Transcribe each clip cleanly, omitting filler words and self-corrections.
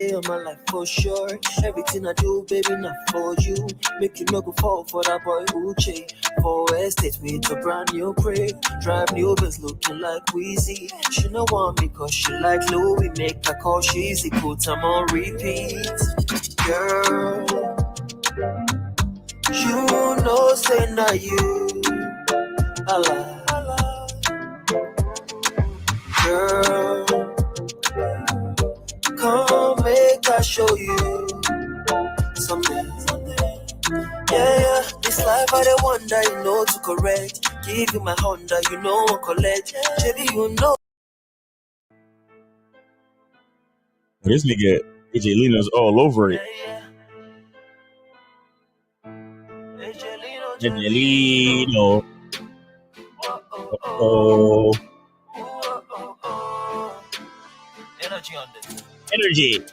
of my life for sure. Everything I do, baby, not for you. Make you no go fall for that boy Uche. For estate with a brand new crib. Drive new Benz looking like Weezy. She no want me cause she like Louis. Make her call Sheezy, put them on repeat. Girl, you know say na you I like. Girl, come make I show you something. Yeah, this life I don't wonder, you know to correct. Give you my Honda, you know I collect. Baby, you know. This nigga Angelina's all over it. Angelino. Oh. Energy on this. Energy.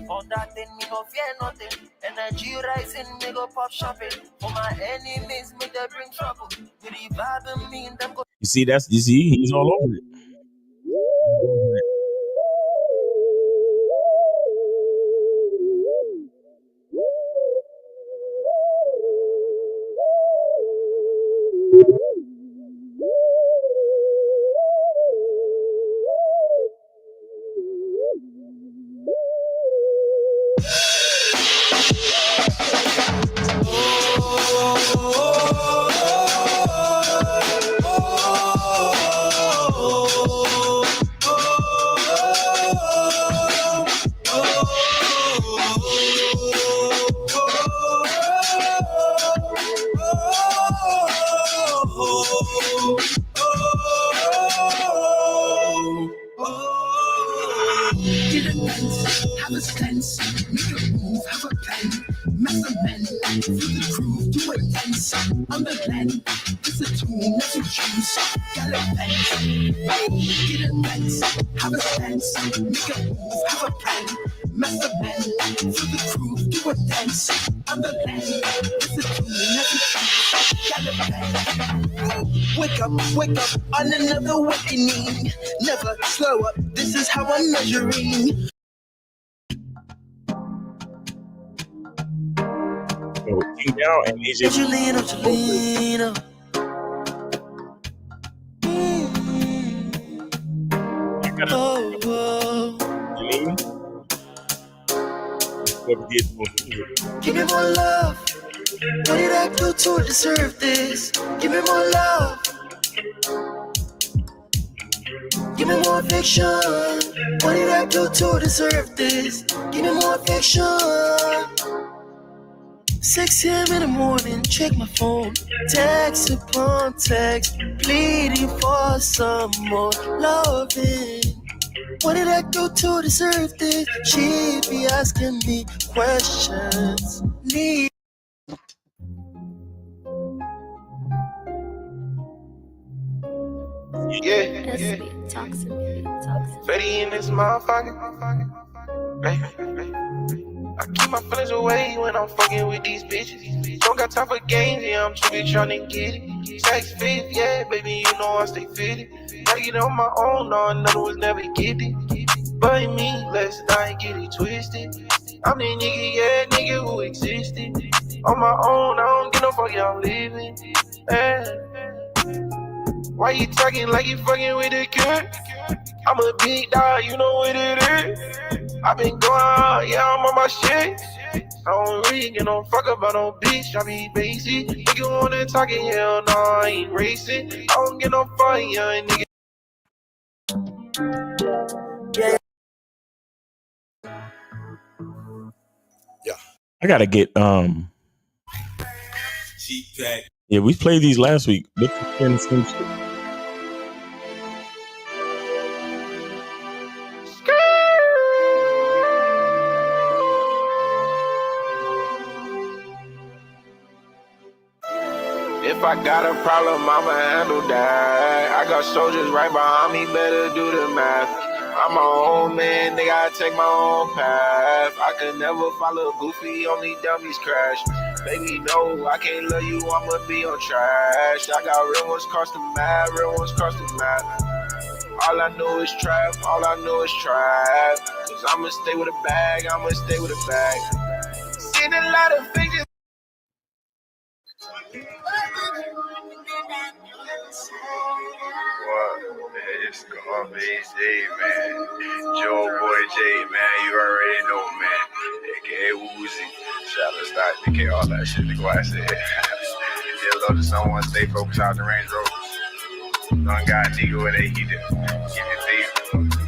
On that thing, me no fear nothing. Energy rising, me go pop shopping. For my enemies, me they bring trouble. We revive me and them go. You see, he's all over it. Have a stance, make a move, have a plan. Master man, through the groove, do a dance. On the land, it's a tune that you choose. Gallopant, get a dance, have a stance, make a move, have a plan. Master man, through the groove, do a dance. On the land, it's a tune that you choose. Gallopant. Wake up, on another awakening. Never slow up, this is how I'm measuring. King Down and Angelina. Give me more love. What did I do to deserve this? Give me more love. Give me more affection. What did I do to deserve this? Give me more affection. 6 a.m. in the morning, check my phone. Text upon text, pleading for some more loving. What did I do to deserve this? She be asking me questions. Need. Yeah. Toxic. Fetty in this motherfucker. I keep my feelings away when I'm fucking with these bitches. Don't got time for games, yeah, I'm truly tryna get it. Sex fit, yeah, baby, you know I stay fitted. I get on my own, no, another was never get it. But me, let's not get it twisted. I'm the nigga who existed. On my own, I don't give no fuck, y'all living. Why you talking like you fucking with a kid? I'm a big dog, you know what it is. I been going out, yeah, I'm on my shit. I don't really get no fuck about no bitch, I be basic. Nigga wanna talk it, hell no, I ain't racing. I don't get no fuck, young nigga. Yeah. I gotta get G-Pack. Yeah, we played these last week. Look at the same shit. If I got a problem, I'ma handle that. I got soldiers right behind me, better do the math. I'm my own man, nigga, I take my own path. I could never follow Goofy, only dummies crash. Baby, no, I can't love you, I'ma be on trash. I got real ones cross the map, real ones cross the map. All I know is trap, all I know is trap. Cause I'ma stay with a bag, I'ma stay with a bag. Seen a lot of things. What? It's gonna be J, man. Joe Boy J, man. You already know, man. AKA Woozy. Shout out to Stock, AKA all that shit. Nigga, what I said. Just love to someone stay focused out the Range Rovers. Don't got a nigga where they heat it. Give it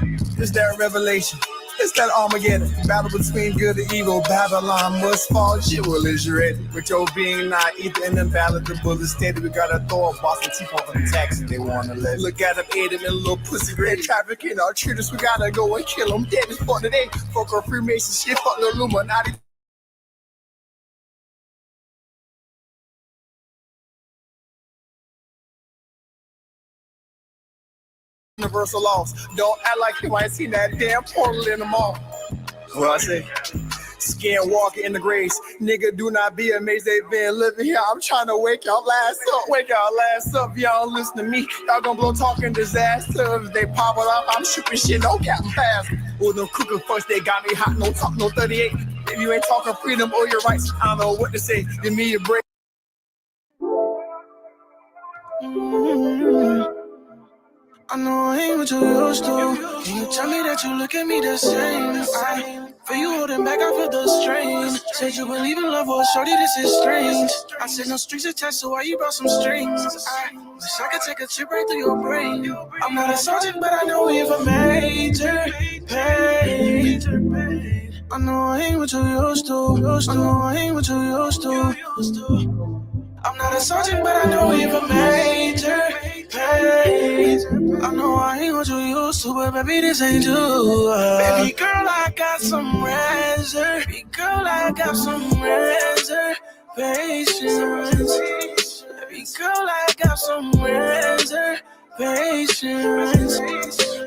deep. It's that revelation. It's that Armageddon. Battle between good and evil. Babylon must fall. Jewel is ready. With your being not either in the battle, the bullets steady. We gotta throw a Boston Tea Party on the taxi. They wanna let. Look at them, eat them in a little pussy red trafficking. Our traitors, we gotta go and kill them. Dead is for today. Fuck our Freemason shit. Fuck the Illuminati. Universal laws. Don't act like you ain't seen that damn portal in the mall. What I say? Scared walking in the graves. Nigga, do not be amazed they been living here. I'm trying to wake y'all last up. Wake y'all last up. Y'all don't listen to me. Y'all gonna blow talking disaster. If they pop it up, I'm shooting shit. No cap fast. Oh, them cooking fucks, they got me hot. No talk, no 38. If you ain't talking freedom or your rights, I don't know what to say. Give me a break. I know I ain't what you used to. Can you tell me that you look at me the same? I feel you holding back, I feel the strain. Said you believe in love, or shorty, this is strange. I said no strings attached, so why you brought some strings? I wish I could take a trip right through your brain. I'm not a sergeant, but I know we have a major pain. I know I ain't what you used to. I know I ain't what you used to. I'm not a sergeant, but I know we have a major pain. I know I ain't what you used to, but baby, this ain't you. Baby girl, I got some reserve. Baby girl, I got some reservations. Baby girl, I got some reservations.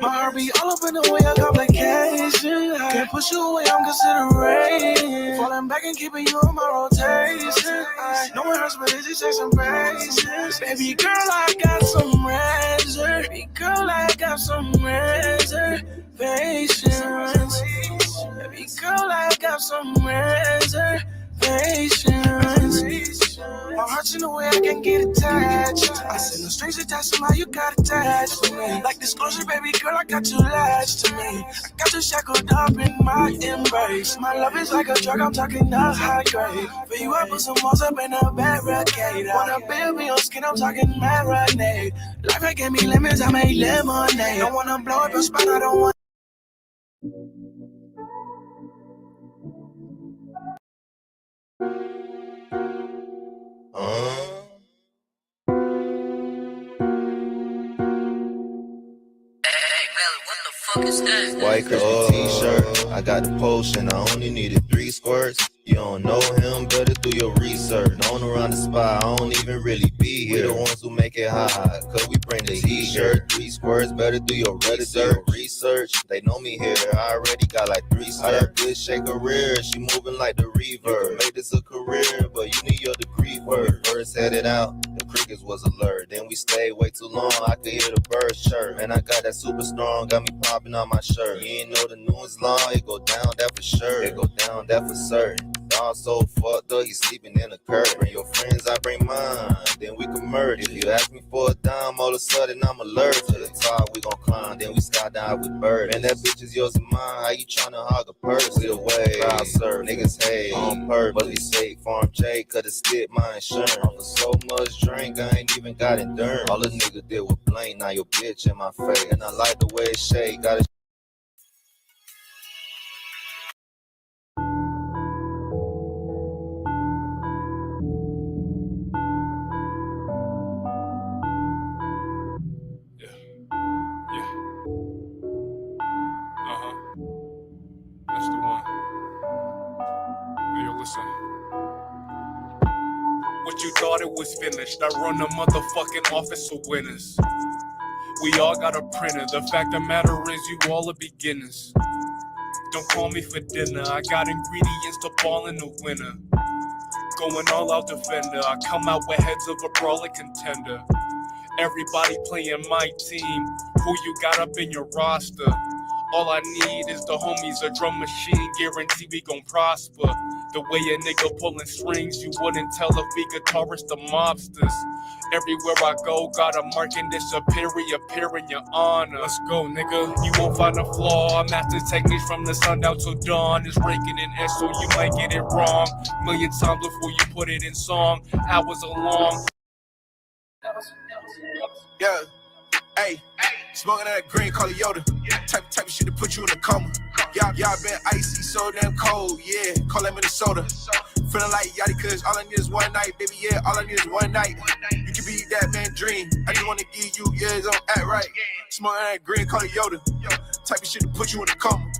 My heart be all up in the way of complication. I can't push you away, I'm considering falling back and keeping you on my rotation. No one hurts, but it's just chasing patience. Baby girl, I got some reserve. Baby girl, I got some reservations. Baby girl, I got some reservations. My heart's in the way I can get attached. I said no strings attached, somehow you got attached to me. Like disclosure, baby girl, I got you latched to me. I got you shackled up in my embrace. My love is like a drug, I'm talking the high grade. For you, I put some walls up in a barricade. Wanna build me on skin, I'm talking marinade. Life ain't gave me lemons, I made lemonade. Don't wanna blow up your spot, I don't want. White Christian t-shirt, I got the potion, I only needed 3 squirts. You don't know him, better do your research. Known around the spot, I don't even really be here. We the ones who make it hot, cause we bring the t-shirt. 3 squirts, better do your research. They know me here, I already got like 3 stars. Good shake career, she moving like the reverb. Made this a career, but you need your degree first. First headed out, the crickets was alert. Then we stayed way too long, I could hear the birds chirp. Man, I got that super strong, got me popping on my shirt. You ain't know the new is long, it go down, that for sure. It go down, that for certain. Dog so fucked up, you sleeping in the curb. Bring your friends, I bring mine, then we can merge. If you ask me for a dime, all of a sudden I'm alert. To the top, we gon' climb, then we skydive with birds. Man, that bitch is yours and mine, how you tryna hog a purse? Either way, crowd serve, niggas hate on purpose. We say Farm J, cut it stick my insurance. For so much drink, I ain't even got endurance. All the nigga did was blame, now your bitch in my face. And I like the way it shake, got it. That's the one. Hey, yo, listen. What you thought it was finished? I run the motherfucking office of winners. We all got a printer. The fact of the matter is you all are beginners. Don't call me for dinner. I got ingredients to ball in the winter. Going all out defender. I come out with heads of a brawler contender. Everybody playing my team. Who you got up in your roster? All I need is the homies, a drum machine, guarantee we gon' prosper. The way a nigga pulling strings, you wouldn't tell a big guitarist the mobsters. Everywhere I go, got a mark in this superior, appear in your honor. Let's go, nigga, you won't find a flaw. I master techniques from the sundown till dawn. It's raking in S, so you might get it wrong. Million times before you put it in song. Hours along. Yeah, hey, smoking that green color Yoda. Type of shit to put you in a coma. Y'all been icy, so damn cold, yeah. Call that Minnesota. Feeling like Yachty, cause all I need is one night, baby, yeah, all I need is one night. You can be that man dream. I just wanna give you, yeah, don't act right. Smoking that green color Yoda. Type of shit to put you in a coma.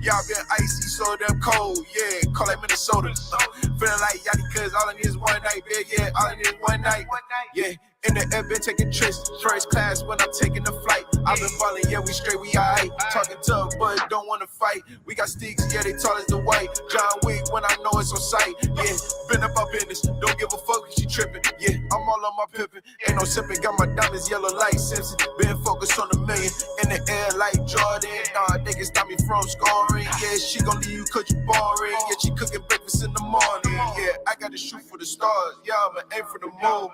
Y'all been icy, so damn cold, yeah. Call that Minnesota. Feeling like Yachty, cause all I need is one night, yeah, all I need is one night. Yeah, in the air, been taking trips. First class when I'm taking the flight. I've been ballin', yeah, we straight, we alright. Talking tough, but don't wanna fight. We got sticks, yeah, they tall as the white. John Wick when I know it's on sight. Yeah, been up our business, don't give a fuck if she trippin'. Yeah, I'm all on my pimpin'. Ain't no sippin', got my diamonds yellow like Simpson. Been focused on the million, in the air like Jordan. Nah, they can stop me from scoring. Yeah, she gon' leave you cause you boring. Yeah, she cooking breakfast in the morning. Yeah, I gotta shoot for the stars. Yeah, I'ma aim for the moon.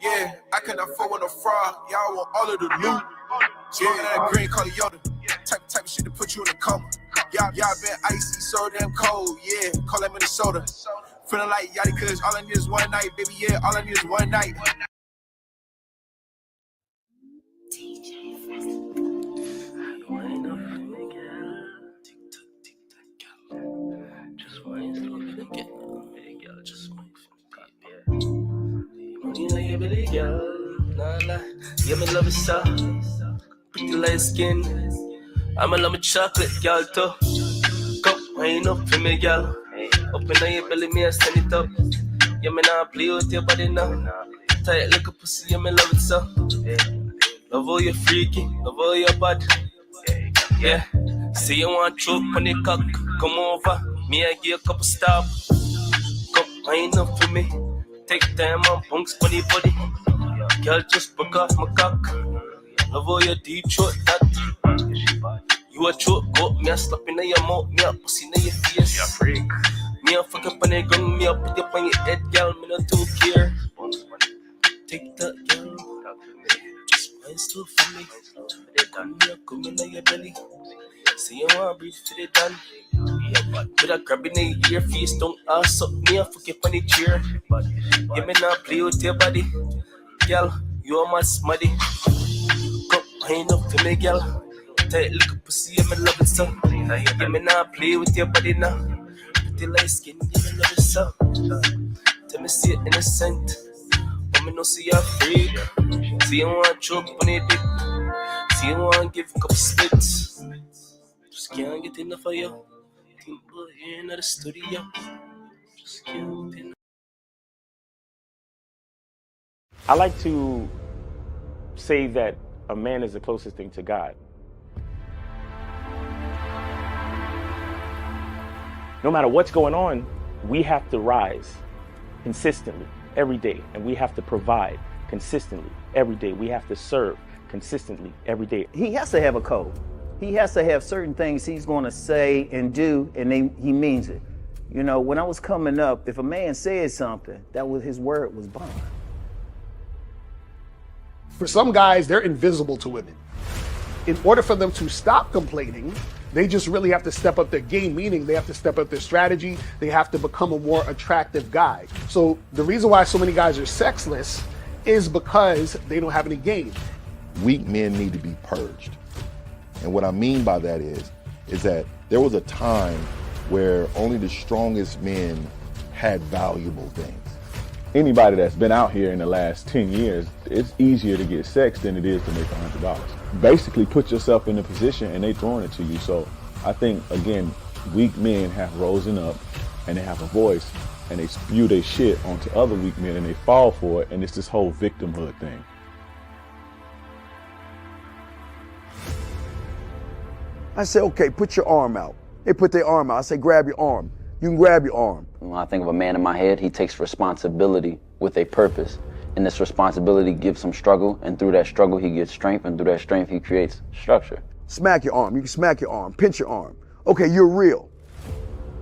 Yeah, I cannot afford with a fraud. Y'all want all of the loot. Smoking that green color Yoda. Type of shit to put you in a coma. Y'all been icy, so damn cold, yeah. Call that Minnesota. Feeling like Yachty, cause all I need is one night, baby, yeah, all I need is one night. Yeah, me love it soft, pretty light skin. I'ma love me chocolate, girl too. Come wind up for me, girl. Open on your belly, me I stand it up. Yeah, me nah play with your body now. Tight like a pussy, yeah, me love it so. Love how you freaky, love how you bad. Yeah, see you want choke on the cock, come over. Me I give you a couple stop. Come wind up for me. Take time on punks for the body. Girl, just broke off my cock. Love how you deep throat that. You a choke goat, me a slap in your mouth, me a pussy in your face. You a freak. Me a fuck up on the gun, me a put up on your head, girl, me not too care. Take that, girl. Just wine slow for me. Come here, come in your belly. See you want breathe for the done. With a grab in the ear, face don't ass up, me a fuck up on the chair. Yeah, me not play with your body. Girl, you are my smutty. Come wind up for me, girl. Tight little pussy, yeah, me love it so. Yeah, me not play with your body now. Pretty light skin, yeah, me love it so. Tell me see it innocent, but me no see you freak. See you want choke on the dick. See you want give a couple slits. Just can't get enough of you. Think about you in the studio. Just can't get enough. I like to say that a man is the closest thing to God. No matter what's going on, we have to rise consistently every day, and we have to provide consistently every day. We have to serve consistently every day. He has to have a code. He has to have certain things he's going to say and do, and he means it. You know, when I was coming up, if a man said something, that was his word was bond. For some guys, they're invisible to women. In order for them to stop complaining, they just really have to step up their game, meaning they have to step up their strategy. They have to become a more attractive guy. So the reason why so many guys are sexless is because they don't have any game. Weak men need to be purged. And what I mean by that is that there was a time where only the strongest men had valuable things. Anybody that's been out here in the last 10 years, it's easier to get sex than it is to make $100. Basically put yourself in a position and they throwing it to you. So I think, again, weak men have risen up and they have a voice and they spew their shit onto other weak men and they fall for it, and it's this whole victimhood thing. I say, okay, put your arm out. They put their arm out. I say, grab your arm. You can grab your arm. When I think of a man in my head, he takes responsibility with a purpose. And this responsibility gives him struggle, and through that struggle, he gets strength, and through that strength, he creates structure. Smack your arm. You can smack your arm, pinch your arm. Okay, you're real.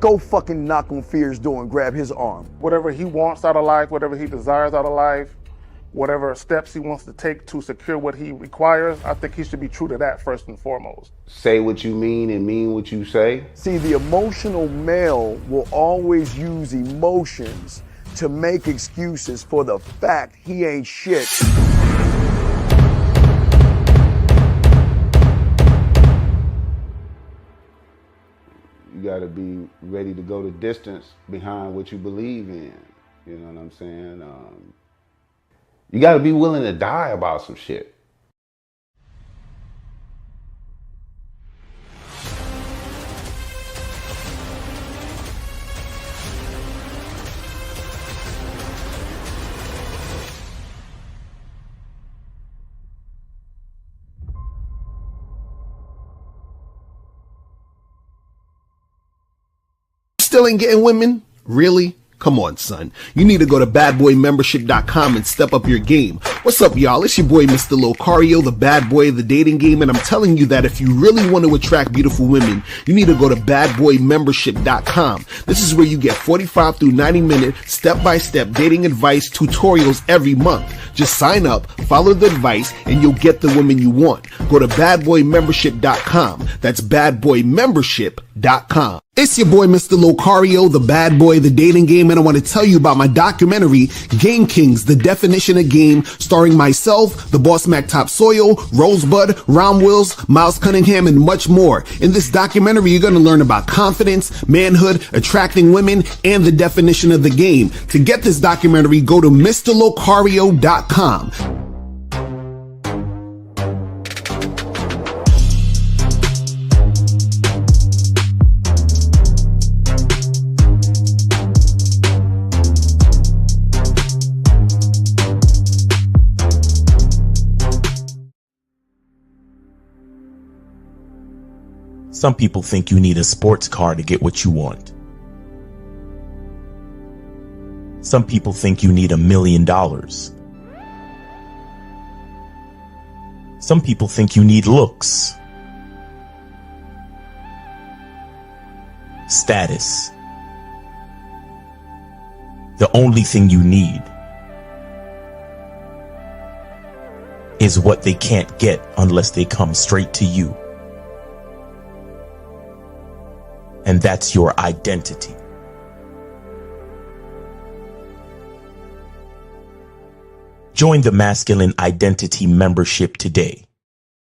Go fucking knock on Fear's door and grab his arm. Whatever he wants out of life, whatever he desires out of life, whatever steps he wants to take to secure what he requires, I think he should be true to that first and foremost. Say what you mean and mean what you say. See, the emotional male will always use emotions to make excuses for the fact he ain't shit. You gotta be ready to go the distance behind what you believe in. You know what I'm saying? You gotta be willing to die about some shit. Still ain't getting women? Really? Come on, son. You need to go to badboymembership.com and step up your game. What's up, y'all? It's your boy, Mr. Locario, the bad boy of the dating game, and I'm telling you that if you really want to attract beautiful women, you need to go to badboymembership.com. This is where you get 45 through 90-minute step-by-step dating advice tutorials every month. Just sign up, follow the advice, and you'll get the women you want. Go to badboymembership.com. That's badboymembership.com. It's your boy, Mr. Locario, the bad boy of the dating game, and I want to tell you about my documentary, Game Kings, The Definition of Game, starring myself, the Boss Mac Topsoil, Rosebud, Ron Wills, Miles Cunningham, and much more. In this documentary, you're going to learn about confidence, manhood, attracting women, and the definition of the game. To get this documentary, go to MrLocario.com. Some people think you need a sports car to get what you want. Some people think you need $1 million. Some people think you need looks, status. The only thing you need is what they can't get unless they come straight to you. And that's your identity. Join the Masculine Identity membership today.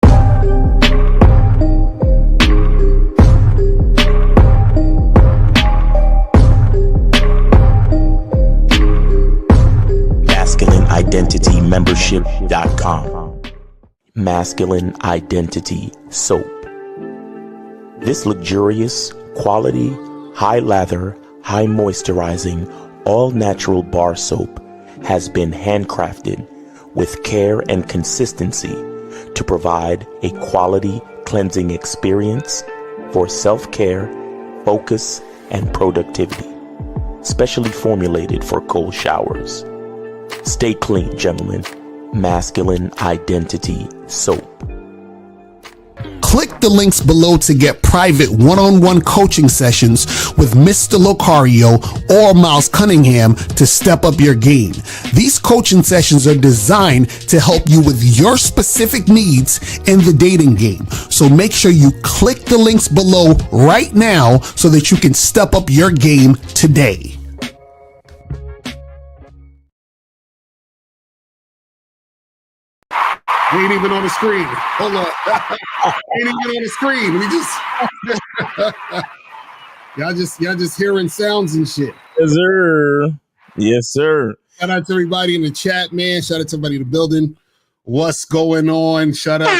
MasculineIdentityMembership.com. Masculine Identity Soap. This luxurious, quality, high lather, high moisturizing, all natural bar soap has been handcrafted with care and consistency to provide a quality cleansing experience for self-care, focus, and productivity. Specially formulated for cold showers. Stay clean, gentlemen. Masculine Identity Soap. Click the links below to get private one-on-one coaching sessions with Mr. Locario or Miles Cunningham to step up your game. These coaching sessions are designed to help you with your specific needs in the dating game. So make sure you click the links below right now so that you can step up your game today. He ain't even on the screen. Hold on. Ain't even on the screen. We just y'all just hearing sounds and shit. Yes, sir. Yes, sir. Shout out to everybody in the chat, man. Shout out to everybody in the building. What's going on? Shout out to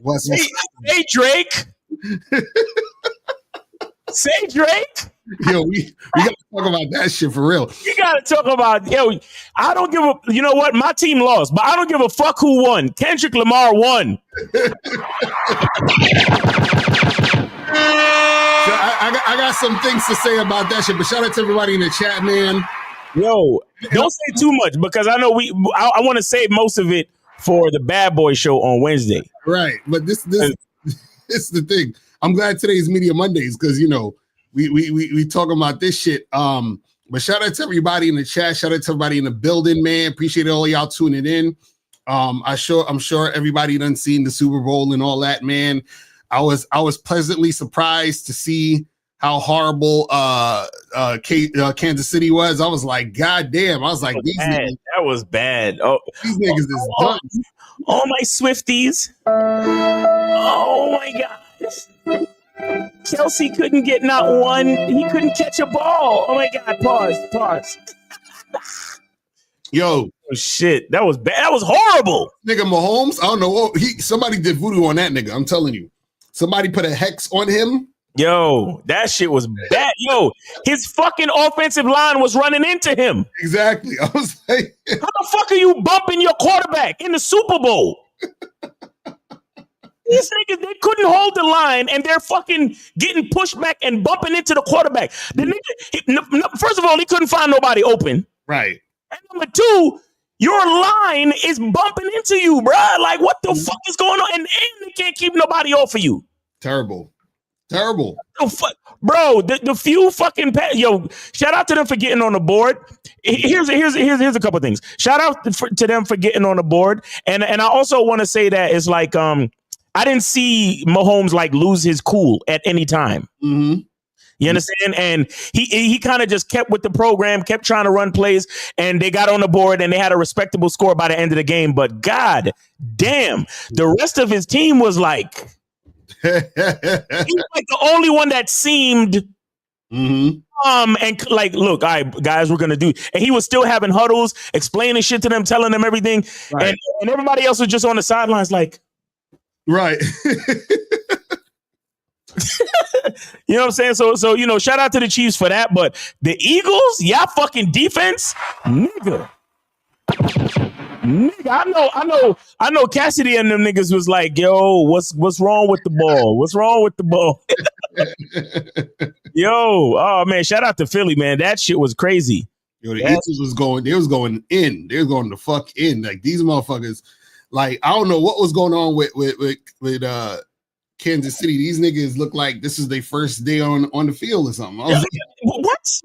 everybody. Say Drake. Say Drake. Yo, we gotta talk about that shit for real. You gotta talk about, I don't give a, you know what? My team lost, but I don't give a fuck who won. Kendrick Lamar won. So I got some things to say about that shit, but shout out to everybody in the chat, man. Yo, don't say too much because I know I want to save most of it for the Bad Boy Show on Wednesday. Right, but this is the thing. I'm glad today's Media Mondays because we talking about this shit. But shout out to everybody in the chat. Shout out to everybody in the building, man. Appreciate all y'all tuning in. I'm sure everybody done seen the Super Bowl and all that, man. I was pleasantly surprised to see how horrible Kansas City was. I was like, God damn. I was like, that was bad. Oh, these niggas is done. Oh, my Swifties. Oh my gosh. Kelsey couldn't get not one. He couldn't catch a ball. Oh my God. Pause. Yo. Oh, shit. That was bad. That was horrible. Nigga Mahomes, I don't know. Somebody did voodoo on that nigga. I'm telling you. Somebody put a hex on him. Yo, that shit was bad. Yo, his fucking offensive line was running into him. Exactly. I was like, how the fuck are you bumping your quarterback in the Super Bowl? These niggas, they couldn't hold the line, and they're fucking getting pushed back and bumping into the quarterback. The nigga, first of all, he couldn't find nobody open. Right. And number two, your line is bumping into you, bruh. Like, what the fuck is going on? And they can't keep nobody off of you. Terrible. Bro, the few fucking shout out to them for getting on the board. Here's a couple of things. Shout out to them for getting on the board. And I also want to say that it's like I didn't see Mahomes like lose his cool at any time. Mm-hmm. You understand? And he kind of just kept with the program, kept trying to run plays, and they got on the board and they had a respectable score by the end of the game. But God damn, the rest of his team was like he was like the only one that seemed and like, look, all right, guys, we're gonna do, and he was still having huddles, explaining shit to them, telling them everything, right. and everybody else was just on the sidelines, like, right. You know what I'm saying? So shout out to the Chiefs for that, but the Eagles, y'all fucking defense, nigga. I know Cassidy and them niggas was like, yo, what's wrong with the ball? What's wrong with the ball? Yo, oh man, shout out to Philly, man. That shit was crazy. Yo, the Eagles was going in. They was going the fuck in. Like these motherfuckers, like, I don't know what was going on with Kansas City. These niggas look like this is their first day on the field or something. What?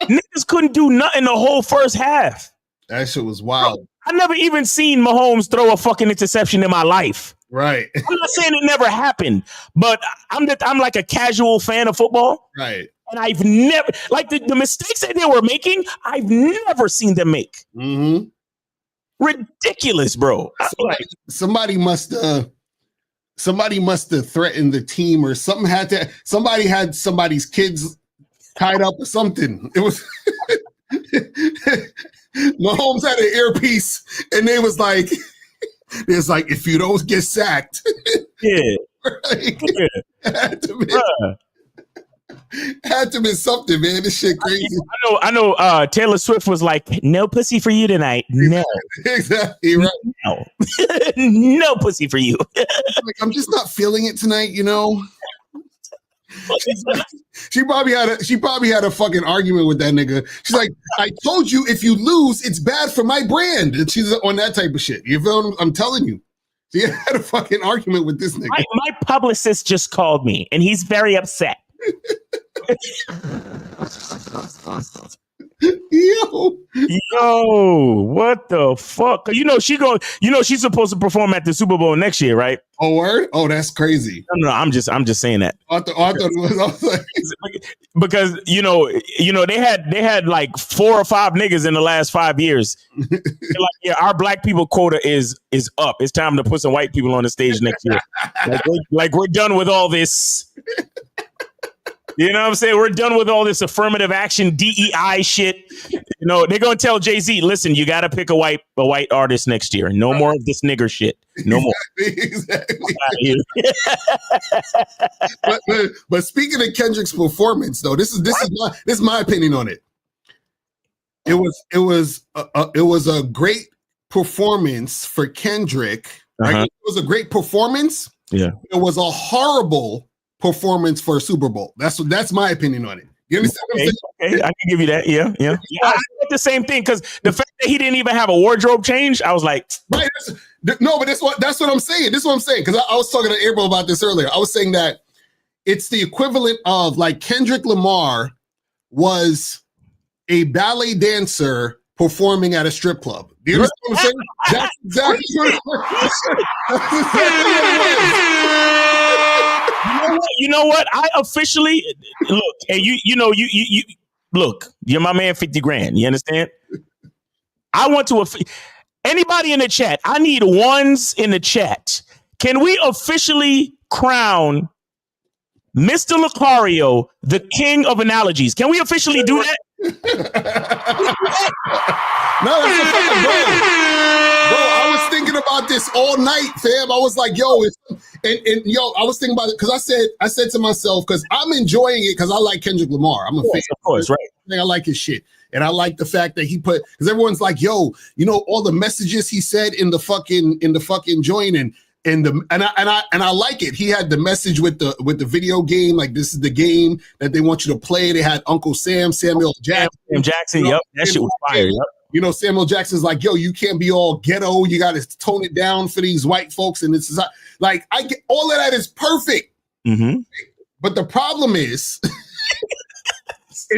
Niggas couldn't do nothing the whole first half. That shit was wild. Bro, I never even seen Mahomes throw a fucking interception in my life. Right. I'm not saying it never happened, but I'm like a casual fan of football. Right. And I've never, like the mistakes that they were making, I've never seen them make. Mm-hmm. Ridiculous, bro. Somebody must have threatened the team, or somebody had somebody's kids tied up or something. It was Mahomes had an earpiece and they was like, it's like, if you don't get sacked. Yeah. Right? Had to be something, man. This shit crazy. I know Taylor Swift was like, no pussy for you tonight. No. Exactly right. No. No pussy for you. Like, I'm just not feeling it tonight, you know. She probably had a fucking argument with that nigga. She's like, I told you if you lose, it's bad for my brand. And she's on that type of shit. You feel what I'm telling you? She had a fucking argument with this nigga. My publicist just called me and he's very upset. Yo, what the fuck? She's supposed to perform at the Super Bowl next year, right? Oh, word? Oh, that's crazy. No, I'm just saying that. I thought it was because they had like 4 or 5 niggas in the last 5 years. Like, yeah, our black people quota is up. It's time to put some white people on the stage next year. Like we're done with all this. You know what I'm saying? We're done with all this affirmative action, DEI shit. You know, they're going to tell Jay-Z, listen, you got to pick a white artist next year. No more of this nigger shit. No more. Exactly. But speaking of Kendrick's performance, though, this is my opinion on it. It was a great performance for Kendrick. Right? It was a great performance. Yeah. It was a horrible performance for a Super Bowl. That's my opinion on it. You understand what I'm saying? Okay, I can give you that. Yeah. I thought the same thing because the fact that he didn't even have a wardrobe change, I was like, right. No, but that's what I'm saying. This is what I'm saying because I was talking to April about this earlier. I was saying that it's the equivalent of like Kendrick Lamar was a ballet dancer performing at a strip club. Do you understand what I'm saying? That's exactly what it was. You know what? I officially look, and you look. You're my man, 50 grand. You understand? I want to. Anybody in the chat? I need ones in the chat. Can we officially crown Mr. Lucario the king of analogies? Can we officially do that? No, that's a fact, bro. I was thinking about this all night, fam. I was like, yo, I was thinking about it because I said to myself, because I'm enjoying it because I like Kendrick Lamar. I'm a fan. Of course, right. I like his shit. And I like the fact that he put, because everyone's like, yo, all the messages he said in the fucking joint and I like it. He had the message with the video game, like this is the game that they want you to play. They had Uncle Samuel Jackson. Yep, that shit was fire. Yep. Samuel Jackson's like, yo, you can't be all ghetto. You got to tone it down for these white folks. And this is like, I get all of that is perfect. Mm-hmm. But the problem is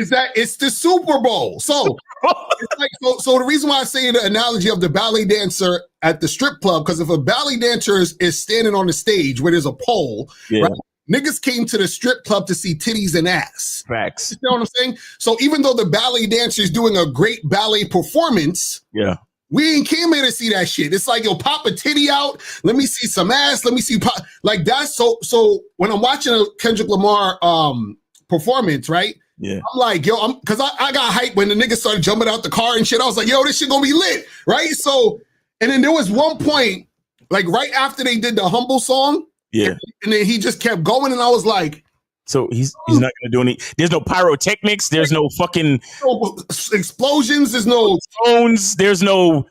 that it's the Super Bowl. So it's like, so the reason why I say the analogy of the ballet dancer at the strip club, because if a ballet dancer is standing on the stage where there's a pole, right? Niggas came to the strip club to see titties and ass. Facts. You know what I'm saying? So even though the ballet dancer is doing a great ballet performance, we ain't came here to see that shit. It's like, yo, pop a titty out. Let me see some ass. Let me see pop. Like that's so when I'm watching a Kendrick Lamar performance, right? Yeah. I'm like, yo, because I got hyped when the niggas started jumping out the car and shit. I was like, yo, this shit gonna be lit, right? So, and then there was one point, like right after they did the Humble song, and then he just kept going, and I was like, so he's not gonna do any. There's no pyrotechnics. There's no fucking explosions. There's no drones. There's no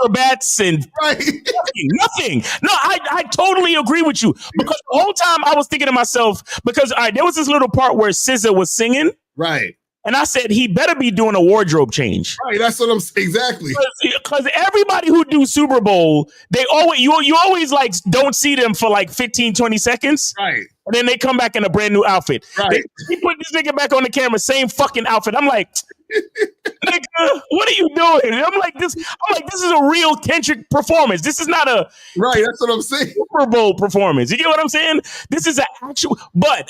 acrobats and nothing. No, I totally agree with you because the whole time I was thinking to myself because there was this little part where SZA was singing, right, and I said he better be doing a wardrobe change, right. That's what I'm exactly because everybody who do Super Bowl, they always you always like don't see them for like 15-20 seconds, right. And then they come back in a brand new outfit. Right. He put this nigga back on the camera, same fucking outfit. I'm like, nigga, what are you doing? I'm like, this is a real Kendrick performance. This is not a That's what I'm saying. Super Bowl performance. You get what I'm saying? This is an actual. But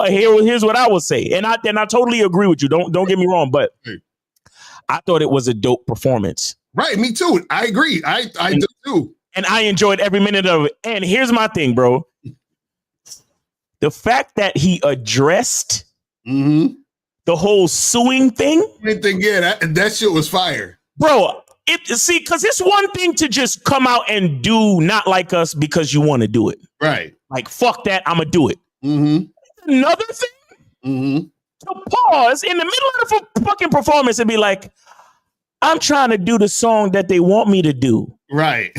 here's what I will say, and I totally agree with you. Don't get me wrong, but I thought it was a dope performance. Right, me too. I agree. I do too. And I enjoyed every minute of it. And here's my thing, bro. The fact that he addressed the whole suing thing. That shit was fire. Bro, because it's one thing to just come out and do not like us because you want to do it. Right. Like, fuck that, I'm going to do it. Mm-hmm. Another thing to pause in the middle of the fucking performance and be like, I'm trying to do the song that they want me to do. Right.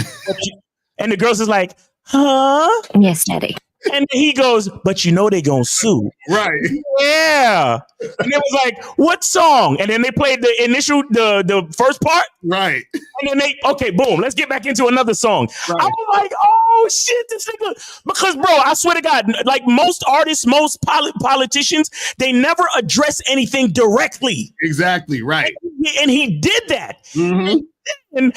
And the girls is like, huh? Yes, Daddy. And he goes, but you know they gonna sue. Right. Yeah. And it was like, what song? And then they played the first part. Right. And then okay, boom, let's get back into another song. Right. I was like, oh shit, this nigga. Because bro, I swear to God, like most artists, most politicians, they never address anything directly. Exactly, right. And he did that. And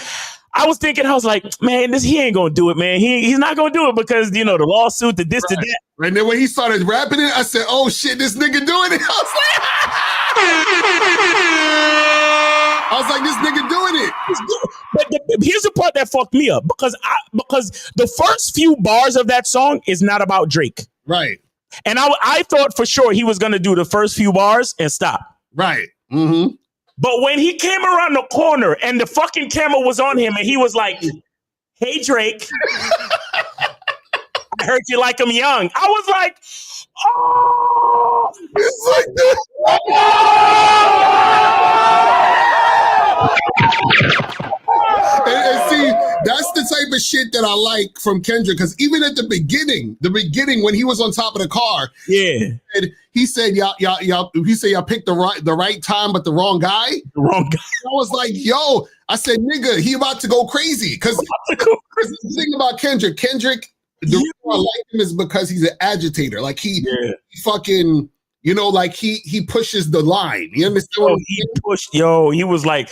I was thinking, I was like, man, he ain't gonna do it, man. He's not gonna do it because the lawsuit, the this, to that. And then when he started rapping it, I said, oh shit, this nigga doing it. I was like, this nigga doing it. But here's the part that fucked me up because the first few bars of that song is not about Drake. Right. And I thought for sure he was gonna do the first few bars and stop. Right. Mm-hmm. But when he came around the corner and the fucking camera was on him and he was like, hey, Drake, I heard you like him young. I was like, oh. It's like that. And see, That's the type of shit that I like from Kendrick. Because even at the beginning when he was on top of the car, he said y'all picked the right time, but the wrong guy. The wrong guy. I was like, yo, I said, nigga, he about to go crazy. Because the thing about Kendrick, the reason I like him is because he's an agitator. Like he fucking. You know, like he pushes the line. You understand? He was like,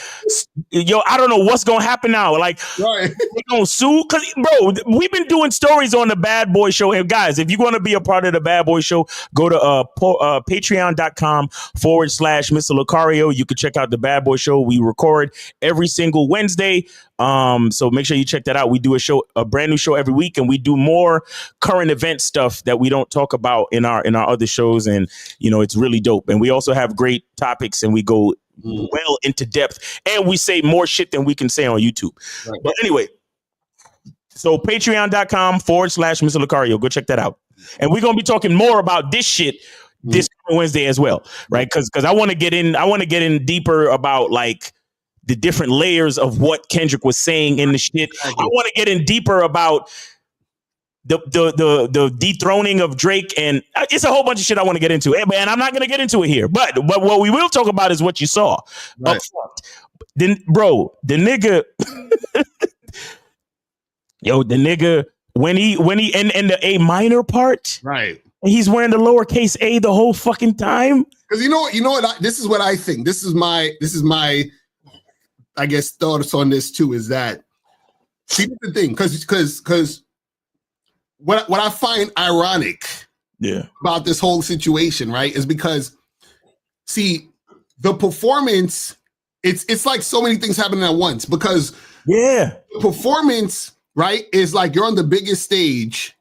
yo, I don't know what's gonna happen now. Like, they gonna sue? Cause bro, we've been doing stories on the Bad Boy Show. And guys, if you want to be a part of the Bad Boy Show, go to patreon.com/Mr. Lucario. You can check out the Bad Boy Show. We record every single Wednesday. So make sure you check that out. We do a brand new show every week, and we do more current event stuff that we don't talk about in our other shows. And you know, it's really dope. And we also have great topics, and we go well into depth, and we say more shit than we can say on YouTube. Right. But anyway, so patreon.com/Mr. Lucario. Go check that out. And we're gonna be talking more about this shit this Wednesday as well, right? Because I want to get in deeper about like the different layers of what Kendrick was saying in the shit. I want to get in deeper about the dethroning of Drake, and it's a whole bunch of shit I want to get into. And I'm not going to get into it here. But what we will talk about is what you saw up front. Then, bro, the nigga, the nigga when he and the A minor part, right? And he's wearing the lowercase a the whole fucking time. Because you know what? This is what I think. This is my. I guess thoughts on this too is that see the thing because what I find ironic about this whole situation, right, is because see the performance, it's like so many things happening at once because the performance, right, is like you're on the biggest stage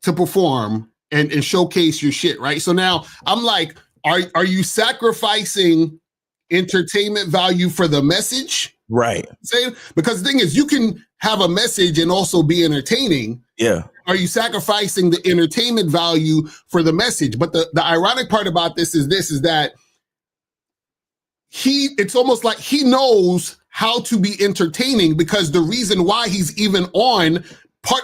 to perform and showcase your shit, right? So now I'm like, are you sacrificing entertainment value for the message? Right. Because the thing is, you can have a message and also be entertaining. Yeah. Are you sacrificing the entertainment value for the message? But the ironic part about this is that it's almost like he knows how to be entertaining because the reason why he's even on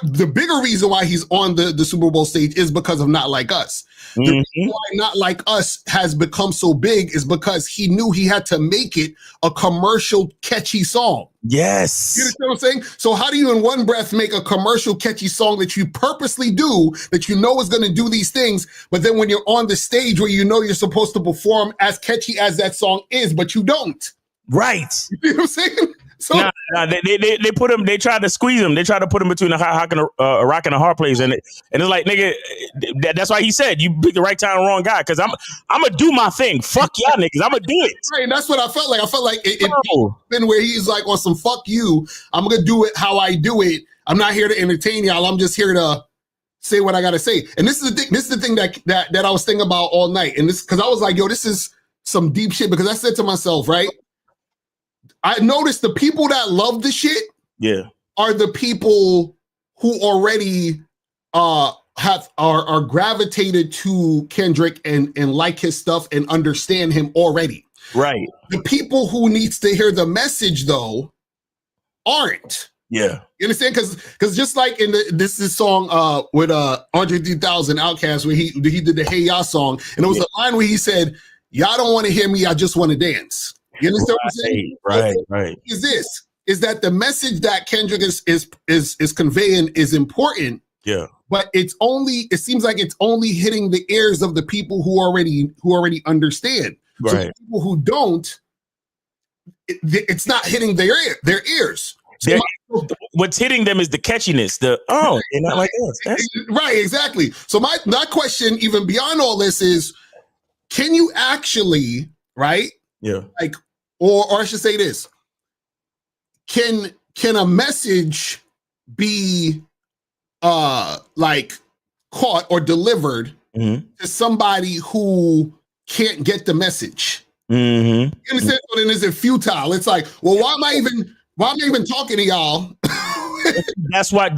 the bigger reason why he's on the Super Bowl stage is because of Not Like Us. The reason why Not Like Us has become so big is because he knew he had to make it a commercial catchy song. Yes. You understand what I'm saying? So how do you in one breath make a commercial catchy song that you purposely do, that you know is going to do these things, but then when you're on the stage where you know you're supposed to perform as catchy as that song is, but you don't? Right. You know what I'm saying? So they put him. They tried to squeeze him. They tried to put him between a rock and a hard place, and it's like, nigga, that's why he said you picked the right time, wrong guy. Because I'm gonna do my thing. Fuck y'all niggas. I'm gonna do it. Right, and that's what I felt like. I felt like it's been where he's like on some fuck you. I'm gonna do it how I do it. I'm not here to entertain y'all. I'm just here to say what I gotta say. And this is the thing. This is the thing that I was thinking about all night. And this because I was like, yo, this is some deep shit. Because I said to myself, right. I noticed the people that love the shit are the people who already are gravitated to Kendrick and like his stuff and understand him already. Right. The people who needs to hear the message though aren't. Yeah. You understand? Because just like in this song with Andre 3000 Outkast where he did the Hey Ya song, and it was a line where he said, "Y'all don't want to hear me, I just want to dance." You understand what I'm saying? Right. Is that the message that Kendrick is conveying is important? Yeah. But it seems like it's only hitting the ears of the people who already understand. Right. So people who don't, it's not hitting their ears. So what's hitting them is the catchiness. They're not like us. Right, exactly. So my question, even beyond all this, is can you actually, right? Yeah. Like, or I should say this: can a message be like caught or delivered to somebody who can't get the message? You understand? So then is it futile? It's like, well, why am I even talking to y'all? That's why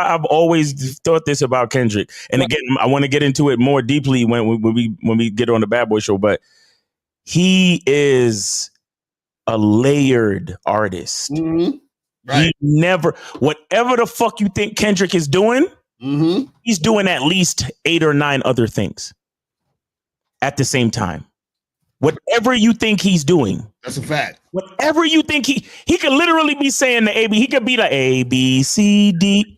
I've always thought this about Kendrick. And again, I want to get into it more deeply when we get on the Bad Boy Show, but he is a layered artist. Mm-hmm. He never, whatever the fuck you think Kendrick is doing, he's doing at least 8 or 9 other things at the same time. Whatever you think he's doing. That's a fact. Whatever you think he could literally be saying the A, B. He could be like A, B, C, D.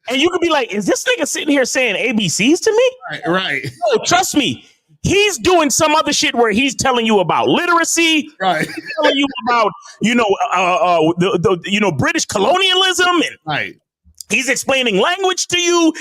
And you could be like, is this nigga sitting here saying ABCs to me? Right. No, trust me. He's doing some other shit where he's telling you about literacy, right? He's telling you about the British colonialism, and right. He's explaining language to you.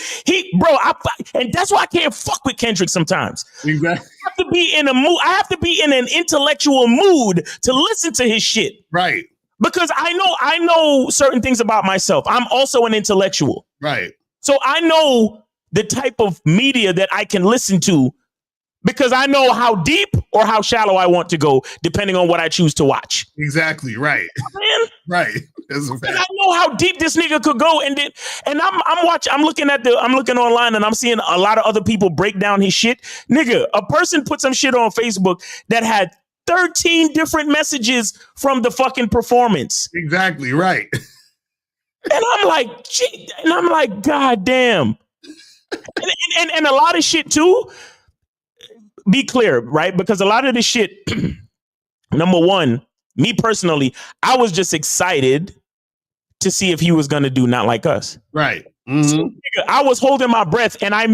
And that's why I can't fuck with Kendrick sometimes. Exactly. I have to be in a mood. I have to be in an intellectual mood to listen to his shit, right? Because I know certain things about myself. I'm also an intellectual, right? So I know the type of media that I can listen to, because I know how deep or how shallow I want to go, depending on what I choose to watch. Exactly. Right. Man. Right. That's a fact. And I know how deep this nigga could go. And I'm looking online and I'm seeing a lot of other people break down his shit. Nigga, a person put some shit on Facebook that had 13 different messages from the fucking performance. Exactly. Right. And I'm like, gee, God damn. And a lot of shit too. Be clear, right? Because a lot of this shit, number one, me personally, I was just excited to see if he was going to do Not Like Us. Right. So, I was holding my breath and I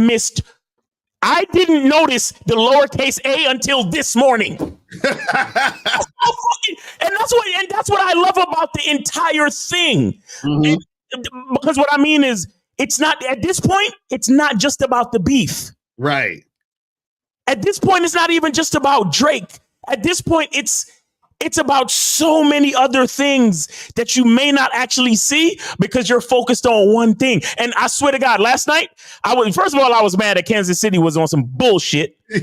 didn't notice the lowercase a until this morning. And that's what I love about the entire thing. Because what I mean is, it's not, at this point, it's not just about the beef. Right. At this point, it's not even just about Drake. At this point, it's about so many other things that you may not actually see because you're focused on one thing. And I swear to God, last night, I was mad that Kansas City was on some bullshit. And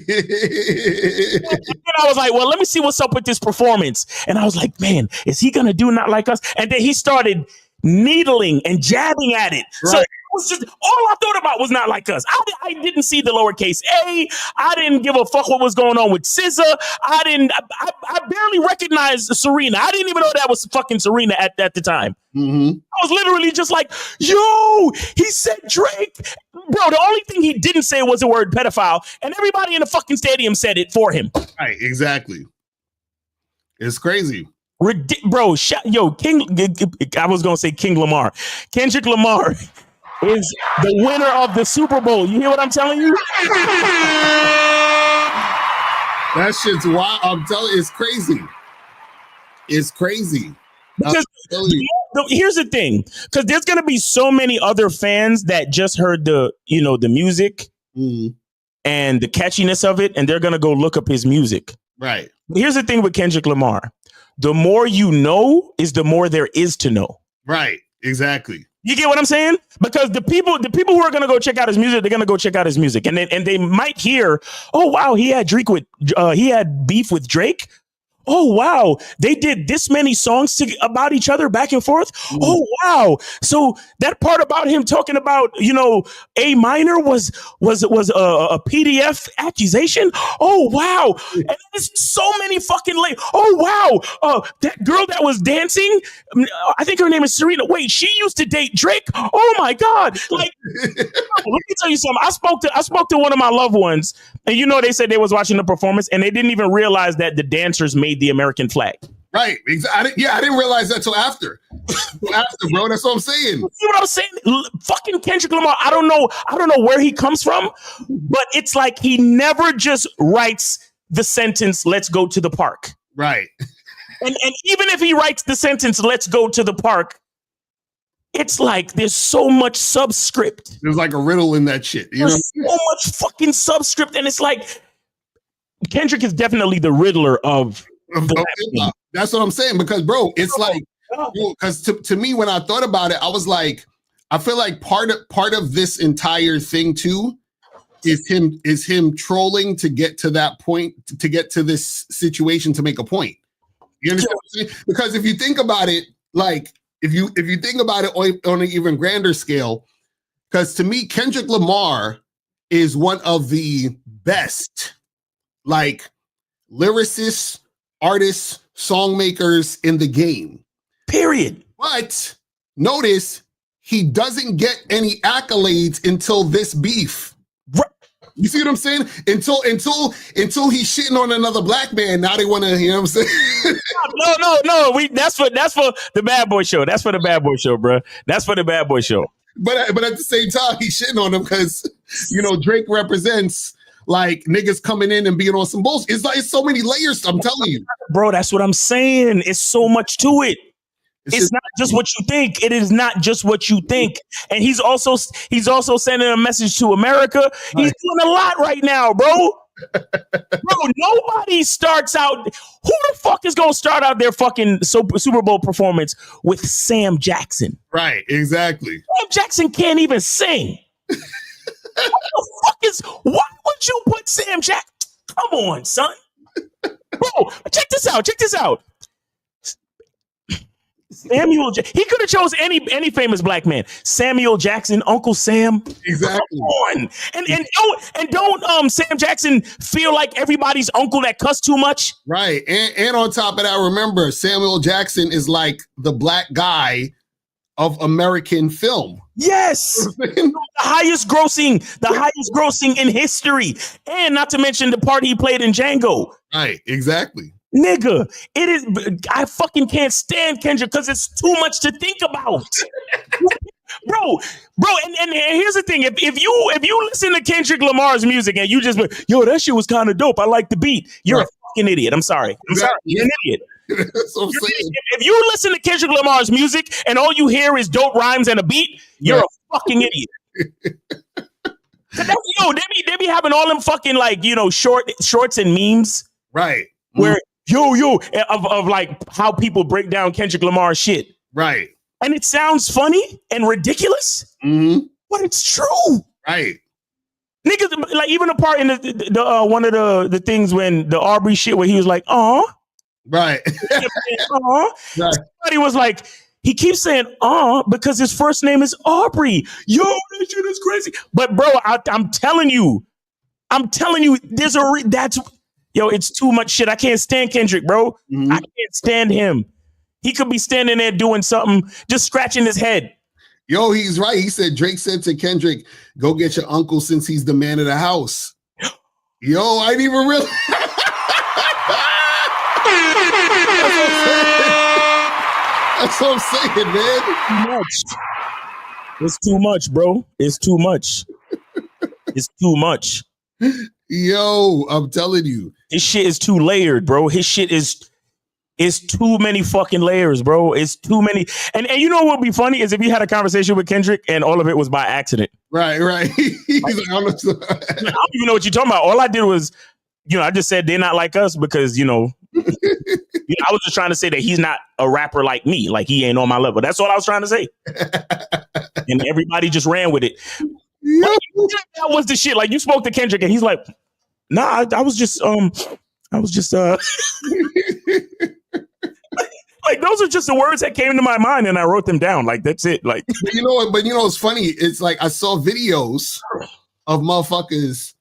I was like, well, let me see what's up with this performance. And I was like, man, is he going to do Not Like Us? And then he started needling and jabbing at it. Right. So it was just, all I thought about was Not Like Us. I didn't see the lowercase a. I didn't give a fuck what was going on with SZA. I barely recognized Serena. I didn't even know that was fucking Serena at the time. I was literally just like, yo, he said Drake. Bro, the only thing he didn't say was the word pedophile, and everybody in the fucking stadium said it for him. Right, exactly. It's crazy. Bro, I was going to say King Lamar. Kendrick Lamar is the winner of the Super Bowl. You hear what I'm telling you? That shit's wild. I'm telling you, it's crazy. It's crazy. Because here's the thing, because there's going to be so many other fans that just heard the music and the catchiness of it, and they're going to go look up his music. Right. But here's the thing with Kendrick Lamar. The more you know is the more there is to know. Right. Exactly. You get what I'm saying? Because the people who are going to go check out his music, they're going to go check out his music. And they might hear, oh, wow, he had beef with Drake. Oh, wow, they did this many songs about each other back and forth. Oh, wow. So that part about him talking about, A minor was a PDF accusation. Oh, wow. And there's so many fucking oh, wow. That girl that was dancing, I think her name is Serena. Wait, she used to date Drake. Oh, my God. Like, let me tell you something. I spoke to one of my loved ones, and they said they was watching the performance and they didn't even realize that the dancers made the American flag. Right. I didn't realize that till after. Bro. That's what I'm saying. See what I'm saying? Fucking Kendrick Lamar. I don't know where he comes from, but it's like he never just writes the sentence, let's go to the park. Right. And even if he writes the sentence, let's go to the park, it's like there's so much subscript. There's like a riddle in that shit. There's so much fucking subscript, and it's like Kendrick is definitely the Riddler of hip-hop. That's what I'm saying, because bro, it's like, because to me, when I thought about it, I was like, I feel like part of this entire thing too is him trolling to get to that point, to get to this situation to make a point. You understand what I'm saying? Because if you think about it, like if you think about it on an even grander scale, because to me, Kendrick Lamar is one of the best, like, lyricists, artists, song makers in the game. Period. But notice he doesn't get any accolades until this beef. You see what I'm saying? Until he's shitting on another black man. Now they want to, you know what I'm saying? No. That's for the Bad Boy Show. That's for the Bad Boy Show, bro. That's for the Bad Boy Show. But at the same time, he's shitting on him because, you know, Drake represents like niggas coming in and being on some bullshit. It's like it's so many layers. I'm telling you, bro. That's what I'm saying. It's so much to it. It's not just what you think. It is not just what you think. And he's also sending a message to America. He's doing a lot right now, bro. Bro, nobody starts out. Who the fuck is gonna start out their fucking Super Bowl performance with Sam Jackson? Right, exactly. Sam Jackson can't even sing. Why would you put Sam Jackson? Come on, son. Bro, check this out. Samuel, he could have chose any famous black man. Samuel Jackson, Uncle Sam. Exactly. Come on. And don't Sam Jackson feel like everybody's uncle that cuss too much. Right. And on top of that, remember, Samuel Jackson is like the black guy of American film. Yes. the highest grossing in history. And not to mention the part he played in Django. Right, exactly. Nigga, it is. I fucking can't stand Kendrick because it's too much to think about, bro. And here's the thing: if you listen to Kendrick Lamar's music and you just yo, that shit was kind of dope. I like the beat. You're a fucking idiot. I'm sorry. You're an idiot. That's what I'm saying. If you listen to Kendrick Lamar's music and all you hear is dope rhymes and a beat, you're a fucking idiot. They be having all them fucking like shorts and memes, right? Where of like how people break down Kendrick Lamar shit. Right. And it sounds funny and ridiculous, but it's true. Right. Niggas, like even the part in the one of the things when the Aubrey shit where he was like, "Aw." Right. Aw. Right. Somebody was like, he keeps saying "aw" because his first name is Aubrey. Yo, that shit is crazy. But bro, I'm telling you, there's it's too much shit. I can't stand Kendrick, bro. I can't stand him. He could be standing there doing something, just scratching his head. Yo, he's right. He said Drake said to Kendrick, "Go get your uncle since he's the man of the house." Yo, I didn't even realize. That's what I'm saying, man. Too much. It's too much, bro. It's too much. It's too much. Yo, I'm telling you. His shit is too layered, bro. His shit is too many fucking layers, bro. It's too many. And you know what would be funny is if you had a conversation with Kendrick and all of it was by accident. Right. He's like, I don't even know what you're talking about. All I did was, I just said they're not like us because, I was just trying to say that he's not a rapper like me. Like he ain't on my level. That's all I was trying to say. And everybody just ran with it. That was the shit. Like you spoke to Kendrick and he's like, nah, I was just like those are just the words that came to my mind and I wrote them down. Like that's it. Like but you know what's funny? It's like I saw videos of motherfuckers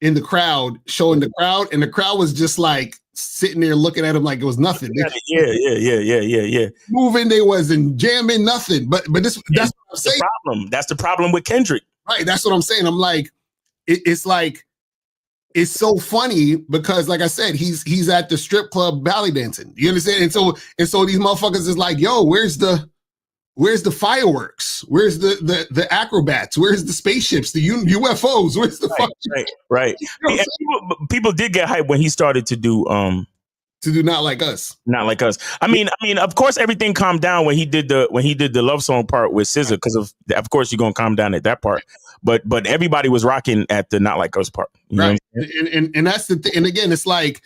in the crowd showing the crowd, and the crowd was just like sitting there looking at him like it was nothing. Yeah. Moving, they wasn't jamming, nothing. But that's what I'm saying. That's the problem with Kendrick. Right. That's what I'm saying. I'm like, it's like, it's so funny because, like I said, he's at the strip club ballet dancing. You understand? And so these motherfuckers is like, yo, where's the fireworks? Where's the acrobats? Where's the spaceships? The UFOs? Where's the right? People did get hyped when he started to do Not Like Us. Not Like Us. I mean, of course, everything calmed down when he did the love song part with SZA because of course you're gonna calm down at that part. But everybody was rocking at the Not Like Us part, right? And that's the thing. And again, it's like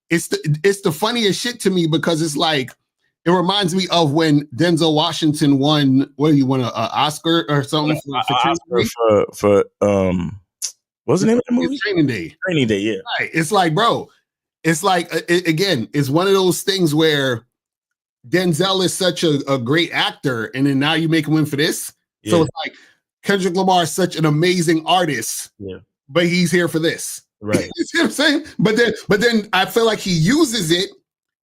it's the funniest shit to me because it's like it reminds me of when Denzel Washington won. What do you want, an Oscar or something for what's the name of the movie? Training Day. Training Day, yeah. Right. It's like, bro. It's like, again, it's one of those things where Denzel is such a great actor, and then now you make him win for this. Yeah. So it's like Kendrick Lamar is such an amazing artist, but he's here for this. Right. You see what I'm saying? But then I feel like he uses it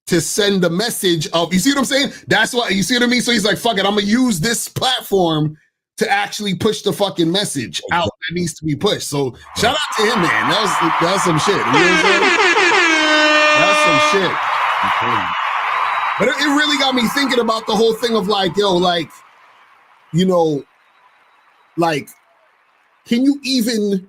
to send the message of, you see what I'm saying? That's why, you see what I mean? So he's like, fuck it, I'm gonna use this platform to actually push the fucking message out that needs to be pushed. So shout out to him, man. That's some shit. You know what I'm saying? That's some shit. But it really got me thinking about the whole thing of like, yo, like, you know, like, can you even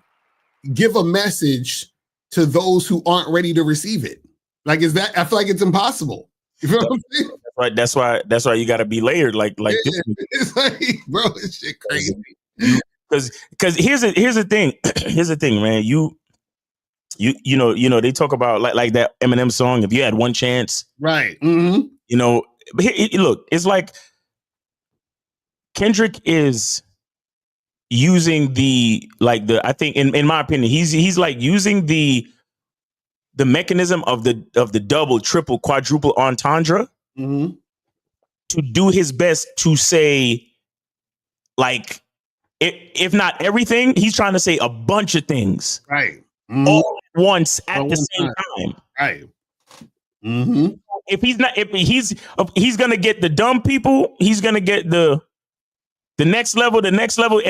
give a message to those who aren't ready to receive it? Like, is that, I feel like it's impossible. You feel what I'm saying? Right. That's why you got to be layered like this. It's like, bro, this shit crazy. Because here's the thing. Here's the thing, man. You know, they talk about like that Eminem song, If You Had One Chance. Right. Mm-hmm. You know, but look, it's like Kendrick is using I think in my opinion, he's like using the mechanism of the double, triple, quadruple entendre to do his best to say, like, if not everything, he's trying to say a bunch of things. Right. All at once at the same time. Right. Mm-hmm. If he's gonna get the dumb people, he's gonna get the next level, and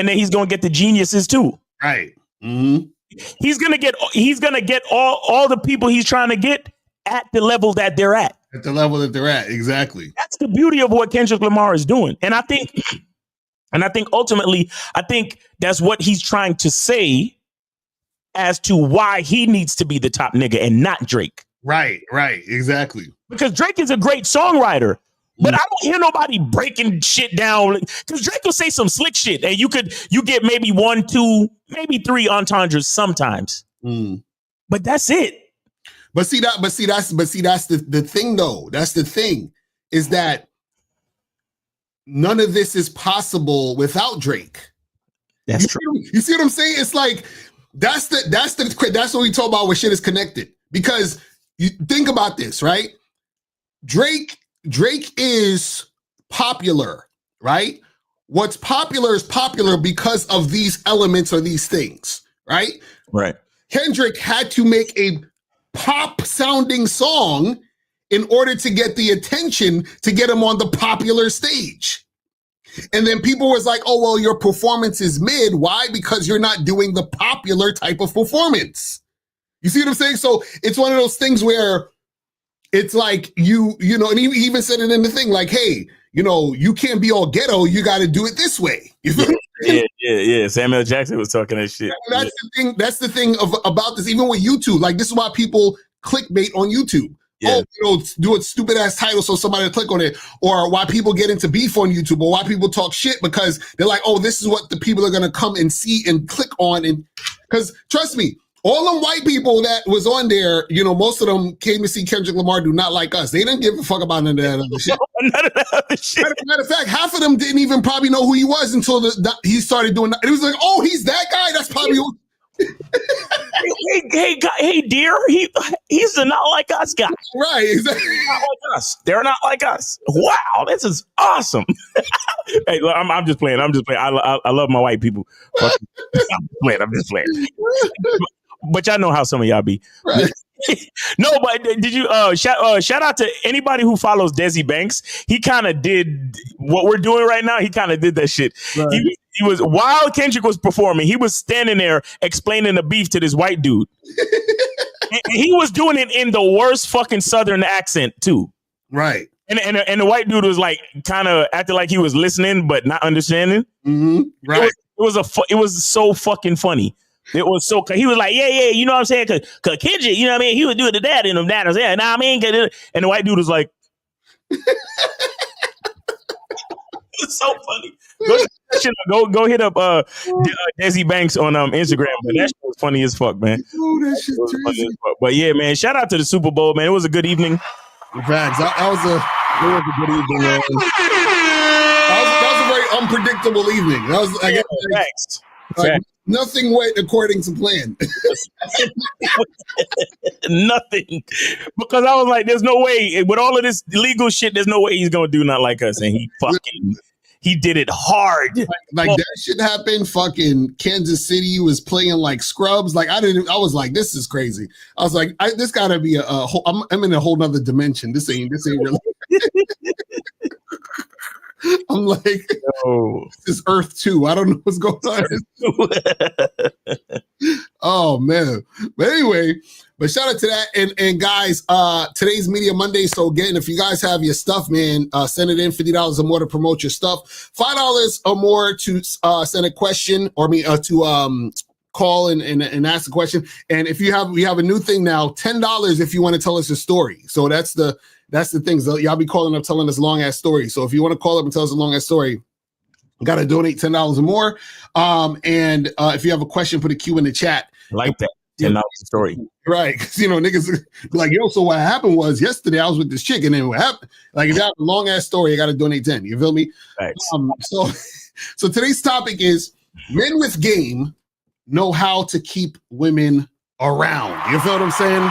then he's gonna get the geniuses too. Right. Mm-hmm. He's gonna get all the people he's trying to get at the level that they're at. At the level that they're at, exactly. That's the beauty of what Kendrick Lamar is doing. And I think ultimately, that's what he's trying to say as to why he needs to be the top nigga and not Drake. Right, exactly. Because Drake is a great songwriter, but I don't hear nobody breaking shit down. Because Drake will say some slick shit, and you get maybe 1, 2, maybe 3 entendres sometimes. But that's it. But see that's the thing though. That's the thing, is that none of this is possible without Drake. That's true. You see what I'm saying? It's like that's what we talk about where shit is connected. Because you think about this, right? Drake is popular, right? What's popular is popular because of these elements or these things, right? Right. Kendrick had to make a pop sounding song in order to get the attention to get him on the popular stage. And then people was like, oh, well, your performance is mid. Why? Because you're not doing the popular type of performance. You see what I'm saying? So it's one of those things where it's like, you know, and he even said it in the thing, like, hey, you know, you can't be all ghetto. You got to do it this way. You feel Yeah. Samuel Jackson was talking that shit. That's the thing. That's the thing about this. Even with YouTube, like, this is why people clickbait on YouTube. Yeah. Oh, you know, do a stupid ass title so somebody will click on it, or why people get into beef on YouTube, or why people talk shit because they're like, oh, this is what the people are gonna come and see and click on. And because trust me, all them white people that was on there, you know, most of them came to see Kendrick Lamar do not like us. They didn't give a fuck about none of that other shit. None of that other shit. Matter of fact, half of them didn't even probably know who he was until he started doing that. It was like, oh, he's that guy. That's probably who. hey, dear, he's a not like us guy. Right, exactly. Not like us. They're not like us. Wow, this is awesome. Hey, look, I'm just playing. I love my white people. I'm just playing. But y'all know how some of y'all be. Right. No, but did you shout out to anybody who follows Desi Banks? He kind of did what we're doing right now. He kind of did that shit. Right. He was, while Kendrick was performing, he was standing there explaining the beef to this white dude. And he was doing it in the worst fucking Southern accent too. Right. And the white dude was like kind of acting like he was listening but not understanding. Mm-hmm. Right. It was so fucking funny. It was so, he was like, yeah, you know what I'm saying? Cause Kendrick, you know what I mean? He would do it to that and them that. Yeah, nah, I mean, and the white dude was like, it's so funny. Go hit up Desi Banks on Instagram, but that shit was funny as fuck, man. Oh, that shit crazy. But yeah, man, shout out to the Super Bowl, man. It was a good evening. Facts. It was a good evening, man. That was a very unpredictable evening. That was, I guess, facts. Like, nothing went according to plan. Nothing. Because I was like, there's no way, with all of this legal shit, there's no way he's gonna do nothing like us. And He did it hard. Like that shit happened. Fucking Kansas City was playing like scrubs. Like I was like, this is crazy. I was like, this gotta be a whole, I'm in a whole nother dimension. This ain't really. I'm like, this is Earth 2. I don't know what's going on. Oh man. But anyway, but shout out to that. And guys, today's Media Monday. So again, if you guys have your stuff, man, send it in. $50 or more to promote your stuff. $5 or more to send a question or to call and ask a question. And if you have, we have a new thing now, $10 if you want to tell us a story. So that's the thing. So y'all be calling up telling us long ass stories. So if you want to call up and tell us a long ass story, you got to donate $10 or more. And if you have a question, put a Q in the chat. Like that. $10 story. Right. Because, niggas like, yo, so what happened was yesterday I was with this chick and then what happened? Like, if you have a long ass story, you got to donate 10. You feel me? Right. So today's topic is men with game know how to keep women around. You feel what I'm saying?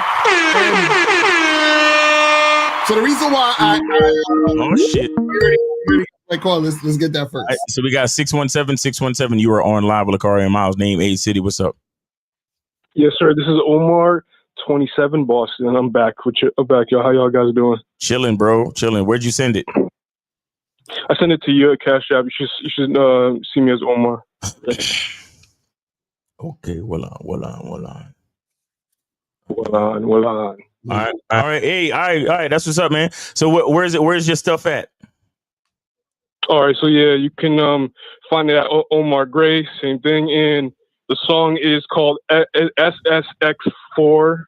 So the reason why oh shit. Like, call, let's get that first. Right, so we got 617-617. You are on live with Lakari and Miles. Name A City. What's up? Yes, sir. This is Omar, 27, Boston. I'm back with you. Yo, how y'all guys doing? Chilling, bro. Chilling. Where'd you send it? I sent it to you at Cash App. You should see me as Omar. Okay. Well on. All right. Hey, all right. That's what's up, man. So where's your stuff at? All right. So yeah, you can find it at Omar Gray. Same thing. And the song is called SSX4.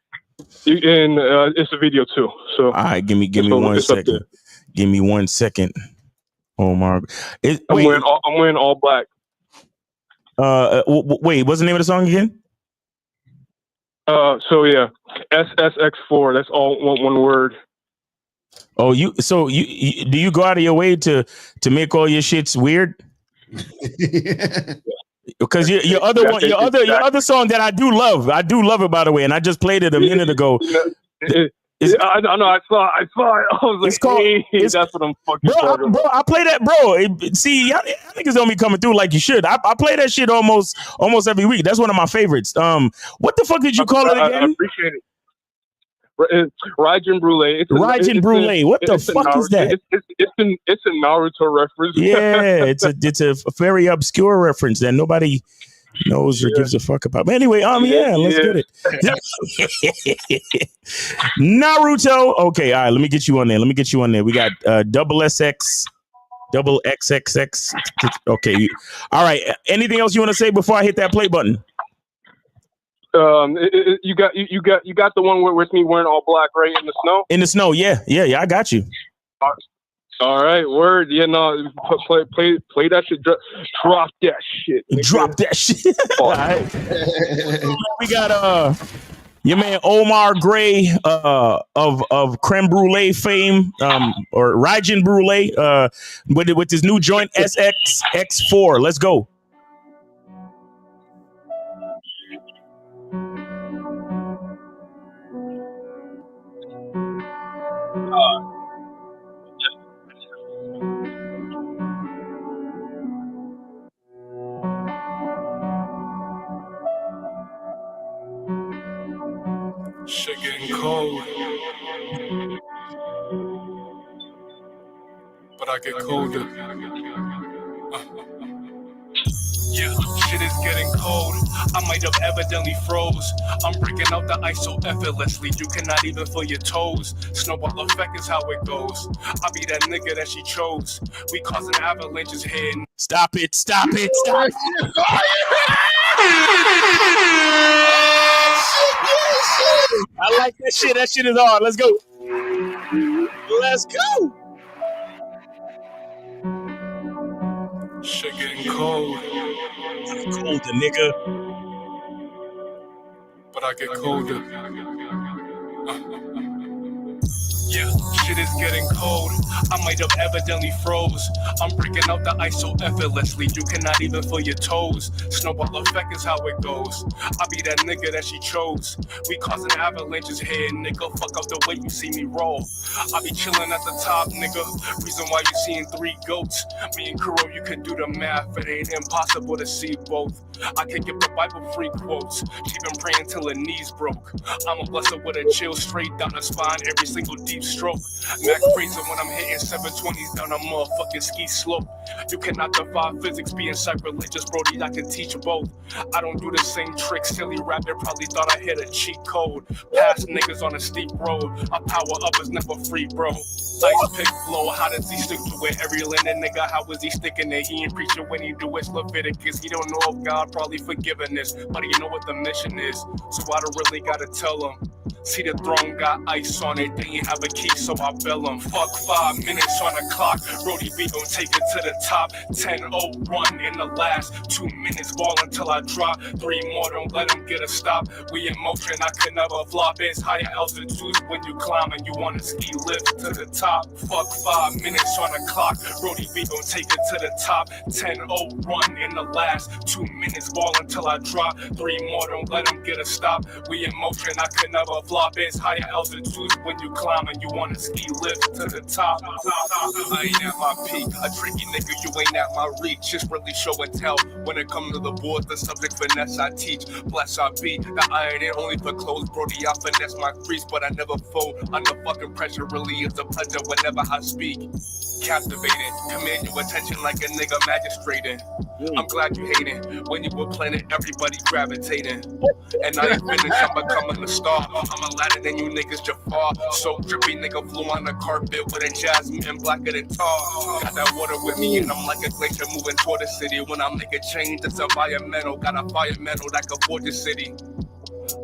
And it's a video too. So all right, give me 1 second. Give me 1 second. Omar. I'm wearing all black. Wait, what's the name of the song again? So yeah, SSX4. That's all one word. Oh, do you go out of your way to make all your shits weird? Because your other song that I do love it, by the way, and I just played it a minute ago. I know. I saw it. I was like, that's what I'm fucking talking about. Bro, I play that, bro. See, y'all niggas don't be coming through like you should. I play that shit almost every week. That's one of my favorites. What the fuck did you call it again? I appreciate it. Rajin Brule. Rajin Brule. What the fuck is that? It's a Naruto reference. Yeah, it's a very obscure reference that nobody knows or gives a fuck about. But anyway, let's get it. Naruto. Okay, all right. Let me get you on there. We got double SX, double XXX. Okay. All right. Anything else you want to say before I hit that play button? You got the one where it's me wearing all black, right? In the snow. In the snow. Yeah. I got you. All right, word. Yeah, no, play that shit. Drop that shit. Drop that shit. All right. We got your man Omar Gray of Creme Brulee fame, or Rajin Brulee, with his new joint SXX4. Let's go. Shit getting cold, but I get colder. Yeah, shit is getting cold. I might have evidently froze. I'm breaking out the ice so effortlessly, you cannot even feel your toes. Snowball effect is how it goes. I'll be that nigga that she chose. We causing avalanches here. Stop it. I like that shit. That shit is hard. Let's go. Shit getting cold. I'm colder, nigga. But I get colder. Yeah, Yeah, shit is getting cold. I might have evidently froze. I'm breaking out the ice so effortlessly, you cannot even feel your toes. Snowball effect is how it goes. I be that nigga that she chose. We causing avalanches here, nigga. Fuck up the way you see me roll. I be chilling at the top, nigga. Reason why you seeing 3 goats. Me and Kuro, you can do the math. It ain't impossible to see both. I can give the Bible free quotes. She been praying till her knees broke. I'ma bless her with a chill straight down her spine every single deep stroke. Mac Fraser when I'm hitting 720s down a motherfucking ski slope. You cannot defy physics being sacrilegious, Brody. I can teach both. I don't do the same trick. Silly rabbit probably thought I hit a cheat code. Past niggas on a steep road. My power up is never free, bro. Ice pick flow, how does he stick to it? Every landed nigga, how is he sticking it? He ain't preaching when he do it. Leviticus, he don't know if God probably forgiving this, but he know what the mission is, so I don't really gotta tell him. See the throne got ice on it, they ain't have a key, so I bell him. Fuck 5 minutes on the clock, Brody B gon' take it to the top. 10-0 run in the last 2 minutes, ball until I drop. 3 more, don't let him get a stop. We in motion, I could never flop. It's higher altitudes when you climb and you wanna ski lift to the top. Fuck 5 minutes on the clock, Brody B gon' take it to the top. 10-0 run in the last 2 minutes, ball until I drop. 3 more, don't let him get a stop. We in motion, I could never flop. It's higher altitudes when you climb and you wanna ski lift to the top. I ain't at my peak, a tricky nigga, you ain't at my reach. It's really show and tell when it comes to the board, the subject finesse I teach. Bless I be, the iron ain't only for clothes, Brody, I finesse my crease, but I never fold under fucking pressure. Really is a pleasure whenever I speak. Captivating, command your attention like a nigga magistrating. I'm glad you hating. When you were planning, everybody gravitating. And I ain't finished, I'm becoming a star. I'm a ladder than you niggas Jafar. So drippy nigga flew on the carpet with a jasmine blacker than tar. Got that water with me and I'm like a glacier moving toward the city. When I make a change, it's environmental. Got a fire metal that can forge the city.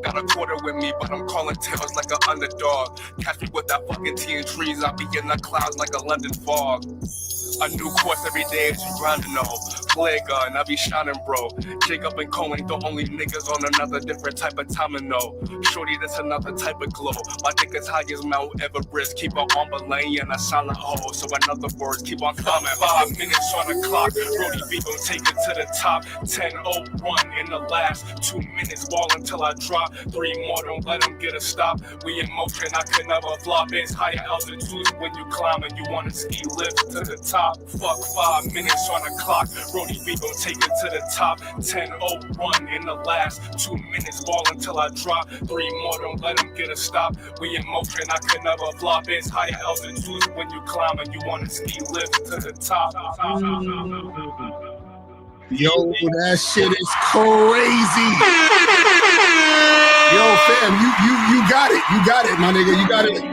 Got a quarter with me, but I'm calling tails like an underdog. Catch me with that fucking tea and trees, I'll be in the clouds like a London fog. A new course every day as you grinding on. Flare gun, I be shining, bro. Jacob and Cohen, the only niggas on another different type of timing, no. Shorty, that's another type of glow. My dick is high as Mount Everest. Keep on belaying a silent hole. So in other words, keep on climbing. 5 minutes on the clock. Brody B gon' take it to the top. 10-0 run in the last 2 minutes. Ball until I drop. 3 more, don't let him get a stop. We in motion, I could never flop. It's higher altitudes when you climb and you wanna ski lift to the top. Fuck 5 minutes on the clock. Brody B gon' take it to the top. 10-0 run in the last 2 minutes. Ball until I drop. 3 more, don't let him get a stop. We in motion, I could never flop. It's higher altitudes when you climb and you wanna ski lift to the top. Yo, that shit is crazy. Yo, fam, you got it. You got it, my nigga. You got it.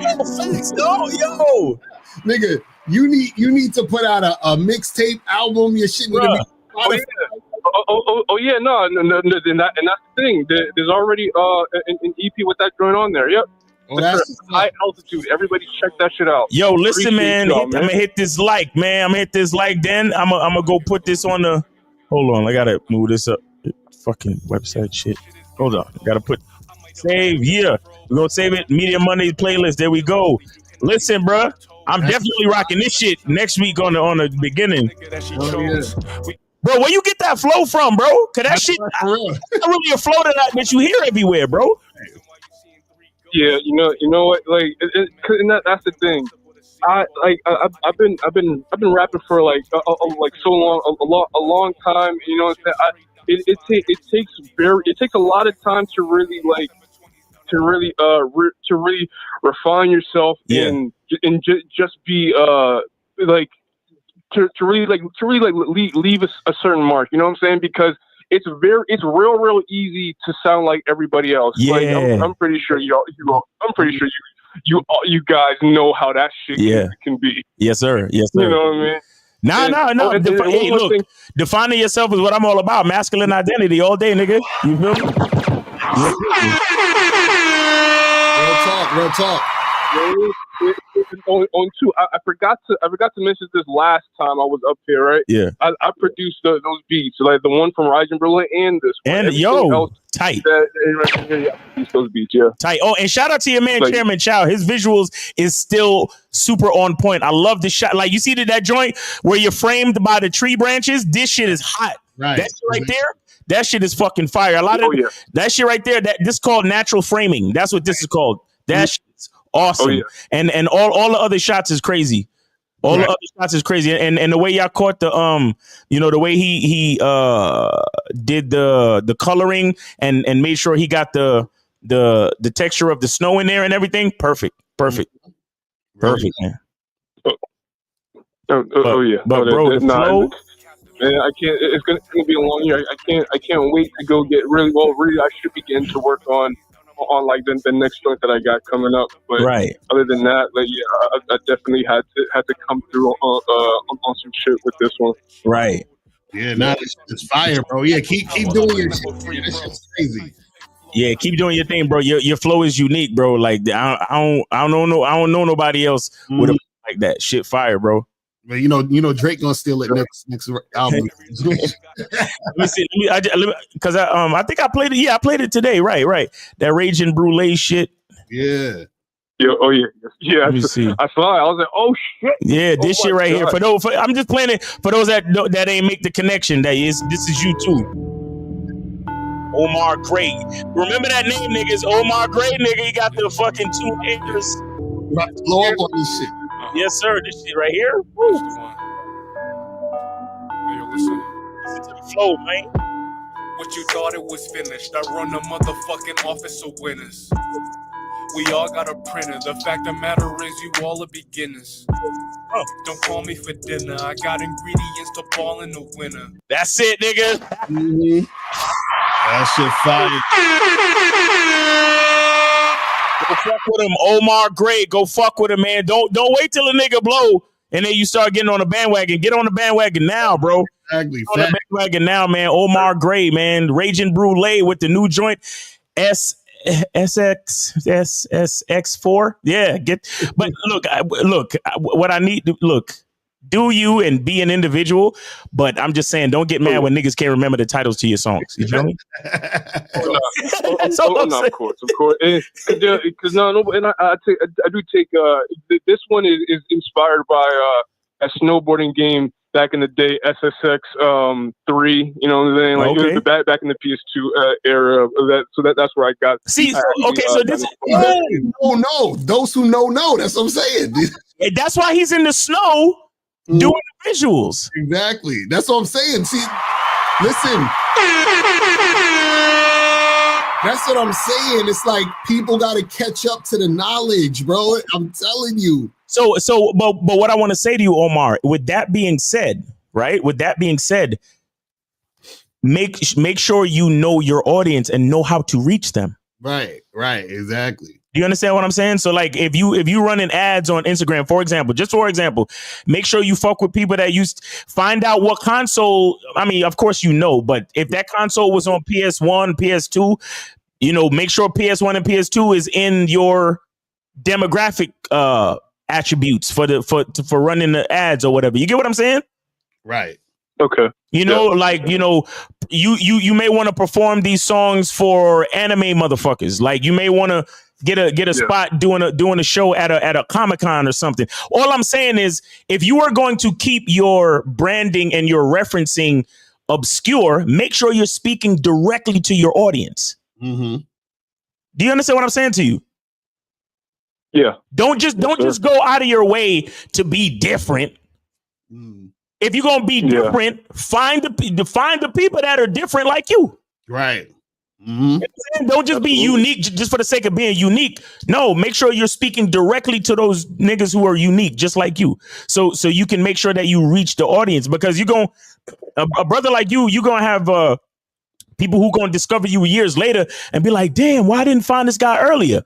Yo. Nigga, you need to put out a mixtape album. Your shit need to be. Oh yeah, no, and that's the thing. There's already an EP with that joint on there. Yep. Oh, that's high altitude. Everybody check that shit out. Yo, listen, Appreciate man. y'all, I'm gonna hit this like, man. I'm gonna hit this like. Then I'm gonna go put this on the. Hold on, I gotta move this up. Fucking website shit. Hold on, I gotta put save. Yeah, we're gonna save it. Media Monday playlist. There we go. Listen, bruh. I'm definitely rocking this shit next week on the beginning. Bro, where you get that flow from, bro? Cause that shit, not really a flow that you hear everywhere, bro. Yeah, you know what? Like, that's the thing. I've been rapping for like so long, a long time. You know, it takes a lot of time to really refine yourself and just be to really leave a certain mark. You know what I'm saying? Because it's real easy to sound like everybody else. Yeah. Like, I'm pretty sure you guys know how that shit can be. Yes, sir. Yes, sir. You know what I mean? No. Hey, look, defining yourself is what I'm all about. Masculine identity all day, nigga. You feel me? Real talk. on two. I forgot to mention this last time I was up here, right? Yeah. I produced those beats, like the one from Rising Berlin and this one. And Everything else tight. I produced those beats, yeah. Tight. Oh, and shout out to your man, Like- Chairman Chow. His visuals is still super on point. I love the shot. Like, you see that joint where you're framed by the tree branches? This shit is hot. Right. That shit right there, that shit is fucking fire. A lot of that shit right there, this is called natural framing. That's what this is called. That shit's awesome. Oh, yeah. And all the other shots is crazy. All the other shots is crazy. And the way y'all caught the the way he did the coloring and made sure he got the texture of the snow in there and everything. Perfect, man. Oh yeah. But bro, the flow. Man, I can't. It's gonna be a long year. I can't wait to go get really. I should be getting to work on like the next joint that I got coming up. But right. Other than that, like I definitely had to come through on some shit with this one. Right. Yeah, nah, it's fire, bro. Yeah, keep doing your shit. This shit's crazy. Yeah, keep doing your thing, bro. Your flow is unique, bro. Like I don't know nobody else with a like that. Shit, fire, bro. But you know, Drake gonna steal it next album. Let me see. Because I think I played it. Yeah, I played it today. Right. That Raging Brulee shit. Yeah. Yeah. Oh yeah. Yeah. Let me see. I saw it. I was like, oh shit. Yeah, this shit right here. God. I'm just playing it for those that ain't make the connection. This is you too. Omar Gray. Remember that name, niggas? Omar Gray, nigga. He got the fucking 2 acres. About to blow up on this shit. Yes, sir. This shit right here. Woo. Listen to the flow, man. What you thought it was finished? I run the motherfucking office of winners. We all got a printer. The fact of the matter is you all are beginners. Don't call me for dinner. I got ingredients to ball in the winter. That's it, nigga. That shit fire. Go fuck with him, Omar Gray. Go fuck with him, man. Don't wait till a nigga blow and then you start getting on the bandwagon. Get on the bandwagon now, bro. Exactly. On the bandwagon now, man. Omar Gray, man. Raging Brulee with the new joint SXX4. Yeah, but look, what I need to look. Do you and be an individual, but I'm just saying, don't get mad when niggas can't remember the titles to your songs. You feel me? Of course. Because and I do take this one is inspired by a snowboarding game back in the day, SSX 3. You know what I'm saying? Like it was back in the PS2 era. Of that, so that's where I got. See, so this. No. Those who know. That's what I'm saying. That's why he's in the snow. Doing the visuals. Exactly. That's what I'm saying. See, listen. That's what I'm saying. It's like people got to catch up to the knowledge, bro. I'm telling you. But what I want to say to you, Omar, with that being said, make sure you know your audience and know how to reach them. Right, exactly. Do you understand what I'm saying? So like if you running ads on Instagram, for example, make sure you fuck with people that find out what console. I mean, of course, but if that console was on PS1, PS2, make sure PS1 and PS2 is in your demographic attributes for running the ads or whatever. You get what I'm saying? Right. Okay. You may want to perform these songs for anime motherfuckers. Like you may want to get a spot doing a show at a Comic-Con or something. All I'm saying is if you are going to keep your branding and your referencing obscure, make sure you're speaking directly to your audience. Mm-hmm. Do you understand what I'm saying to you? Yeah. Don't just go out of your way to be different. If you're gonna be different, find the people that are different like you. Right. Mm-hmm. Don't just be unique just for the sake of being unique. No, make sure you're speaking directly to those niggas who are unique, just like you. So you can make sure that you reach the audience, because you're going a brother like you're gonna have people who gonna discover you years later and be like, damn, why I didn't find this guy earlier?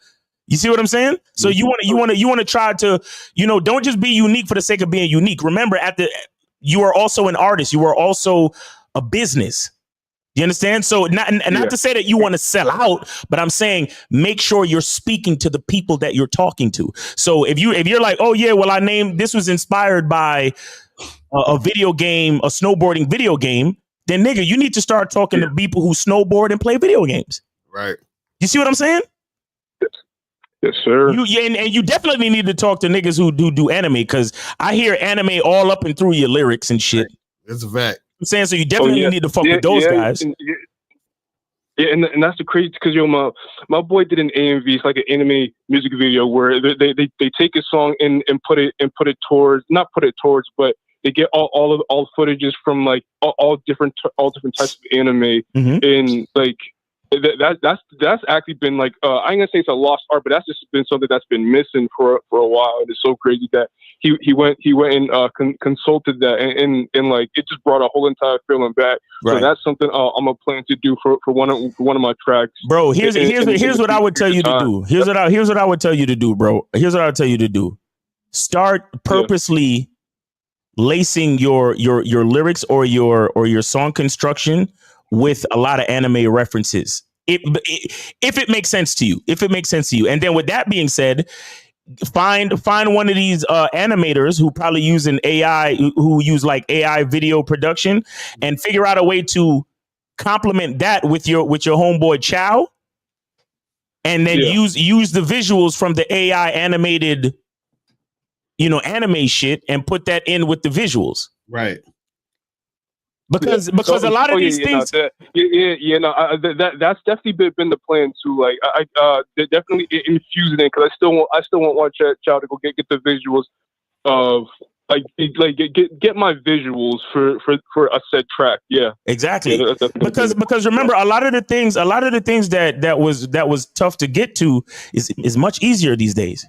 You see what I'm saying? So you want to try to, don't just be unique for the sake of being unique. Remember, you are also an artist. You are also a business. You understand? So not to say that you want to sell out, but I'm saying make sure you're speaking to the people that you're talking to. So if you're like, oh yeah, well I named this was inspired by a video game, a snowboarding video game, then nigga, you need to start talking to people who snowboard and play video games. Right. You see what I'm saying? Yes, sir. And you definitely need to talk to niggas who do anime, because I hear anime all up and through your lyrics and shit. That's a fact. I'm saying, so you definitely need to fuck with those guys. And that's the crazy, because my boy did an AMV. It's like an anime music video where they take a song and put it towards, not put it towards, but they get all footages from like all different types of anime, and like that's actually been like I ain't gonna say it's a lost art, but that's just been something that's been missing for a while. And it's so crazy that he went and consulted that, and like it just brought a whole entire feeling back. Right. So that's something I'm gonna plan to do for one of my tracks. Bro, here's what I would tell you to do. Here's what I would tell you to do, bro. Here's what I would tell you to do. Start purposely lacing your lyrics or your song construction with a lot of anime references. If it makes sense to you. And then with that being said, find one of these animators who probably use an AI, who use like AI video production, and figure out a way to complement that with your homeboy Chow, and then use the visuals from the AI animated, anime shit, and put that in with the visuals. Right. Because a lot of these things. That's definitely been the plan too. Like they're definitely infusing it, because I still want one child to go get the visuals of get my visuals for a said track. Yeah, exactly. Yeah, because remember, a lot of the things that was tough to get to is much easier these days.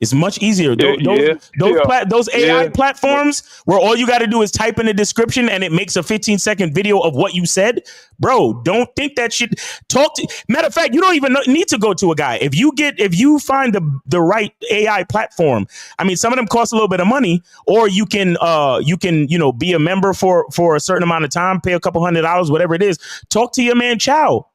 It's much easier. Those AI platforms where all you got to do is type in a description and it makes a 15-second video of what you said. Bro, don't think that shit. Matter of fact, you don't even need to go to a guy. If you find the right AI platform, I mean, some of them cost a little bit of money, or you can be a member for a certain amount of time, pay a couple $100, whatever it is. Talk to your man Chow.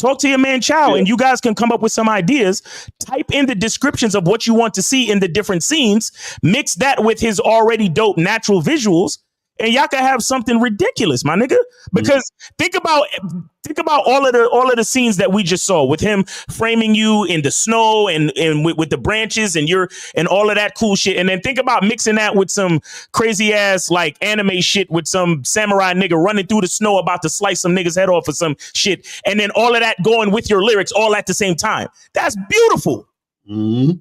And you guys can come up with some ideas. Type in the descriptions of what you want to see in the different scenes. Mix that with his already dope natural visuals, and y'all can have something ridiculous, my nigga. Because think about all of the scenes that we just saw with him framing you in the snow and with the branches and all of that cool shit. And then think about mixing that with some crazy ass like anime shit with some samurai nigga running through the snow about to slice some nigga's head off or some shit. And then all of that going with your lyrics all at the same time. That's beautiful. Mm-hmm.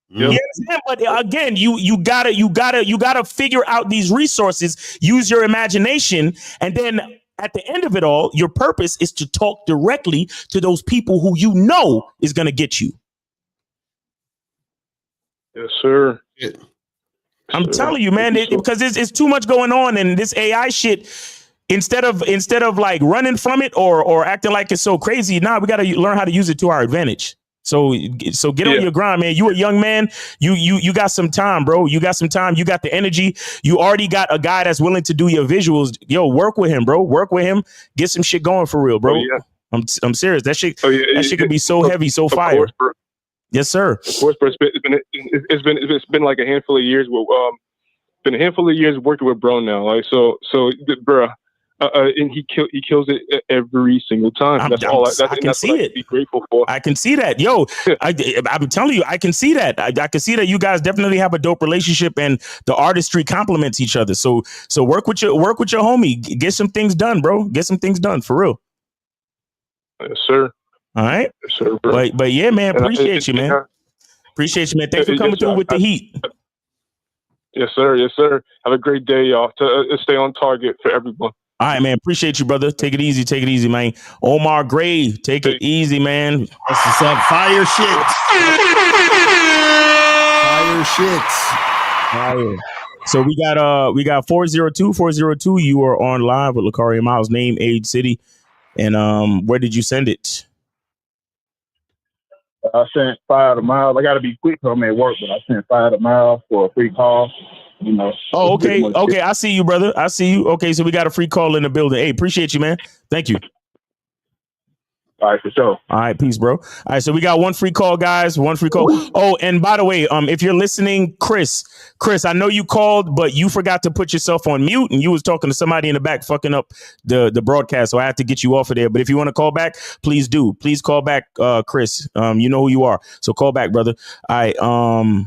Yep. Yeah, but again, you gotta figure out these resources, use your imagination, and then at the end of it all, your purpose is to talk directly to those people who you know is gonna get you. Yes, sir. I'm telling you, man, because it's too much going on, and this AI shit. Instead of like running from it or acting like it's so crazy, we gotta learn how to use it to our advantage. So get on your grind, man. You a young man. You got some time, bro. You got some time. You got the energy. You already got a guy that's willing to do your visuals. Yo, work with him, bro. Work with him. Get some shit going for real, bro. Oh, yeah. I'm serious. That shit. Oh, yeah. That shit could be so heavy, so fire. Course, yes, sir. Of course, bro. It's been like a handful of years. Been a handful of years working with bro now. Like so, bro. And he kills it every single time. That's all. I can see it. Be grateful for. I can see that, yo. I'm telling you, I can see that. I can see that you guys definitely have a dope relationship, and the artistry complements each other. So work with your homie. Get some things done, bro. Get some things done for real. Yes, sir. All right. Yes, sir, bro. But yeah, man. Appreciate you, man. Appreciate you, man. Thanks for coming through with the heat. Yes, sir. Yes, sir. Have a great day, y'all. To stay on target for everyone. All right, man. Appreciate you, brother. Take it easy, man. Omar Gray, take it easy, man. That's what's up. Fire shit. Fire. So we got 402. You are on live with Lakaria Miles. Name, age, city, and where did you send it? I sent 5 miles. I got to be quick because I'm at work, but I sent 5 miles for a free call. You know. Oh, that's pretty okay. much Okay. it. I see you, brother. I see you. Okay. So we got a free call in the building. Hey, appreciate you, man. Thank you. All right, for sure. All right, peace, bro. All right, so we got one free call, guys. One free call. Oh, and by the way, if you're listening, Chris, I know you called, but you forgot to put yourself on mute, and you was talking to somebody in the back, fucking up the broadcast. So I have to get you off of there. But if you want to call back, please do. Please call back, Chris. You know who you are, so call back, brother. All right.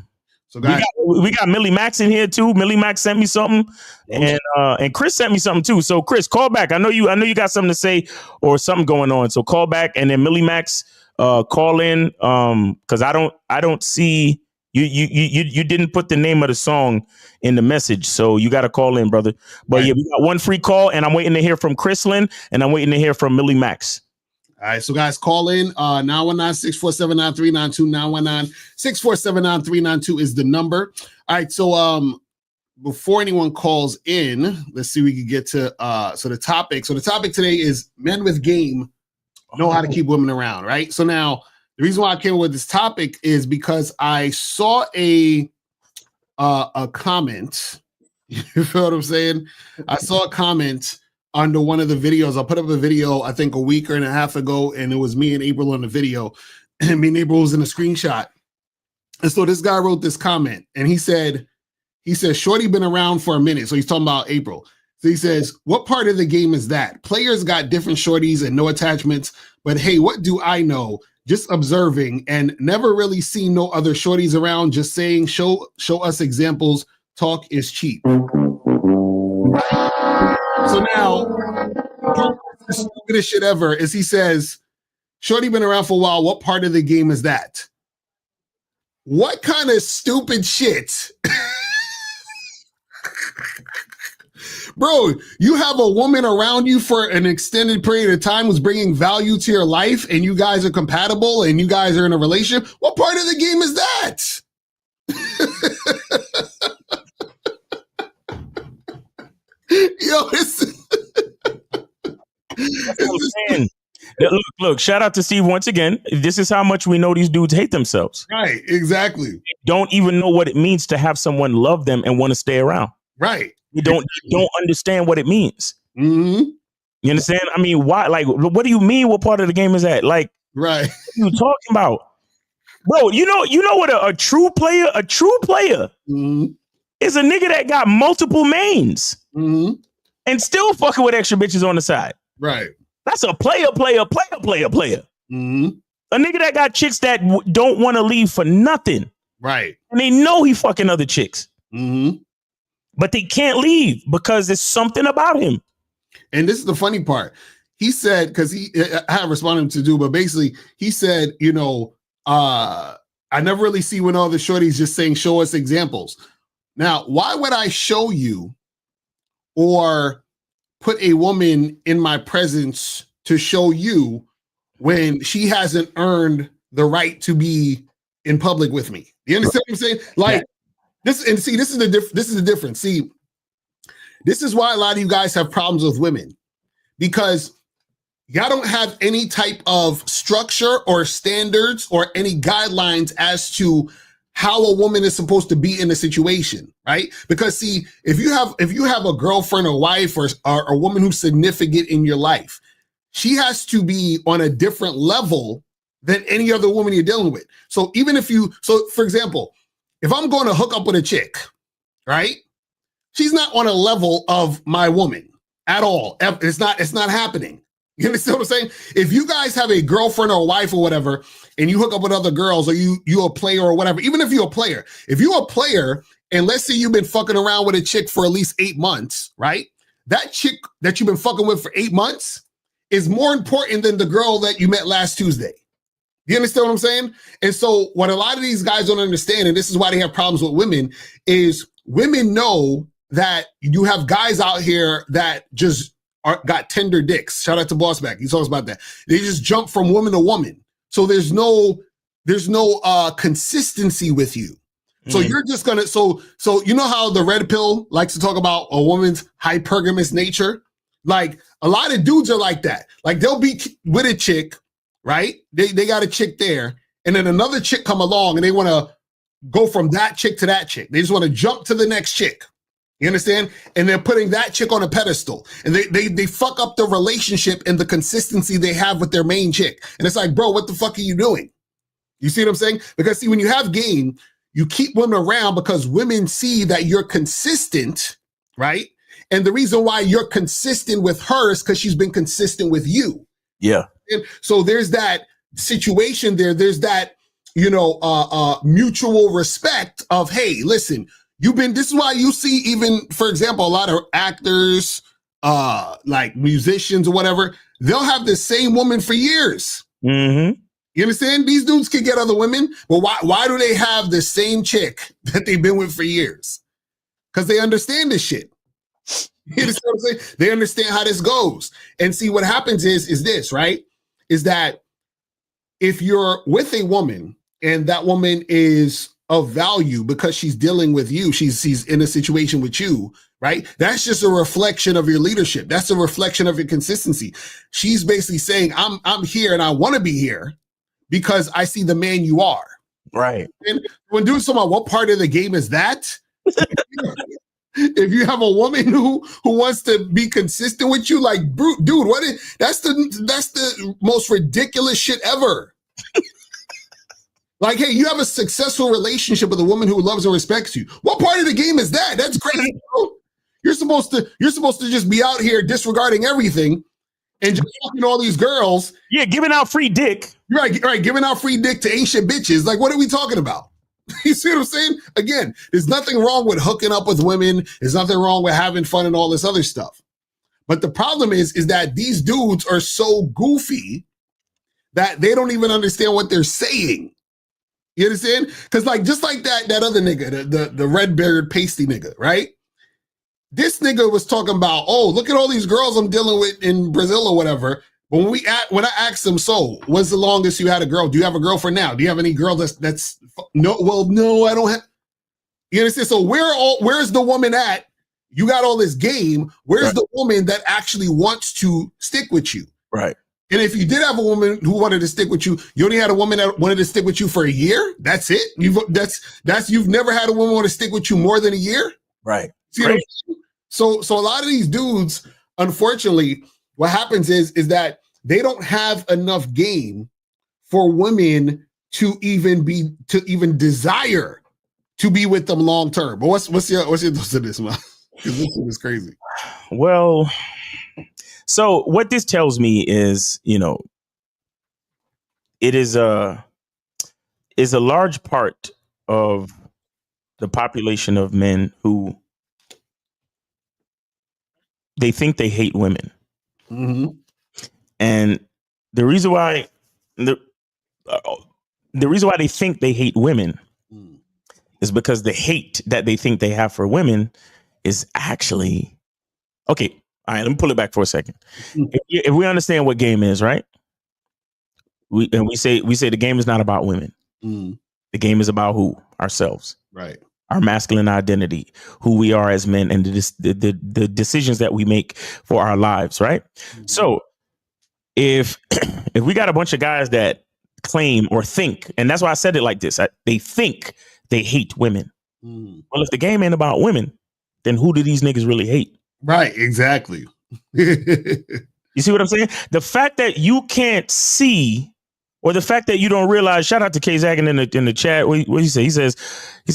So guys, we got Millie Max in here too. Millie Max sent me something, and Chris sent me something too. So Chris, call back. I know you got something to say or something going on. So call back, and then Millie Max, call in. Because I don't see you didn't put the name of the song in the message, so you got to call in, brother. But yeah, we got one free call, and I'm waiting to hear from Chrislyn, and I'm waiting to hear from Millie Max. all right, so guys, call in 919-647-9392. 919-647-9392 is the number. All right, so before anyone calls in, let's see if we can get to the topic. So the topic today is men with game know how to keep women around, right? So now the reason why I came up with this topic is because I saw a comment. You feel what I'm saying? I saw a comment under one of the videos. I put up a video, I think a week and a half ago, and it was me and April on the video, and me and April was in a screenshot. And so this guy wrote this comment, and he said, Shorty been around for a minute. So he's talking about April. So he says, what part of the game is that? Players got different shorties and no attachments, but hey, what do I know? Just observing and never really seen no other shorties around. Just saying, show us examples. Talk is cheap. So now, the stupidest shit ever is he says, Shorty been around for a while. What part of the game is that? What kind of stupid shit? Bro, you have a woman around you for an extended period of time who's bringing value to your life, and you guys are compatible and you guys are in a relationship. What part of the game is that? Yo, Look, shout out to Steve once again. This is how much we know these dudes hate themselves. Right, exactly. They don't even know what it means to have someone love them and want to stay around. Right. You don't understand what it means. Mm-hmm. You understand? I mean, why? Like, what do you mean? What part of the game is that? Like, right? What are you talking about, bro? You know what a true player is a nigga that got multiple mains and still fucking with extra bitches on the side. Right. That's a player. Mm-hmm. A nigga that got chicks that don't want to leave for nothing. Right. And they know he fucking other chicks. Mm-hmm. But they can't leave because there's something about him. And this is the funny part. He said, because I had responded to do, but basically he said, I never really see when all the shorties just saying, show us examples. Now, why would I show you or put a woman in my presence to show you when she hasn't earned the right to be in public with me? You understand what I'm saying? Like, this is the difference. See, this is why a lot of you guys have problems with women, because y'all don't have any type of structure or standards or any guidelines as to how a woman is supposed to be in a situation, right? Because see, if you have a girlfriend or wife or a woman who's significant in your life, she has to be on a different level than any other woman you're dealing with. So for example, if I'm going to hook up with a chick, right? She's not on a level of my woman at all. It's not happening. You understand what I'm saying? If you guys have a girlfriend or a wife or whatever, and you hook up with other girls, or you a player or whatever, even if you're a player, and let's say you've been fucking around with a chick for at least 8 months, right? That chick that you've been fucking with for 8 months is more important than the girl that you met last Tuesday. You understand what I'm saying? And so what a lot of these guys don't understand, and this is why they have problems with women, is women know that you have guys out here that just got tender dicks. Shout out to Bossback. He talks about that. They just jump from woman to woman. So there's no consistency with you. So you're just gonna, so you know how the red pill likes to talk about a woman's hypergamous nature? Like a lot of dudes are like that. Like they'll be with a chick, right? They got a chick there, and then another chick come along and they want to go from that chick to that chick. They just want to jump to the next chick. You understand? And they're putting that chick on a pedestal. And they fuck up the relationship and the consistency they have with their main chick. And it's like, bro, what the fuck are you doing? You see what I'm saying? Because see, when you have game, you keep women around because women see that you're consistent, right? And the reason why you're consistent with her is because she's been consistent with you. Yeah. And so there's that situation there. There's that, mutual respect of, hey, listen, this is why you see even, for example, a lot of actors, like musicians or whatever, they'll have the same woman for years. Mm-hmm. You understand? These dudes can get other women, but why do they have the same chick that they've been with for years? Because they understand this shit. You understand what I'm saying? They understand how this goes. And see, what happens is this, right? Is that if you're with a woman and that woman is of value because she's dealing with you, she's in a situation with you, right? That's just a reflection of your leadership. That's a reflection of your consistency. She's basically saying, I'm here and I want to be here because I see the man you are. Right. And when dudes talking about what part of the game is that? If you have a woman who wants to be consistent with you, like, dude, that's the most ridiculous shit ever. Like, hey, you have a successful relationship with a woman who loves and respects you. What part of the game is that? That's crazy, bro. You're supposed to just be out here disregarding everything and just fucking all these girls. Yeah, giving out free dick. Right, giving out free dick to ancient bitches. Like, what are we talking about? You see what I'm saying? Again, there's nothing wrong with hooking up with women. There's nothing wrong with having fun and all this other stuff. But the problem is that these dudes are so goofy that they don't even understand what they're saying. You understand? Because just like that other nigga, the red-bearded pasty nigga, right? This nigga was talking about, oh, look at all these girls I'm dealing with in Brazil or whatever. But when I asked him, so when's the longest you had a girl? Do you have a girlfriend now? Do you have any girl that's no? Well, no, I don't have. You understand? So where's the woman at? You got all this game. Where's the woman that actually wants to stick with you? Right. And if you did have a woman who wanted to stick with you, you only had a woman that wanted to stick with you for a year. That's it. You've never had a woman want to stick with you more than a year. Right. See what I'm saying? So a lot of these dudes, unfortunately, what happens is that they don't have enough game for women to even desire to be with them long term. But what's your thoughts on this, man? Because this is crazy. Well, so what this tells me is, it is a large part of the population of men who they think they hate women. Mm-hmm. And the reason why they think they hate women is because the hate that they think they have for women is actually okay. All right, let me pull it back for a second. If we understand what game is, right? We say the game is not about women. Mm. The game is about who? Ourselves. Right. Our masculine identity, who we are as men, and the decisions that we make for our lives, right? Mm-hmm. So if we got a bunch of guys that claim or think, and that's why I said it like this, they think they hate women. Mm. Well, if the game ain't about women, then who do these niggas really hate? Right, exactly. You see what I'm saying? The fact that you can't see, or the fact that you don't realize, shout out to K Zaggin in the chat. What he say? He said,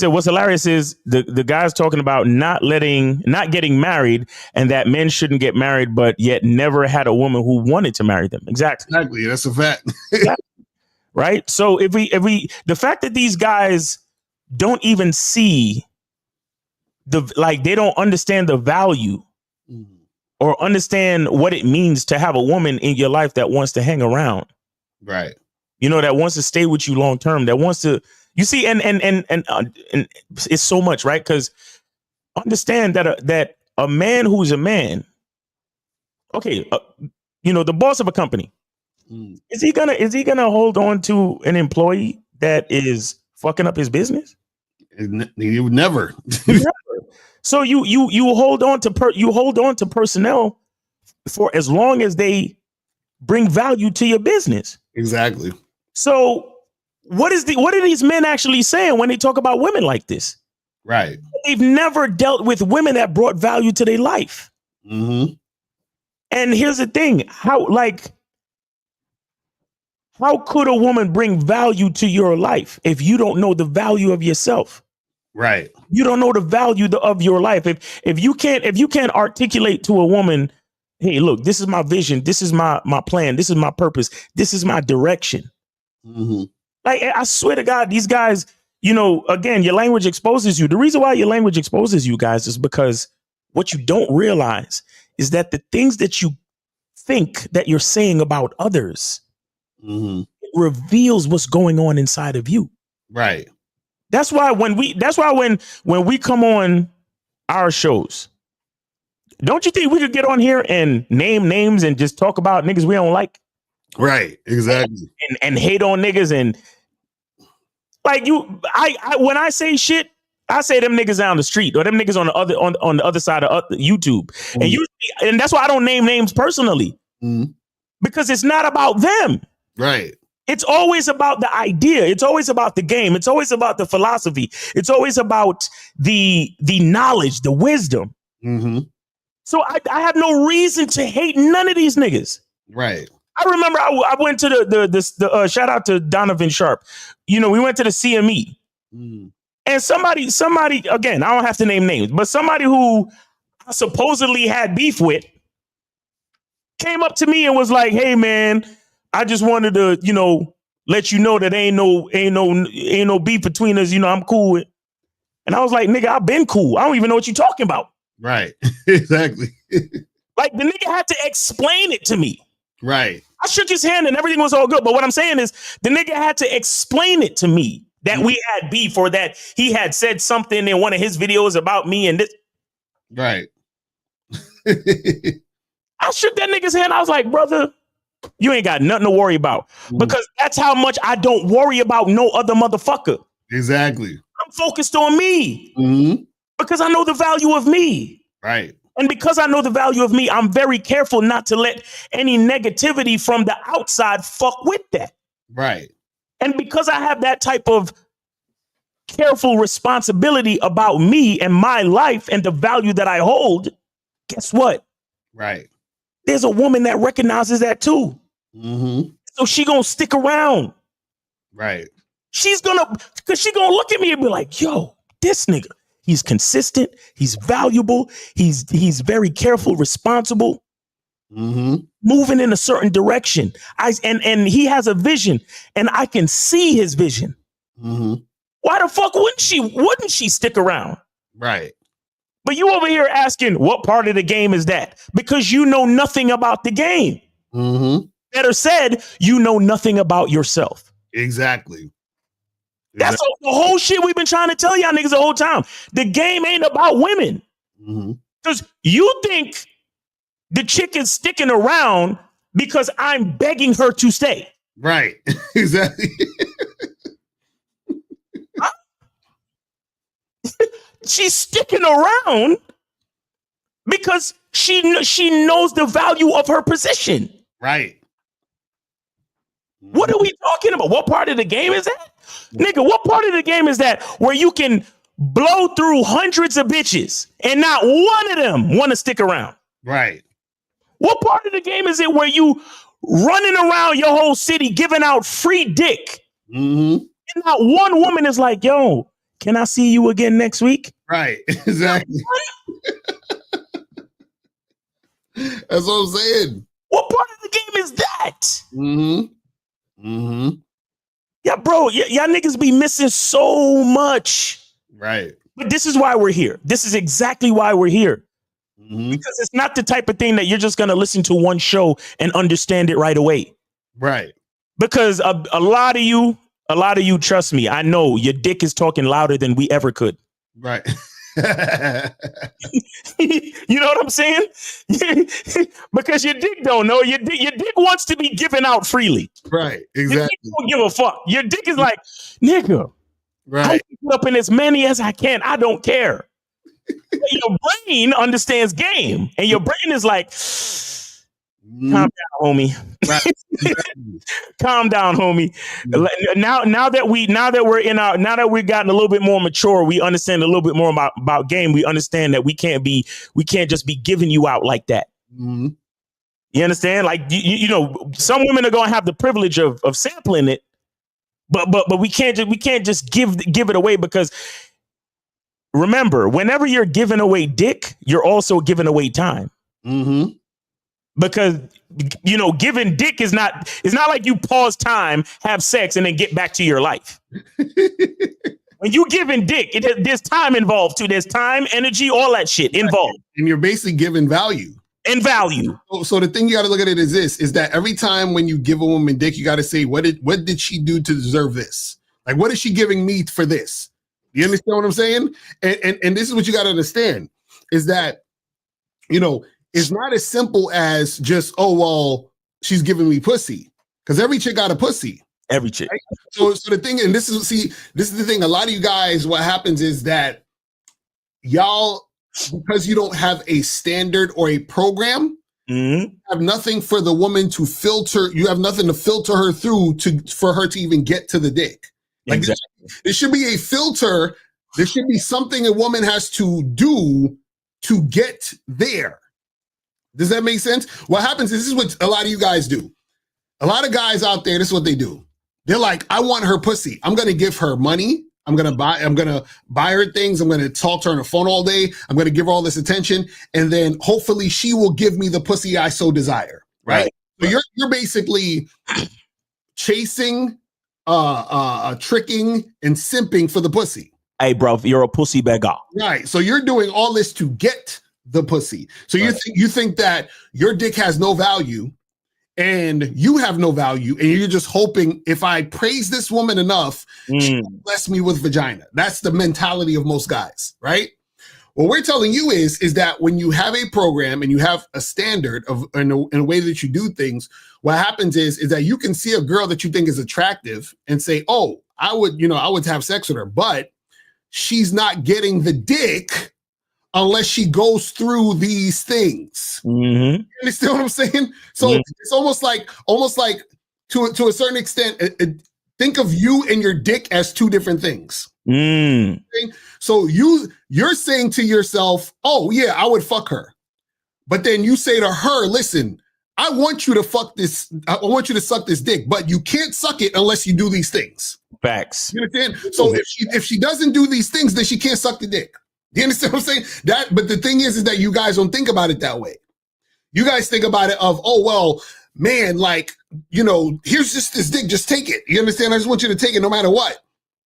what's hilarious is the guy's talking about not getting married, and that men shouldn't get married, but yet never had a woman who wanted to marry them. Exactly. That's a fact. Right. So if we, the fact that these guys don't even see they don't understand the value or understand what it means to have a woman in your life that wants to hang around. Right. That wants to stay with you long term, that wants to, you see, and it's so much, right? Because understand that a man who's a man, okay, the boss of a company, is he gonna hold on to an employee that is fucking up his business? He would never. So you hold on to personnel for as long as they bring value to your business. Exactly. So what are these men actually saying when they talk about women like this? Right. They've never dealt with women that brought value to their life. Mm-hmm. And here's the thing: how could a woman bring value to your life if you don't know the value of yourself? Right. You don't know the value of your life. If you can't articulate to a woman, hey, look, this is my vision, this is my plan, this is my purpose, this is my direction. Mm-hmm. Like, I swear to God, these guys, again, your language exposes you. The reason why your language exposes you guys is because what you don't realize is that the things that you think that you're saying about others it reveals what's going on inside of you. Right. That's why when we come on our shows, don't you think we could get on here and name names and just talk about niggas we don't like? Right. Exactly. And hate on niggas and like when I say shit, I say them niggas down the street or them niggas on the other side of YouTube. And that's why I don't name names personally. Because it's not about them. Right. It's always about the idea. It's always about the game. It's always about the philosophy. It's always about the knowledge, the wisdom. So I have no reason to hate none of these niggas. Right. I remember I went to the shout out to Donovan Sharp. We went to the CME. And somebody, again, I don't have to name names, but somebody who I supposedly had beef with came up to me and was like, hey man, I just wanted to, let you know that ain't no beef between us. I'm cool with. And I was like, nigga, I've been cool. I don't even know what you're talking about. Right. Exactly. Like the nigga had to explain it to me. Right. I shook his hand and everything was all good. But what I'm saying is the nigga had to explain it to me that we had beef or that he had said something in one of his videos about me and this. Right. I shook that nigga's hand. I was like, brother, you ain't got nothing to worry about because that's how much I don't worry about no other motherfucker. Exactly. I'm focused on me because I know the value of me. Right. And because I know the value of me, I'm very careful not to let any negativity from the outside fuck with that. Right. And because I have that type of careful responsibility about me and my life and the value that I hold, guess what? Right. There's a woman that recognizes that too. So she gonna stick around. Right. She's gonna look at me and be like, yo, this nigga, he's consistent, he's valuable, he's very careful, responsible, moving in a certain direction. And he has a vision and I can see his vision. Why the fuck wouldn't she stick around? Right. But you over here asking what part of the game is that? Because you know nothing about the game. Better said, you know nothing about yourself. Exactly. That's the whole shit we've been trying to tell y'all niggas the whole time. The game ain't about women. Because you think the chick is sticking around because I'm begging her to stay. Right. Exactly. She's sticking around because she knows the value of her position. Right. What are we talking about? What part of the game is that? Nigga, what part of the game is that where you can blow through hundreds of bitches and not one of them want to stick around? Right. What part of the game is it where you running around your whole city giving out free dick? And not one woman is like, yo, can I see you again next week? Right. Exactly. That's what I'm saying. What part of the game is that? Yeah, bro, y'all niggas be missing so much. Right. But this is why we're here. This is exactly why we're here. Because it's not the type of thing that you're just going to listen to one show and understand it right away. Right. Because a lot of you, trust me, I know your dick is talking louder than we ever could. Right. You know what I'm saying? Because your dick don't know. Your dick wants to be given out freely. Right. Exactly. Your dick don't give a fuck. Your dick is like, nigga, right. I can get up in as many as I can. I don't care. Your brain understands game. And your brain is like, Calm down, homie. Calm down, homie. Now that we've gotten a little bit more mature, we understand a little bit more about game. We understand that we can't just be giving you out like that. Mm-hmm. You understand? Like you know, some women are gonna have the privilege of sampling it, but we can't just give it away, because remember, whenever you're giving away dick, you're also giving away time. Mm-hmm. Because, you know, giving dick is not like you pause time, have sex, and then get back to your life. When you giving dick, there's time involved too. There's time, energy, all that shit involved. And you're basically giving value. And value. So the thing you got to look at it is that every time when you give a woman dick, you got to say, what did she do to deserve this? Like, what is she giving me for this? You understand what I'm saying? And this is what you got to understand, is that, you know, it's not as simple as just, oh, well, she's giving me pussy. Because every chick got a pussy. Every chick. Right? So the thing, and this is the thing, a lot of you guys, what happens is that y'all, because you don't have a standard or a program, have nothing for the woman to filter. You have nothing to filter her through for her to even get to the dick. Like, exactly. There should be a filter. There should be something a woman has to do to get there. Does that make sense? What happens is, this is what a lot of you guys do. A lot of guys out there, this is what they do. They're like, I want her pussy. I'm going to give her money. I'm going to buy her things. I'm going to talk to her on the phone all day. I'm going to give her all this attention. And then hopefully she will give me the pussy I so desire. Right. So you're basically chasing, tricking and simping for the pussy. Hey, bro, you're a pussy beggar. Right. So you're doing all this to get the pussy. So you think that your dick has no value and you have no value, and you're just hoping, if I praise this woman enough, she'll bless me with vagina. That's the mentality of most guys, right? What we're telling you is that when you have a program and you have a standard of in a way that you do things, what happens is that you can see a girl that you think is attractive and say, oh, I would have sex with her, but she's not getting the dick unless she goes through these things. You understand what I'm saying? So it's almost like to a certain extent, think of you and your dick as two different things. Okay? So you're saying to yourself, oh yeah, I would fuck her. But then you say to her, listen, I want you to fuck this. I want you to suck this dick, but you can't suck it unless you do these things. Facts. You understand? So if she doesn't do these things, then she can't suck the dick. You understand what I'm saying? But the thing is that you guys don't think about it that way. You guys think about it of, oh, well, man, like, you know, here's just this dick, just take it. You understand? I just want you to take it no matter what.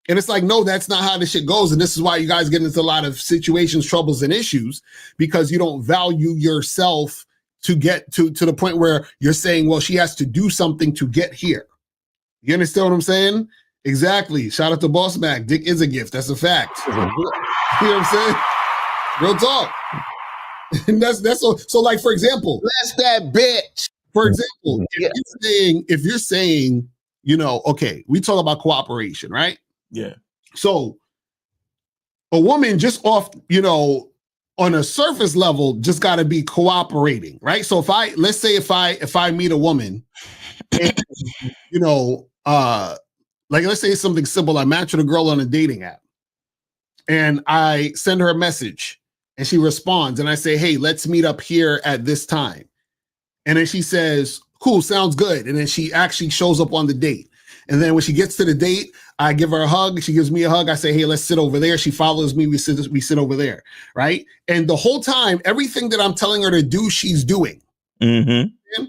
And it's like, no, that's not how this shit goes. And this is why you guys get into a lot of situations, troubles, and issues, because you don't value yourself to get to the point where you're saying, well, she has to do something to get here. You understand what I'm saying? Exactly. Shout out to Boss Mac. Dick is a gift. That's a fact. You know what I'm saying? Real talk. And that's so like, for example, bless that bitch. For example, if you're saying, you know, okay, we talk about cooperation, right? Yeah. So a woman just off, you know, on a surface level, just got to be cooperating, right? So let's say if I meet a woman, and, you know, like let's say something simple, I match with a girl on a dating app, and I send her a message, and she responds, and I say, hey, let's meet up here at this time, and then she says, cool, sounds good, and then she actually shows up on the date. And then when she gets to the date, I give her a hug. She gives me a hug. I say, hey, let's sit over there. She follows me. We sit over there, right? And the whole time, everything that I'm telling her to do, she's doing. Mm-hmm.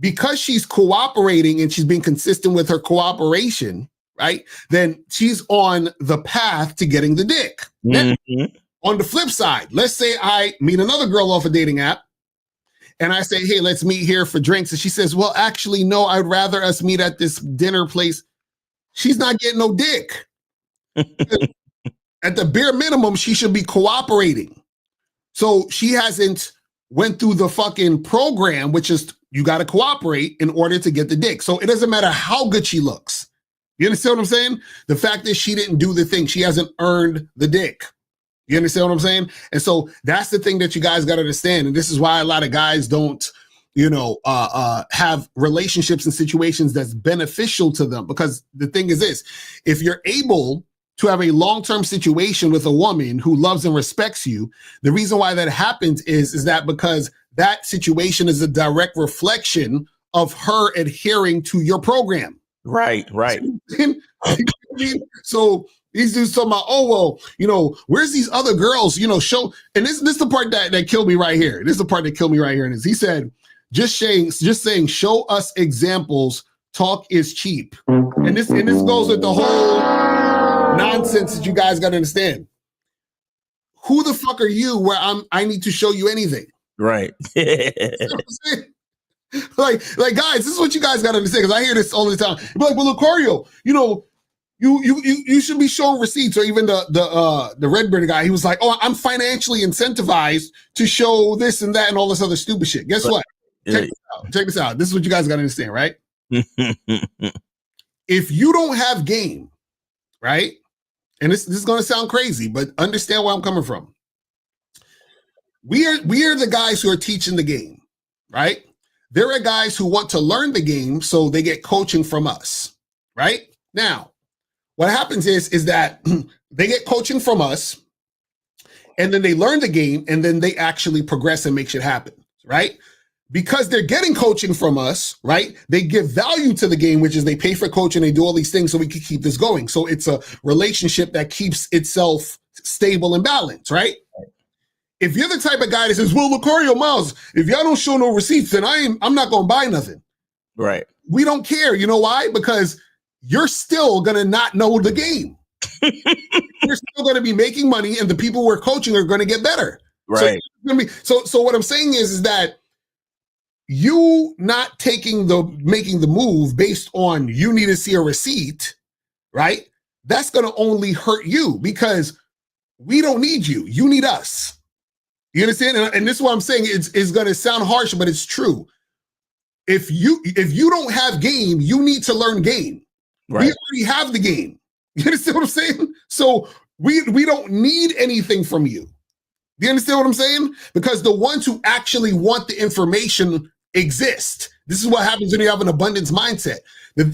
Because she's cooperating and she's being consistent with her cooperation, right? Then she's on the path to getting the dick. Then, on the flip side, let's say I meet another girl off a dating app, and I say, hey, let's meet here for drinks. And she says, well, actually, no, I'd rather us meet at this dinner place. She's not getting no dick. At the bare minimum, she should be cooperating. So she hasn't went through the fucking program, which is you got to cooperate in order to get the dick. So it doesn't matter how good she looks. You understand what I'm saying? The fact is she didn't do the thing. She hasn't earned the dick. You understand what I'm saying? And so that's the thing that you guys got to understand. And this is why a lot of guys don't have relationships and situations that's beneficial to them. Because the thing is this, if you're able to have a long-term situation with a woman who loves and respects you, the reason why that happens is that because that situation is a direct reflection of her adhering to your program. Right. So these dudes talking about, oh, well, where's these other girls, show, and this is the part that killed me right here. This is the part that killed me right here. And he said, just saying, show us examples, talk is cheap. And this goes with the whole nonsense that you guys got to understand. Who the fuck are you where I need to show you anything? Right. like guys, this is what you guys got to understand, because I hear this all the time. You're like, well, Lucario, you should be showing receipts. Or even the Redbird guy, he was like, oh, I'm financially incentivized to show this and that and all this other stupid shit. Guess what? Check this out. This is what you guys got to understand, right? If you don't have game, right? And this is going to sound crazy, but understand where I'm coming from. We are the guys who are teaching the game, right? There are guys who want to learn the game, so they get coaching from us, right? Now, what happens is that they get coaching from us, and then they learn the game, and then they actually progress and make shit happen, right? Because they're getting coaching from us, right? They give value to the game, which is they pay for coaching, they do all these things so we can keep this going. So it's a relationship that keeps itself stable and balanced, right? If you're the type of guy that says, well, Lucario, Miles, if y'all don't show no receipts, then I'm not going to buy nothing. Right. We don't care. You know why? Because you're still going to not know the game. You're still going to be making money, and the people we're coaching are going to get better. Right. So what I'm saying is that you not making the move based on you need to see a receipt, right? That's going to only hurt you, because we don't need you. You need us. You understand? And this is what I'm saying. It's going to sound harsh, but it's true. If you don't have game, you need to learn game. Right. We already have the game. You understand what I'm saying? So we don't need anything from you. Do you understand what I'm saying? Because the ones who actually want the information exist. This is what happens when you have an abundance mindset.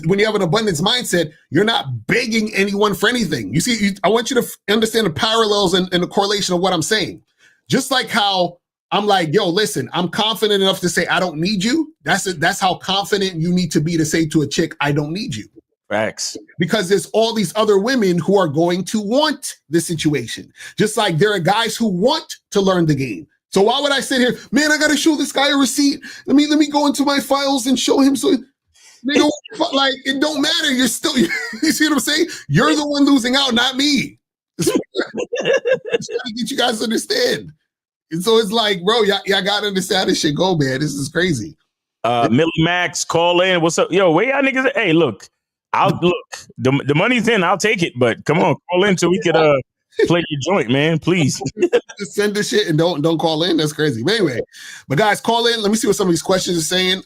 When you have an abundance mindset, you're not begging anyone for anything. You see, I want you to understand the parallels and the correlation of what I'm saying. Just like how I'm like, yo, listen, I'm confident enough to say I don't need you. That's how confident you need to be to say to a chick, I don't need you. Facts. Because there's all these other women who are going to want the situation. Just like there are guys who want to learn the game. So why would I sit here, man, I got to show this guy a receipt. Let me go into my files and show him. So nigga, like, it don't matter. You're still, you see what I'm saying? You're the one losing out, not me. Just trying to get you guys to understand. And so it's like, bro, y'all got to understand how this shit go, man. This is crazy. Millie Max, call in. What's up? Yo, where y'all niggas at? Hey, look, the money's in. I'll take it. But come on, call in so we could play your joint, man. Please. Just send the shit and don't call in. That's crazy. But anyway, but guys, call in. Let me see what some of these questions are saying.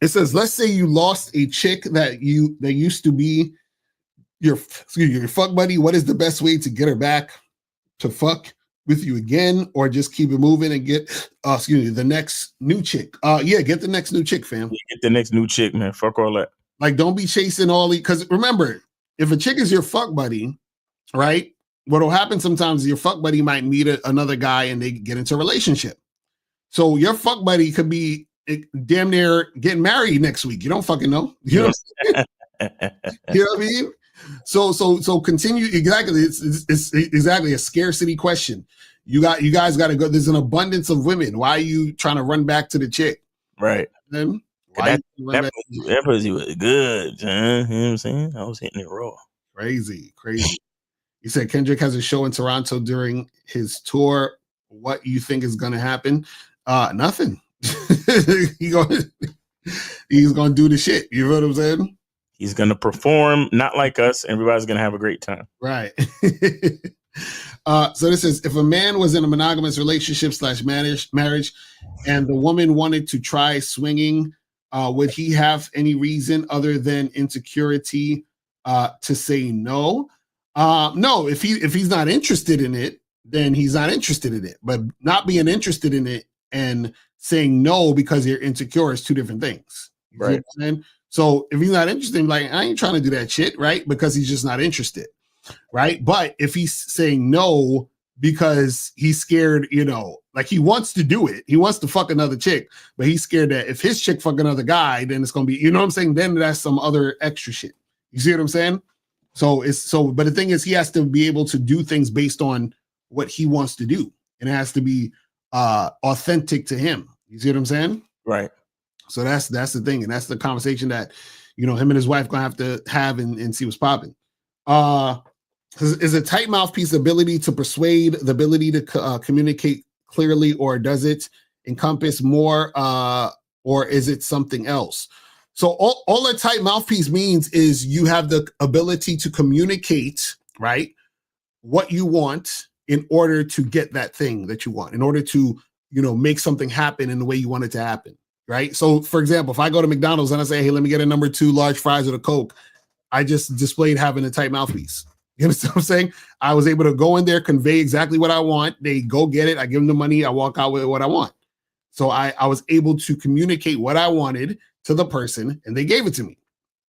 It says, let's say you lost a chick that used to be your fuck buddy. What is the best way to get her back to fuck with you again, or just keep it moving and get the next new chick? Get the next new chick, fam. Get the next new chick, man. Fuck all that. Like, don't be chasing all these, because remember, if a chick is your fuck buddy, right? What'll happen sometimes is your fuck buddy might meet another guy and they get into a relationship. So your fuck buddy could be damn near getting married next week. You don't fucking know. You know what I mean? So continue. Exactly. It's exactly a scarcity question. You guys got to go. There's an abundance of women. Why are you trying to run back to the chick? Right. Then that pussy was good. You know what I'm saying? I was hitting it raw. Crazy. You said Kendrick has a show in Toronto during his tour. What you think is going to happen? Nothing. He's going to do the shit. You know what I'm saying? He's going to perform not like us. Everybody's going to have a great time. Right. So this is, if a man was in a monogamous relationship / marriage and the woman wanted to try swinging, would he have any reason other than insecurity to say no? No, if he's not interested in it, then he's not interested in it. But not being interested in it and saying no because you're insecure is two different things. You see what I'm saying? So if he's not interested, like, I ain't trying to do that shit, right? Because he's just not interested, right? But if he's saying no because he's scared, you know, like he wants to do it, he wants to fuck another chick, but he's scared that if his chick fuck another guy, then it's gonna be, you know what I'm saying? Then that's some other extra shit. You see what I'm saying? But the thing is, he has to be able to do things based on what he wants to do, and it has to be authentic to him. You see what I'm saying? Right. So that's the thing, and that's the conversation that, you know, him and his wife gonna have to have and see what's popping. Is a tight mouthpiece ability to persuade, the ability to communicate clearly, or does it encompass more, or is it something else? So all a tight mouthpiece means is you have the ability to communicate, right, what you want in order to get that thing that you want, in order to, you know, make something happen in the way you want it to happen, right? So, for example, if I go to McDonald's and I say, hey, let me get a number 2 large fries with a Coke, I just displayed having a tight mouthpiece. You understand what I'm saying? I was able to go in there, convey exactly what I want. They go get it. I give them the money. I walk out with what I want. So I was able to communicate what I wanted to the person, and they gave it to me.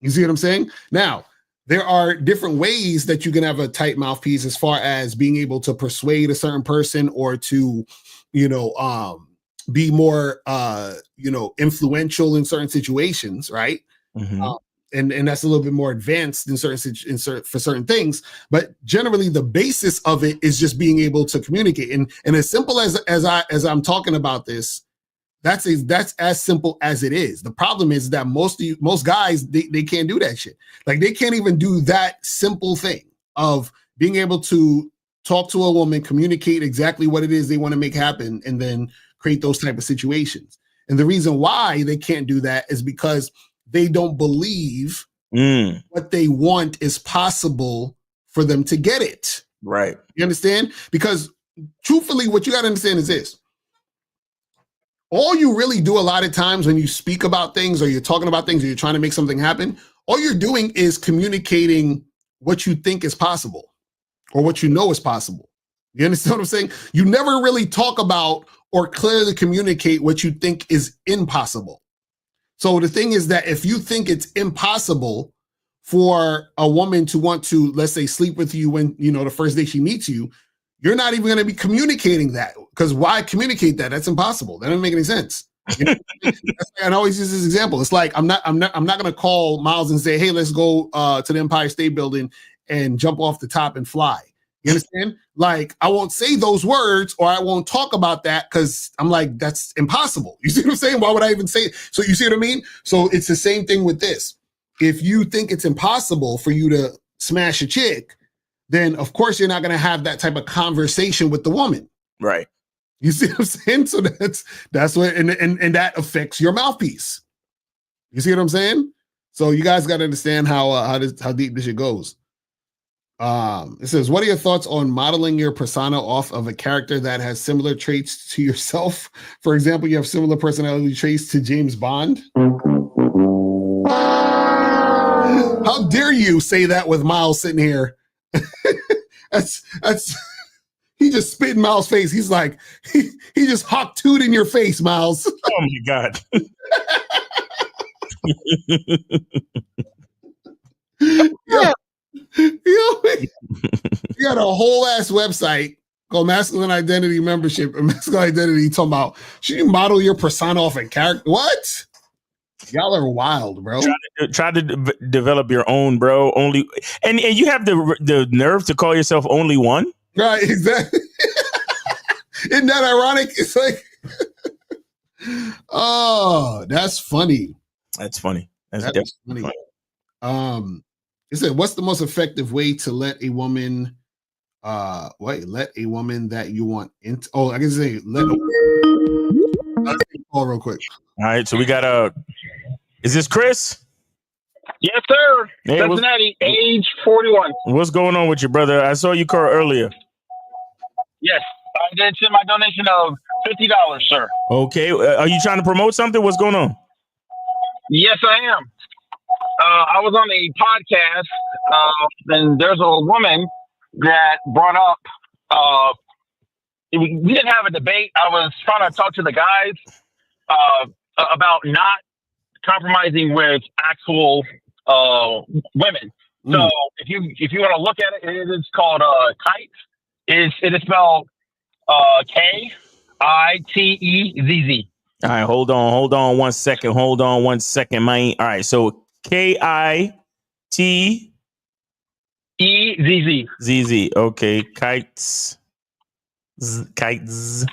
You see what I'm saying? Now, there are different ways that you can have a tight mouthpiece as far as being able to persuade a certain person, or to, you know, be more, you know, influential in certain situations, right? Mm-hmm. And that's a little bit more advanced in for certain things, but generally the basis of it is just being able to communicate. And as simple as I'm talking about this, that's as simple as it is. The problem is that most guys, they can't do that shit. Like, they can't even do that simple thing of being able to talk to a woman, communicate exactly what it is they want to make happen, and then create those type of situations. And the reason why they can't do that is because they don't believe what they want is possible for them to get it. Right. You understand? Because truthfully, what you got to understand is this. All you really do a lot of times when you speak about things, or you're talking about things, or you're trying to make something happen, all you're doing is communicating what you think is possible, or what you know is possible. You understand what I'm saying? You never really talk about or clearly communicate what you think is impossible. So the thing is that if you think it's impossible for a woman to want to, let's say, sleep with you when, you know, the first day she meets you, you're not even going to be communicating that, because why communicate that? That's impossible. That doesn't make any sense. You know? I always use this example. It's like I'm not going to call Miles and say, hey, let's go to the Empire State Building and jump off the top and fly. You understand? Like, I won't say those words, or I won't talk about that, because I'm like, that's impossible. You see what I'm saying? Why would I even say it? So you see what I mean? So it's the same thing with this. If you think it's impossible for you to smash a chick, then of course you're not going to have that type of conversation with the woman. Right. You see what I'm saying? So that's what, and that affects your mouthpiece. You see what I'm saying? So you guys got to understand how deep this shit goes. It says, what are your thoughts on modeling your persona off of a character that has similar traits to yourself? For example, you have similar personality traits to James Bond. How dare you say that with Miles sitting here? that's he just spit in Miles' face. He's like, he just hawk toot in your face, Miles. Oh my God. Yeah. You got a whole ass website called Masculine Identity Membership, and Masculine Identity talking about, should you model your persona off a character? What? Y'all are wild, bro. Try to develop your own, bro. Only, and you have the nerve to call yourself only one? Right, exactly. Isn't that ironic? It's like, oh, that's funny. That's funny. That's funny. It said, what's the most effective way to let a woman let a woman that you want into, I can say let's call real quick. All right, so we got is this Chris? Yes, sir. Hey, Cincinnati, age 41. What's going on with you, brother? I saw you call earlier. Yes, I did send my donation of $50, sir. Okay, are you trying to promote something? What's going on? Yes, I am. I was on a podcast, and there's a woman that brought up, we didn't have a debate. I was trying to talk to the guys, about not compromising with actual women. So if you want to look at it, it is called kite. It is spelled Kitezz. All right, hold on 1 second. Hold on 1 second, man. All right, so KITEZZ. Okay, kites. Kites.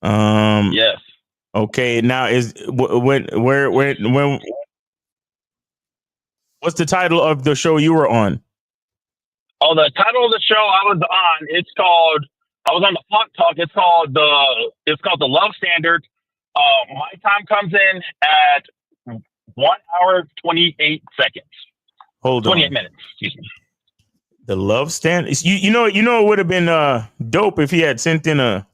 Yes. Okay, now is when what's the title of the show you were on? Oh, the title of the show I was on, I was on the Flock Talk. It's called the Love Standard. My time comes in at 1 hour 28 seconds. Hold 28 on. minutes. Excuse me. The Love Standard. You know it would have been dope if he had sent in a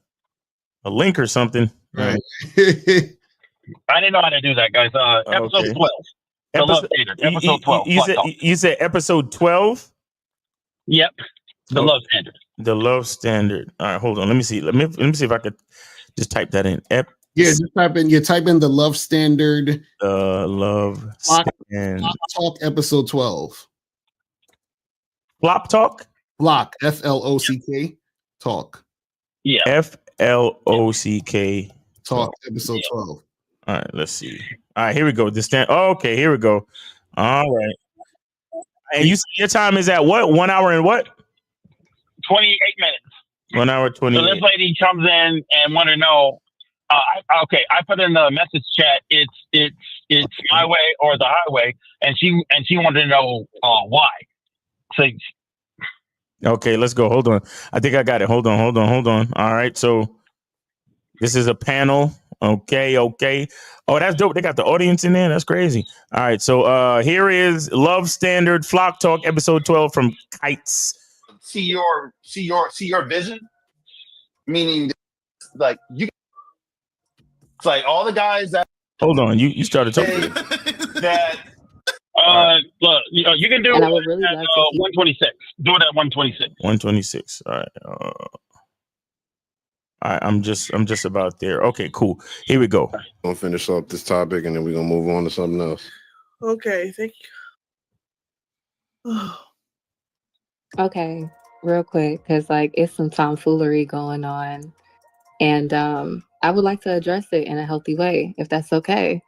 link or something. Right. I didn't know how to do that, guys. Episode 12. The Love Standard. Episode 12. You said episode 12? Yep. The Love Standard. The Love Standard. All right, hold on. Let me see. Let me see if I could just type that in. Just type in the Love Standard. Love Standard. Flop Talk episode 12. Flop Talk? Flock. FLOCK. Talk. Yeah. FLOCK. Talk episode 12. All right, let's see. All right, here we go. Okay, here we go. All right. And you your time is at what? 1 hour and what? 28 minutes. 1 hour 28. So this lady comes in and want to know. I put in the message chat. It's my way or the highway, and she wanted to know why. So okay, let's go. Hold on. I think I got it. Hold on. All right, so this is a panel. Okay. Oh, that's dope. They got the audience in there. That's crazy. All right, so here is Love Standard Flock Talk episode 12 from Kites. See your vision, meaning like you. It's like all the guys that. Hold on, you started talking. That. Look, you can do it at 126. Do it at 126. 126. All right. I'm just about there. Okay, cool. Here we go. Gonna finish up this topic and then we're gonna move on to something else. Okay, thank you. Okay, real quick, because it's some tomfoolery going on, and I would like to address it in a healthy way, if that's okay.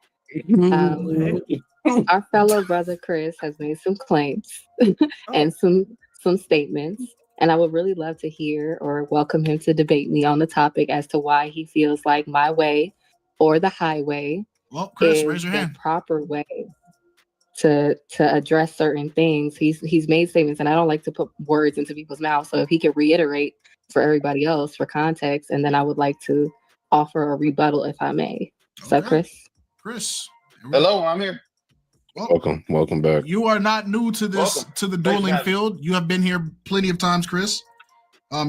Our fellow brother Chris has made some claims and some statements, and I would really love to hear or welcome him to debate me on the topic as to why he feels like my way or the highway Well, Chris, is raise your the hand. proper way to address certain things. He's made statements, and I don't like to put words into people's mouths. So if he could reiterate for everybody else for context, and then I would like to offer a rebuttal if I may. So, Chris. Hello, I'm here. Welcome back. You are not new to this to the dueling field. You have been here plenty of times, Chris.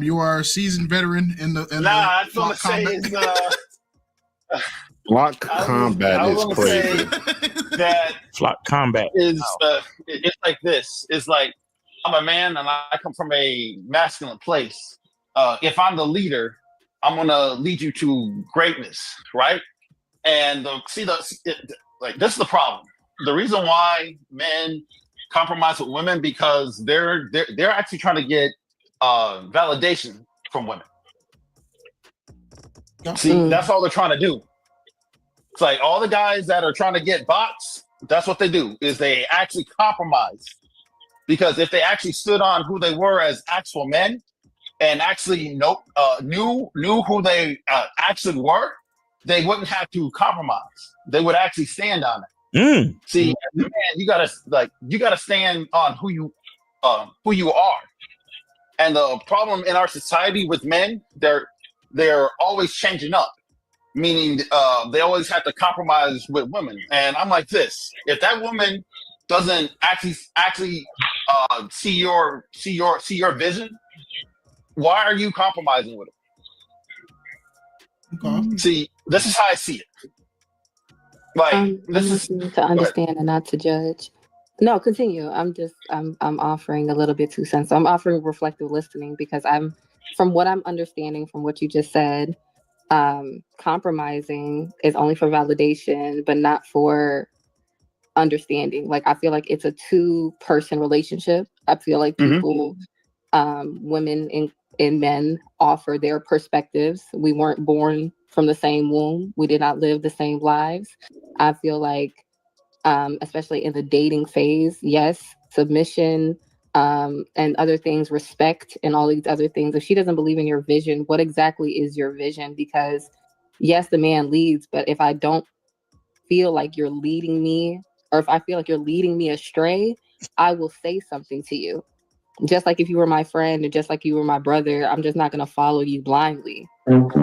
You are a seasoned veteran in the. I was gonna say it's Flock combat is crazy. that Flock combat is it's like this. It's like I'm a man and I come from a masculine place. If I'm the leader, I'm gonna lead you to greatness, right? And this is the problem. The reason why men compromise with women because they're actually trying to get validation from women. See, that's all they're trying to do. It's like all the guys that are trying to get bots, that's what they do, is they actually compromise. Because if they actually stood on who they were as actual men and actually knew who they actually were, they wouldn't have to compromise. They would actually stand on it. See, as a man, you gotta stand on who you are. And the problem in our society with men, they're always changing up, meaning they always have to compromise with women. And I'm like this: if that woman doesn't actually see your vision, why are you compromising with her? Okay. See, this is how I see it. Like this is to understand and not to judge. No, continue. I'm offering a little bit 2 cents. I'm offering reflective listening because from what I'm understanding from what you just said, compromising is only for validation, but not for understanding. Like, I feel like it's a 2-person relationship. I feel like people, women and men, offer their perspectives. We weren't born from the same womb. We did not live the same lives. I feel like, especially in the dating phase, yes, submission, and other things, respect, and all these other things. If she doesn't believe in your vision, what exactly is your vision? Because yes, the man leads, but if I don't feel like you're leading me, or if I feel like you're leading me astray, I will say something to you. Just like if you were my friend, and just like you were my brother, I'm just not going to follow you blindly.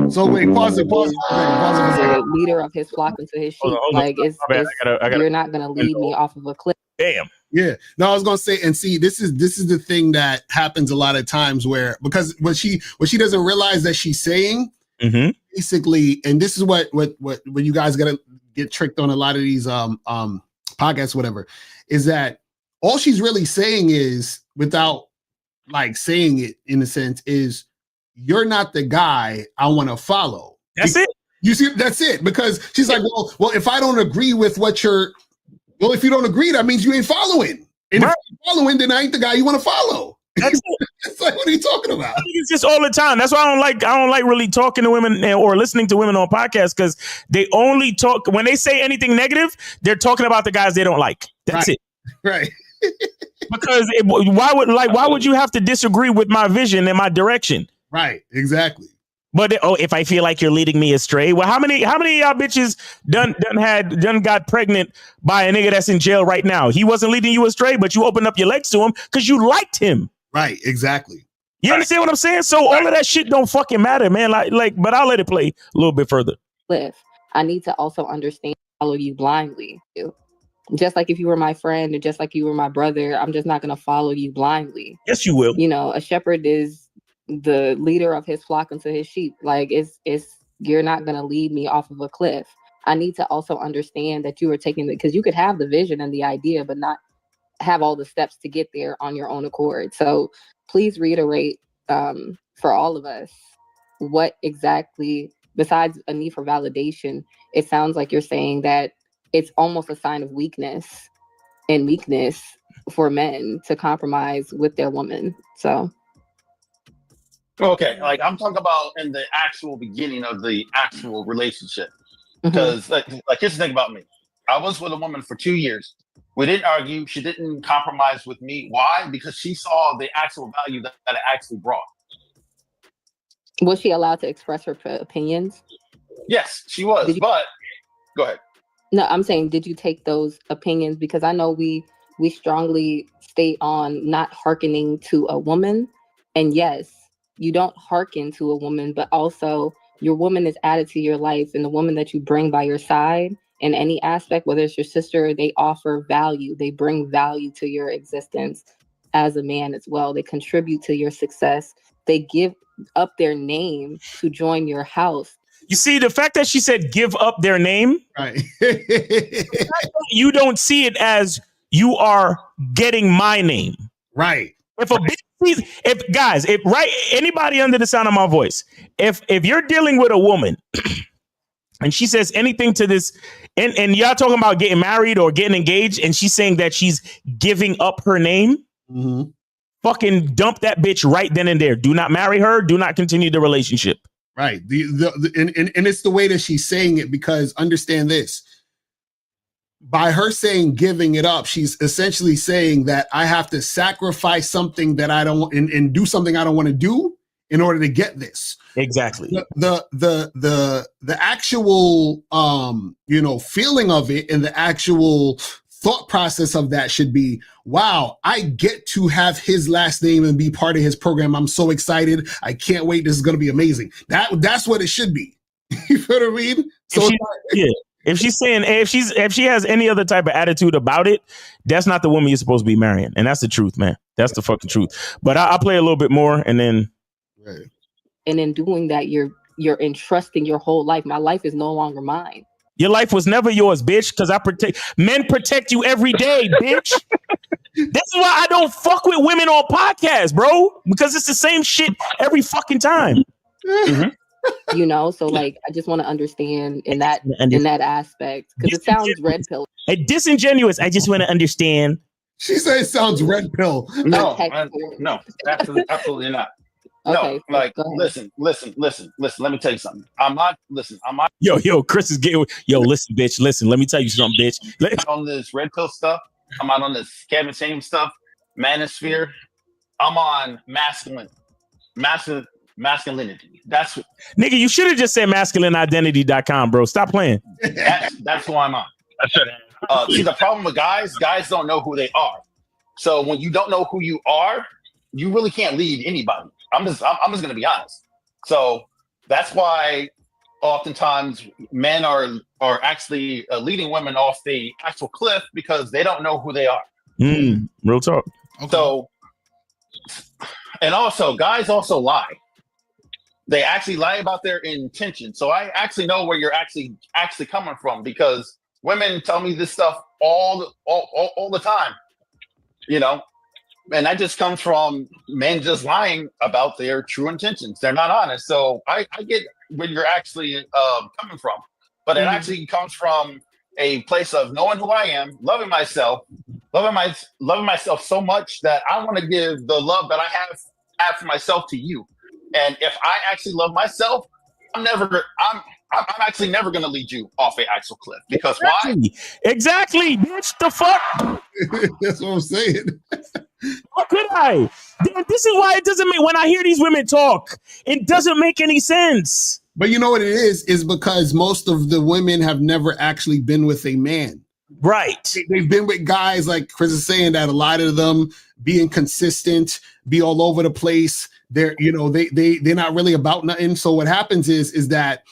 So wait, pause it. The leader of his flock into his sheep. Like, you're not going to lead me off of a cliff. Damn. Yeah. No, I was gonna say, and see, this is the thing that happens a lot of times where, because what she doesn't realize that she's saying, basically, and this is what you guys gotta get tricked on a lot of these podcasts, whatever, is that all she's really saying is, without like saying it in a sense, is you're not the guy I want to follow. That's it. You see, that's it. Because she's like, well, if I don't agree with what if you don't agree, that means you ain't following. And if you're following, then I ain't the guy you want to follow. That's it. It's like, what are you talking about? It's just all the time. That's why I don't like really talking to women or listening to women on podcasts, because they only talk when they say anything negative. They're talking about the guys they don't like. That's it. Right. Because why would you have to disagree with my vision and my direction? Right. Exactly. But if I feel like you're leading me astray, well, how many of y'all bitches done got pregnant by a nigga that's in jail right now? He wasn't leading you astray, but you opened up your legs to him because you liked him. Right, exactly. You understand what I'm saying? So all of that shit don't fucking matter, man. Like, but I'll let it play a little bit further. Cliff, I need to also understand, follow you blindly. Just like if you were my friend, and just like you were my brother, I'm just not going to follow you blindly. Yes, you will. You know, a shepherd is the leader of his flock into his sheep. Like, you're not going to lead me off of a cliff. I need to also understand that you are taking because you could have the vision and the idea, but not have all the steps to get there on your own accord. So please reiterate for all of us, what exactly, besides a need for validation, it sounds like you're saying that it's almost a sign of weakness for men to compromise with their woman. So. Okay, like I'm talking about in the actual beginning of the actual relationship. Because like here's the thing about me. I was with a woman for 2 years. We didn't argue. She didn't compromise with me. Why? Because she saw the actual value that it actually brought. Was she allowed to express her opinions? Yes, she was. But go ahead. No, I'm saying, did you take those opinions? Because I know we strongly state on not hearkening to a woman. And yes, you don't hearken to a woman, but also your woman is added to your life, and the woman that you bring by your side in any aspect, whether it's your sister, they offer value. They bring value to your existence as a man as well. They contribute to your success. They give up their name to join your house. You see, the fact that she said give up their name, right? You don't see it as you are getting my name. Right. If a bitch, anybody under the sound of my voice, if you're dealing with a woman and she says anything to this, and y'all talking about getting married or getting engaged, and she's saying that she's giving up her name, fucking dump that bitch right then and there. Do not marry her. Do not continue the relationship. Right. And it's the way that she's saying it, because understand this. By her saying giving it up, she's essentially saying that I have to sacrifice something that I don't and do something I don't want to do in order to get this. Exactly. The actual feeling of it and the actual thought process of that should be, wow, I get to have his last name and be part of his program. I'm so excited. I can't wait. This is going to be amazing. That's what it should be. You know what I mean? So if she's saying, if she has any other type of attitude about it, that's not the woman you're supposed to be marrying. And that's the truth, man. That's the fucking truth. But I'll play a little bit more and then. Right. And in doing that, you're entrusting your whole life. My life is no longer mine. Your life was never yours, bitch, because men protect you every day, bitch. This is why I don't fuck with women on podcasts, bro, because it's the same shit every fucking time. You know, so like I just want to understand in that aspect because it sounds red pill. Disingenuous. I just want to understand. She said it sounds red pill. No, no, absolutely not. Okay, no, like listen. Let me tell you something. I'm not. Yo, Chris is getting. Yo, listen, bitch. Listen, let me tell you something, bitch. On this red pill stuff. I'm not on this Kevin James stuff. Manosphere. I'm on masculinity. That's what, nigga. You should have just said masculineidentity.com, bro. Stop playing. That's who I'm on. See, the problem with guys don't know who they are. So when you don't know who you are, you really can't lead anybody. I'm just gonna be honest. So that's why oftentimes men are actually leading women off the actual cliff because they don't know who they are. Real talk. Okay. So, and also guys also lie. They actually lie about their intention. So I actually know where you're actually coming from because women tell me this stuff all the time, you know, and that just comes from men just lying about their true intentions. They're not honest. So I get where you're actually coming from, but it actually comes from a place of knowing who I am, loving myself so much that I want to give the love that I have for myself to you. And if I actually love myself, I'm actually never going to lead you off an actual cliff because why? Exactly, bitch. The fuck? That's what I'm saying. How could I? This is why it doesn't make, when I hear these women talk, it doesn't make any sense. But you know what it is because most of the women have never actually been with a man. Right. They've been with guys like Chris is saying that a lot of them being consistent, be all over the place. They're not really about nothing. So what happens is that,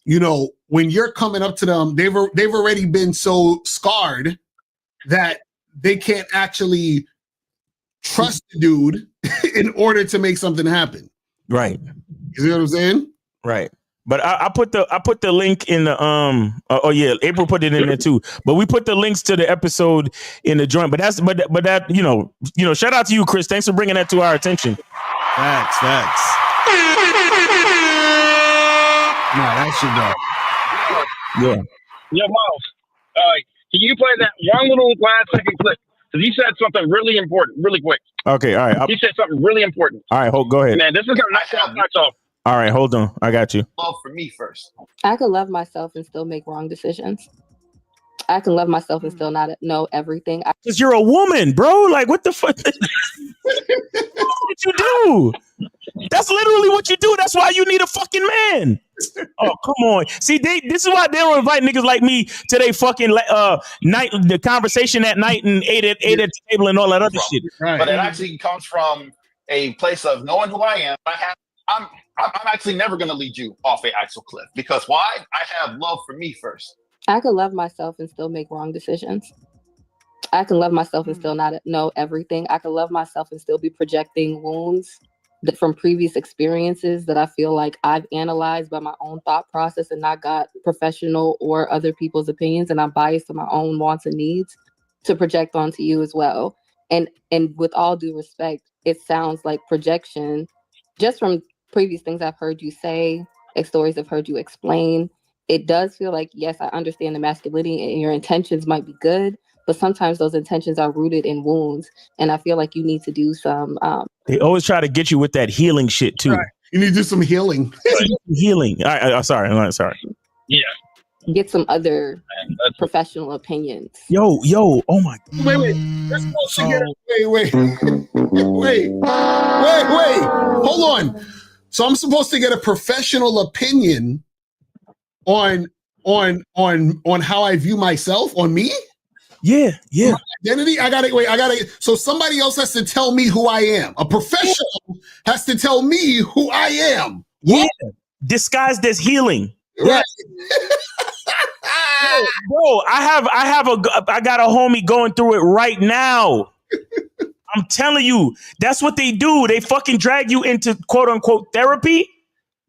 you know, when you're coming up to them, they've already been so scarred that they can't actually trust the dude in order to make something happen. Right. You see what I'm saying? Right. But I put the link in the oh yeah, April put it in there too. But we put the links to the episode in the joint. But that you know shout out to you, Chris. Thanks for bringing that to our attention. Facts. Nah, that shit though. Yeah. Yo, Miles, can you play that one little last second clip? Because he said something really important, really quick. Okay, all right. He said something really important. All right, go ahead. Man, this is gonna knock your socks off. All right, hold on. I got you. Love for me first. I can love myself and still make wrong decisions. I can love myself and still not know everything. Because you're a woman, bro. Like, what the fuck? What you do? That's literally what you do. That's why you need a fucking man. Oh, come on. See, this is why they don't invite niggas like me to their fucking night, the conversation at night and ate at the table and all that other shit. Right. But it actually comes from a place of knowing who I am. I'm actually never going to lead you off an actual cliff because why? I have love for me first. I can love myself and still make wrong decisions. I can love myself and still not know everything. I can love myself and still be projecting wounds from previous experiences that I feel like I've analyzed by my own thought process and not got professional or other people's opinions, and I'm biased to my own wants and needs to project onto you as well. And with all due respect, it sounds like projection just from previous things I've heard you say, stories I've heard you explain. It does feel like, yes, I understand the masculinity and your intentions might be good, but sometimes those intentions are rooted in wounds. And I feel like you need to do some. They always try to get you with that healing shit too. Right. You need to do some healing. Healing. Sorry. Yeah. Get some other professional opinions. Yo. Oh my. Wait. You're supposed to get wait. Hold on. So I'm supposed to get a professional opinion on how I view myself, on me? Yeah. My identity? I gotta so somebody else has to tell me who I am. A professional has to tell me who I am. What? Yeah. Disguised as healing. Right. Bro, I got a homie going through it right now. I'm telling you, that's what they do. They fucking drag you into quote unquote therapy.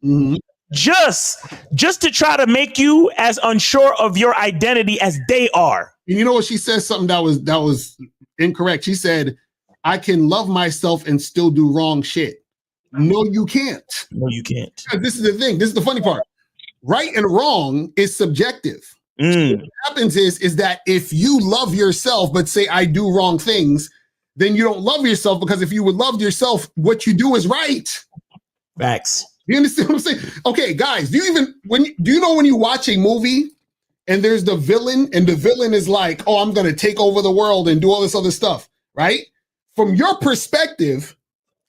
Mm-hmm. Just to try to make you as unsure of your identity as they are. And you know what? She said something that was incorrect. She said, I can love myself and still do wrong shit. No, you can't. No, you can't. This is the thing. This is the funny part. Right and wrong is subjective. So what happens is that if you love yourself but say I do wrong things, then you don't love yourself, because if you would love yourself, what you do is right. Facts. You understand what I'm saying? Okay, guys, do you know when you watch a movie and there's the villain, and the villain is like, oh, I'm gonna take over the world and do all this other stuff, right? From your perspective,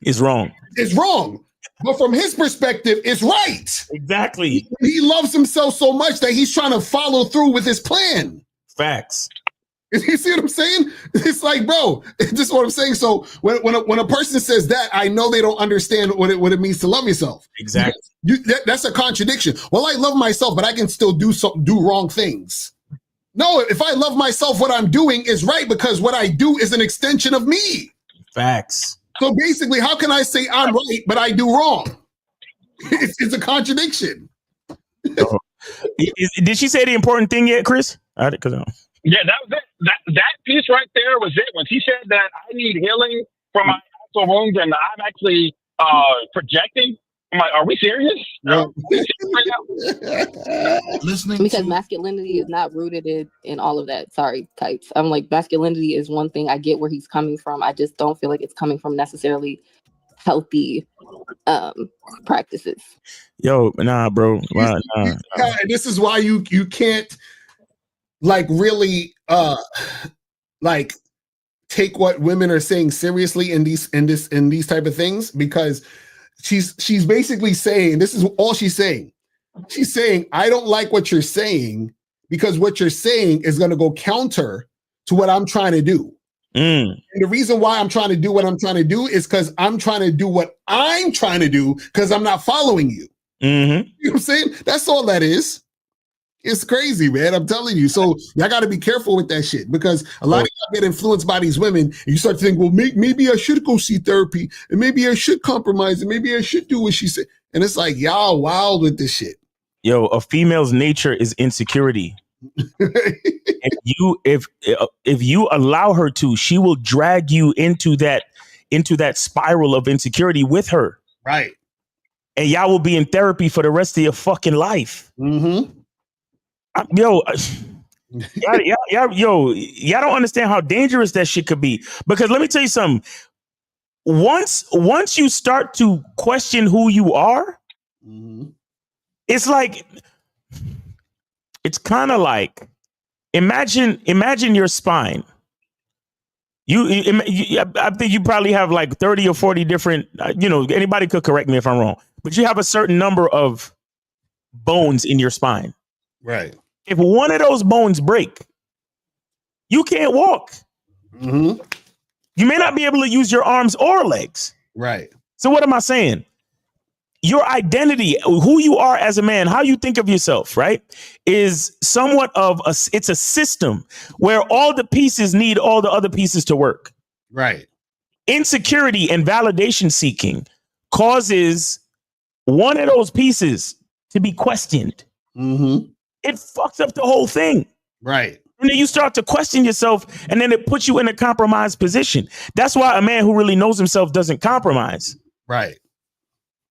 it's wrong. It's wrong. But from his perspective, it's right. Exactly. He loves himself so much that he's trying to follow through with his plan. Facts. You see what I'm saying? It's like, bro, this is what I'm saying. So when a person says that, I know they don't understand what it means to love yourself. Exactly. That's a contradiction. Well, I love myself, but I can still do wrong things. No, if I love myself, what I'm doing is right, because what I do is an extension of me. Facts. So basically, how can I say I'm right, but I do wrong? It's a contradiction. Did she say the important thing yet, Chris? Yeah, that was it. That piece right there was it. When she said that I need healing from my actual wounds and I'm actually projecting, I'm like, are we serious? No. Listening because masculinity is not rooted in all of that. Sorry, Kites. I'm like, masculinity is one thing. I get where he's coming from. I just don't feel like it's coming from necessarily healthy practices. Yo, nah, bro. Nah. This is why you can't really take what women are saying seriously in these type of things, because she's basically saying, this is all she's saying. She's saying, I don't like what you're saying, because what you're saying is going to go counter to what I'm trying to do. And the reason why I'm trying to do what I'm trying to do is because I'm trying to do what I'm trying to do, because I'm not following you. You know what I'm saying? That's all that is. It's crazy, man. I'm telling you. So y'all got to be careful with that shit, because a lot of y'all get influenced by these women, and you start to think, well, maybe I should go see therapy, and maybe I should compromise, and maybe I should do what she said. And it's like, y'all wild with this shit. Yo, a female's nature is insecurity. if you allow her to, she will drag you into that spiral of insecurity with her. Right. And y'all will be in therapy for the rest of your fucking life. Y'all don't understand how dangerous that shit could be. Because let me tell you something. Once you start to question who you are, it's like, it's kind of like, imagine your spine. I think you probably have like 30 or 40 different, anybody could correct me if I'm wrong, but you have a certain number of bones in your spine. Right. If one of those bones break, you can't walk. You may not be able to use your arms or legs. Right. So what am I saying? Your identity, who you are as a man, how you think of yourself, right, is somewhat of it's a system where all the pieces need all the other pieces to work. Right. Insecurity and validation seeking causes one of those pieces to be questioned. It fucks up the whole thing. Right. And then you start to question yourself, and then it puts you in a compromised position. That's why a man who really knows himself doesn't compromise. Right.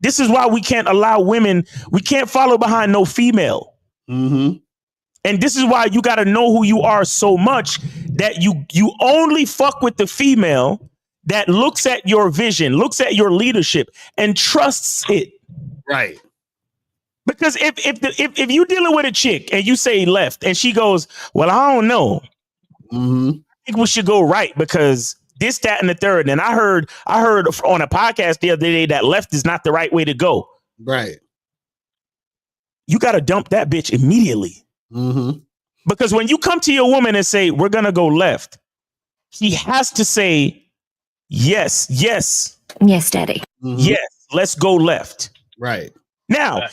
This is why we can't allow women, we can't follow behind no female. And this is why you got to know who you are so much that you only fuck with the female that looks at your vision, looks at your leadership, and trusts it. Right. Because if you're dealing with a chick and you say left and she goes, well, I don't know. I think we should go right because this, that, and the third. And I heard on a podcast the other day that left is not the right way to go. Right. You got to dump that bitch immediately. Because when you come to your woman and say, we're going to go left, she has to say, yes, daddy. Yes, let's go left. Right. Now,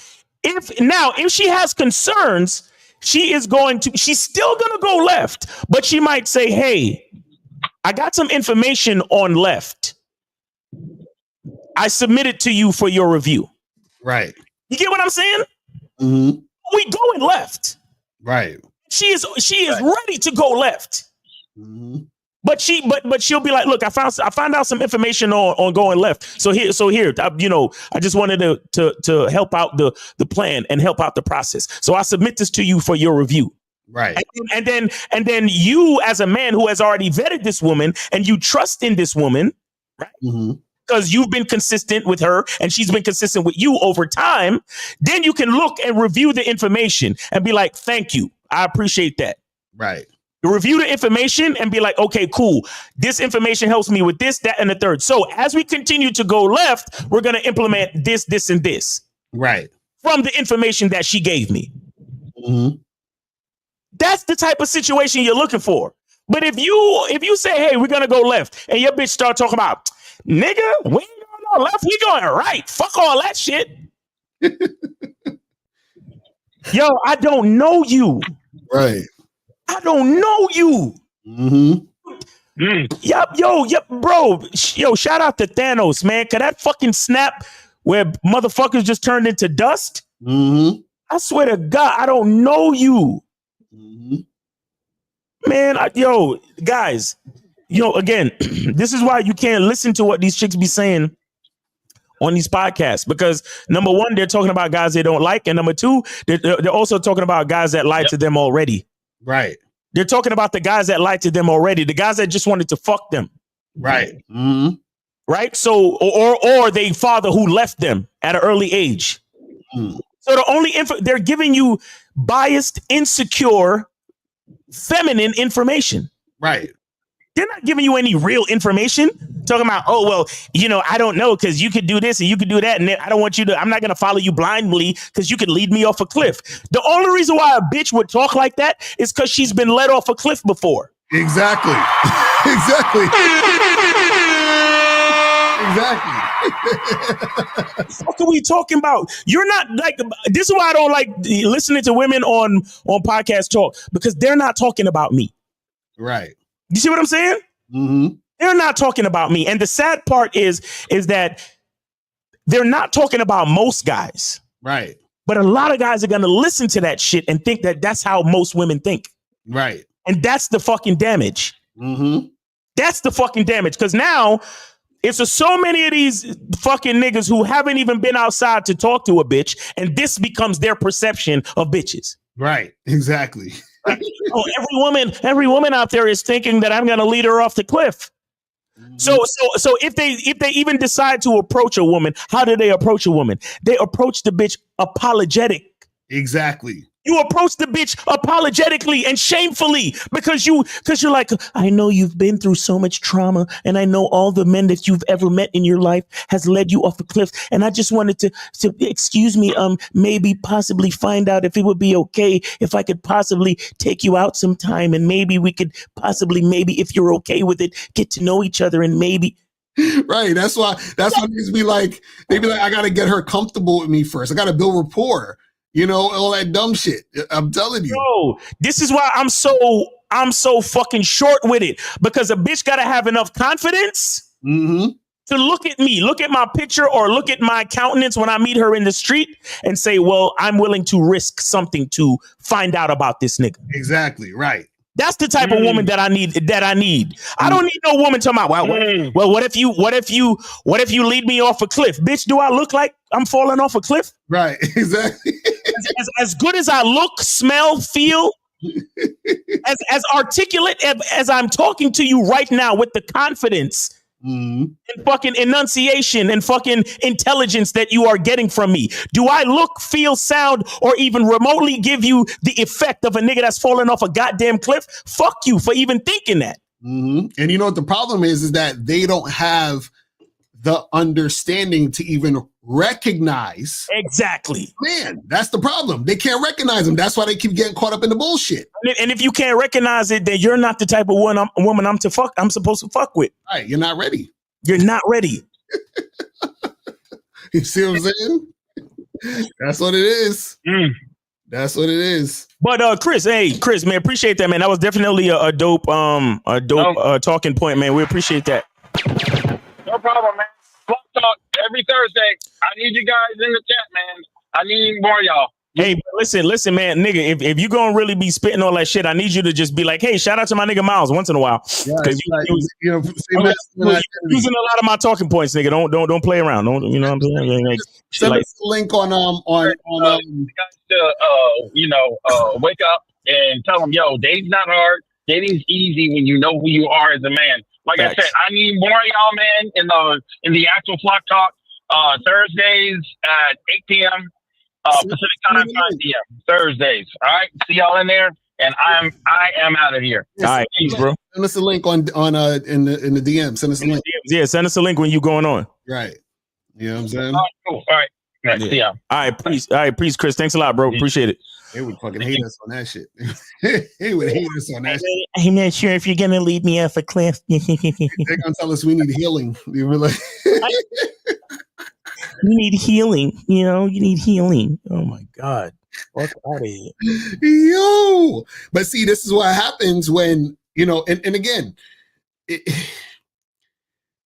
if she has concerns, she's still going to go left, but she might say, hey, I got some information on left. I submit it to you for your review. Right. You get what I'm saying? We going left. Right. She is ready to go left. But she'll be like, look, I found out some information on going left. So here, I just wanted to help out the plan and help out the process. So I submit this to you for your review. Right. And then you, as a man who has already vetted this woman and you trust in this woman, right? Mm-hmm. Because you've been consistent with her and she's been consistent with you over time, then you can look and review the information and be like, thank you. I appreciate that. Right. Review the information and be like, okay, cool. This information helps me with this, that, and the third. So as we continue to go left, we're going to implement this, and this. Right. From the information that she gave me. Mm-hmm. That's the type of situation you're looking for. But if you say, hey, we're going to go left, and your bitch start talking about, nigga, we ain't going no left, we going right. Fuck all that shit. Yo, I don't know you. Right. I don't know you. Mm-hmm. Yep, bro. Yo, shout out to Thanos, man. Cause that fucking snap where motherfuckers just turned into dust. Mm-hmm. I swear to God, I don't know you. Mm-hmm. Man, guys, again, this is why you can't listen to what these chicks be saying on these podcasts, because number one, they're talking about guys they don't like, and number two, they're also talking about guys that lied to them already. Right. They're talking about the guys that lied to them already, the guys that just wanted to fuck them. Right. Mm-hmm. Right. So, or they father who left them at an early age. Mm. So the only they're giving you biased, insecure, feminine information. Right. They're not giving you any real information. Talking about, oh, well, I don't know because you could do this and you could do that. And then I don't want you to, I'm not going to follow you blindly because you could lead me off a cliff. The only reason why a bitch would talk like that is because she's been led off a cliff before. Exactly. Exactly. What are we talking about? You're not like, this is why I don't like listening to women on podcast talk, because they're not talking about me. Right. You see what I'm saying? Mm-hmm. They're not talking about me. And the sad part is that they're not talking about most guys. Right. But a lot of guys are going to listen to that shit and think that that's how most women think. Right. And that's the fucking damage. Mm-hmm. That's the fucking damage. Because now it's so many of these fucking niggas who haven't even been outside to talk to a bitch. And this becomes their perception of bitches. Right. Exactly. Oh, every woman out there is thinking that I'm going to lead her off the cliff. Mm-hmm. So if they even decide to approach a woman, how do they approach a woman? They approach the bitch apologetic. Exactly. You approach the bitch apologetically and shamefully because you're like, I know you've been through so much trauma and I know all the men that you've ever met in your life has led you off a cliff. And I just wanted to excuse me, maybe possibly find out if it would be okay if I could possibly take you out sometime and maybe we could possibly, if you're okay with it, get to know each other and maybe. Right. That's why niggas be like, they be like, I got to get her comfortable with me first. I got to build rapport. All that dumb shit. I'm telling you. Bro, this is why I'm so fucking short with it, because a bitch got to have enough confidence to look at me, look at my picture or look at my countenance when I meet her in the street and say, well, I'm willing to risk something to find out about this nigga. Exactly. Right. That's the type of woman that I need. I don't need no woman talking about, well, what if you lead me off a cliff? Bitch, do I look like I'm falling off a cliff? Right. Exactly. As good as I look, smell, feel, as articulate as I'm talking to you right now with the confidence and fucking enunciation and fucking intelligence that you are getting from me. Do I look, feel, sound, or even remotely give you the effect of a nigga that's falling off a goddamn cliff? Fuck you for even thinking that. And you know what the problem is that they don't have the understanding to even recognize. Exactly. Man, that's the problem. They can't recognize them. That's why they keep getting caught up in the bullshit. And if you can't recognize it, then you're not the type of woman I'm supposed to fuck with. Right. You're not ready. You're not ready. You see what I'm saying? That's what it is. That's what it is. But Chris, man, appreciate that, man. That was definitely a dope talking point, man. We appreciate that. No problem, man. Talk every Thursday. I need you guys in the chat, man. I need more of y'all. Hey, but listen, man, nigga. If you gonna really be spitting all that shit, I need you to just be like, hey, shout out to my nigga Miles once in a while. Because you you're using a lot of my talking points, nigga. Don't play around. Don't, you know what I'm saying? Like, send us the link on wake up and tell them, yo, dating's not hard. Dating's easy when you know who you are as a man. Like I said, I need more of y'all, man, in the actual Flock Talk Thursdays at 8 p.m. Pacific time, 5 p.m. Thursdays. All right, see y'all in there, and I am out of here. All right, peace, bro. Send us a link in the DM. Send us a link. Yeah, send us a link when you going on. Right. You know what I'm saying? All right, cool. All right. Yeah. See ya. All right, peace, Chris. Thanks a lot, bro. Appreciate it. They would fucking hate us on that shit. They would hate us on that shit. I'm not sure if you're gonna lead me off a cliff. They're gonna tell us we need healing. They were like, you need healing. You know, you need healing. Oh my God. Fuck out of here. Yo. But see, this is what happens when, and again,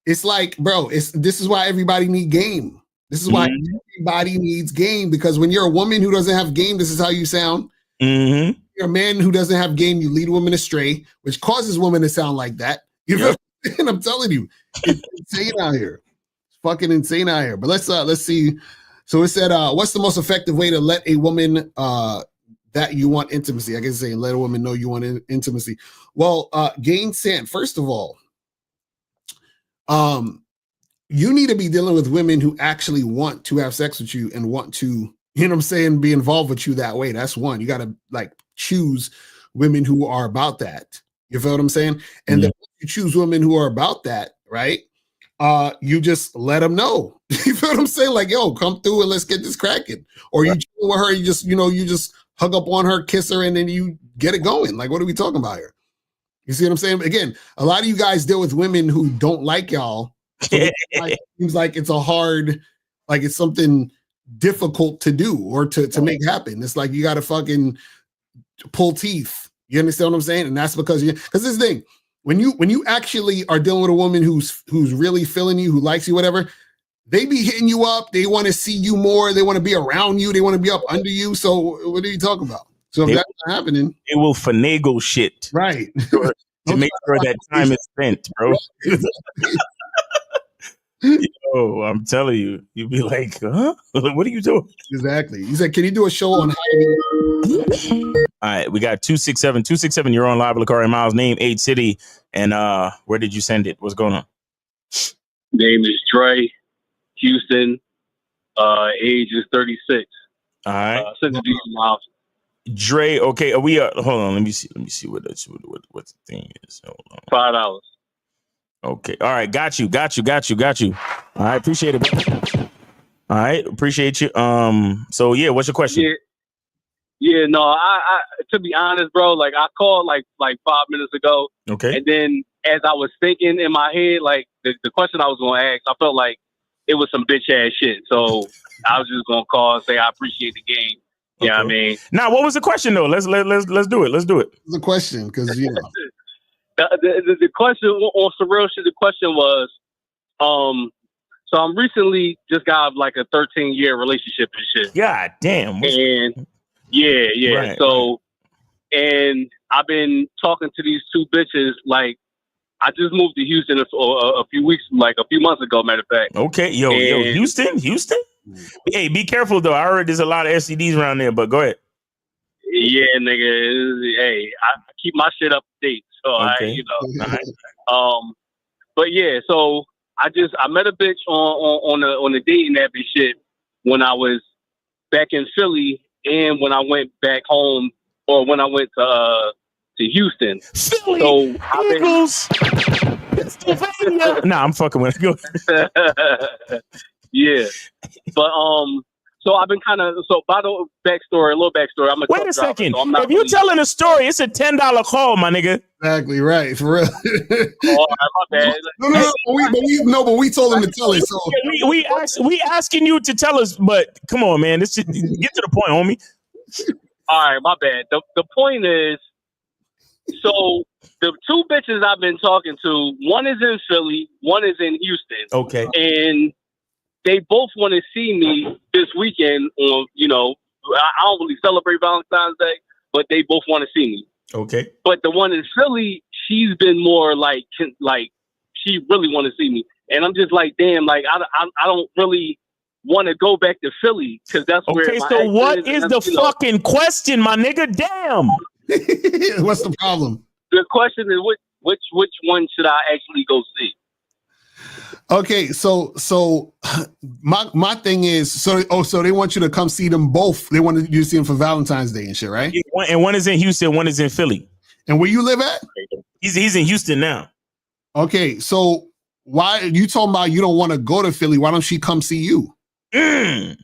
it's like, bro, this is why everybody need game. This is why everybody needs game, because when you're a woman who doesn't have game, this is how you sound. Mm-hmm. You're a man who doesn't have game, you lead women astray, which causes women to sound like that. You know, and I'm telling you, it's insane out here. It's fucking insane out here. But let's see. So it said, what's the most effective way to let a woman that you want intimacy? I guess saying let a woman know you want intimacy. Well, gain sand. First of all, you need to be dealing with women who actually want to have sex with you and want to, you know what I'm saying, be involved with you that way. That's one. You got to like choose women who are about that. You feel what I'm saying? And then you choose women who are about that, right? You just let them know. You feel what I'm saying? Like, yo, come through and let's get this cracking. Or you chill with her, you just hug up on her, kiss her, and then you get it going. Like, what are we talking about here? You see what I'm saying? Again, a lot of you guys deal with women who don't like y'all. So it seems like it's it's something difficult to do or to make happen. It's like you got to fucking pull teeth. You understand what I'm saying? And that's because this thing, when you actually are dealing with a woman who's really feeling you, who likes you, whatever, they be hitting you up. They want to see you more. They want to be around you. They want to be up under you. So what are you talking about? So if that's not happening, it will finagle shit. Right. To make sure that time is spent, bro. Yo, I'm telling you, you'd be like, huh? What are you doing? Exactly. He said, can you do a show on how to... All right, we got 267. 267, you're on live with Lakari Miles, name, age, city, and where did you send it? What's going on? Name is Dre, Houston, age is 36. All right. Send it to you, Miles. Dre, okay, are we hold on, let me see what the thing is. Hold on. $5. Okay. All right. Got you. All right. Appreciate it, bro. All right. Appreciate you. So yeah, what's your question? Yeah. No, I to be honest, bro, like I called like 5 minutes ago. Okay. And then as I was thinking in my head, like the question I was going to ask, I felt like it was some bitch ass shit. So I was just going to call and say, I appreciate the game. You know what I mean? Now, what was the question though? Let's do it. Let's do it. The question, because The question on some real shit, the question was, so I'm recently just got like a 13-year relationship and shit. God damn. And yeah. Right. So, and I've been talking to these two bitches. Like, I just moved to Houston a few months ago, matter of fact. Okay. Yo, Houston? Hey, be careful though. I heard there's a lot of STDs around there, but go ahead. Yeah, nigga. Hey, I keep my shit up to date. So okay. But yeah, so I met a bitch on the dating app and shit when I was back in Philly and when I went back home or when I went to Houston. Philly, so Eagles, Pennsylvania. Nah, I'm fucking with you. Yeah, but so I've been by the backstory, a little backstory. I'm a wait truck a second. Driver, so if you're telling a story, it's a $10 call, my nigga. Exactly right, for real. Oh, my bad. But we told him to tell it. So we asking you to tell us, but come on, man. Get to the point, homie. All right, my bad. The point is, so the two bitches I've been talking to, one is in Philly, one is in Houston. Okay, and they both want to see me this weekend on, I don't really celebrate Valentine's Day, but they both want to see me. Okay. But the one in Philly, she's been more like she really want to see me, and I'm just like, damn, like I don't really want to go back to Philly because that's where. Okay, my so ex what is the you know, fucking question, my nigga? Damn. What's the problem? The question is which one should I actually go see? Okay, so my thing is so they want you to come see them both. They want you to see them for Valentine's Day and shit, right? And one is in Houston, one is in Philly. And where you live at? He's in Houston now. Okay, so why you talking about you don't want to go to Philly? Why don't she come see you? I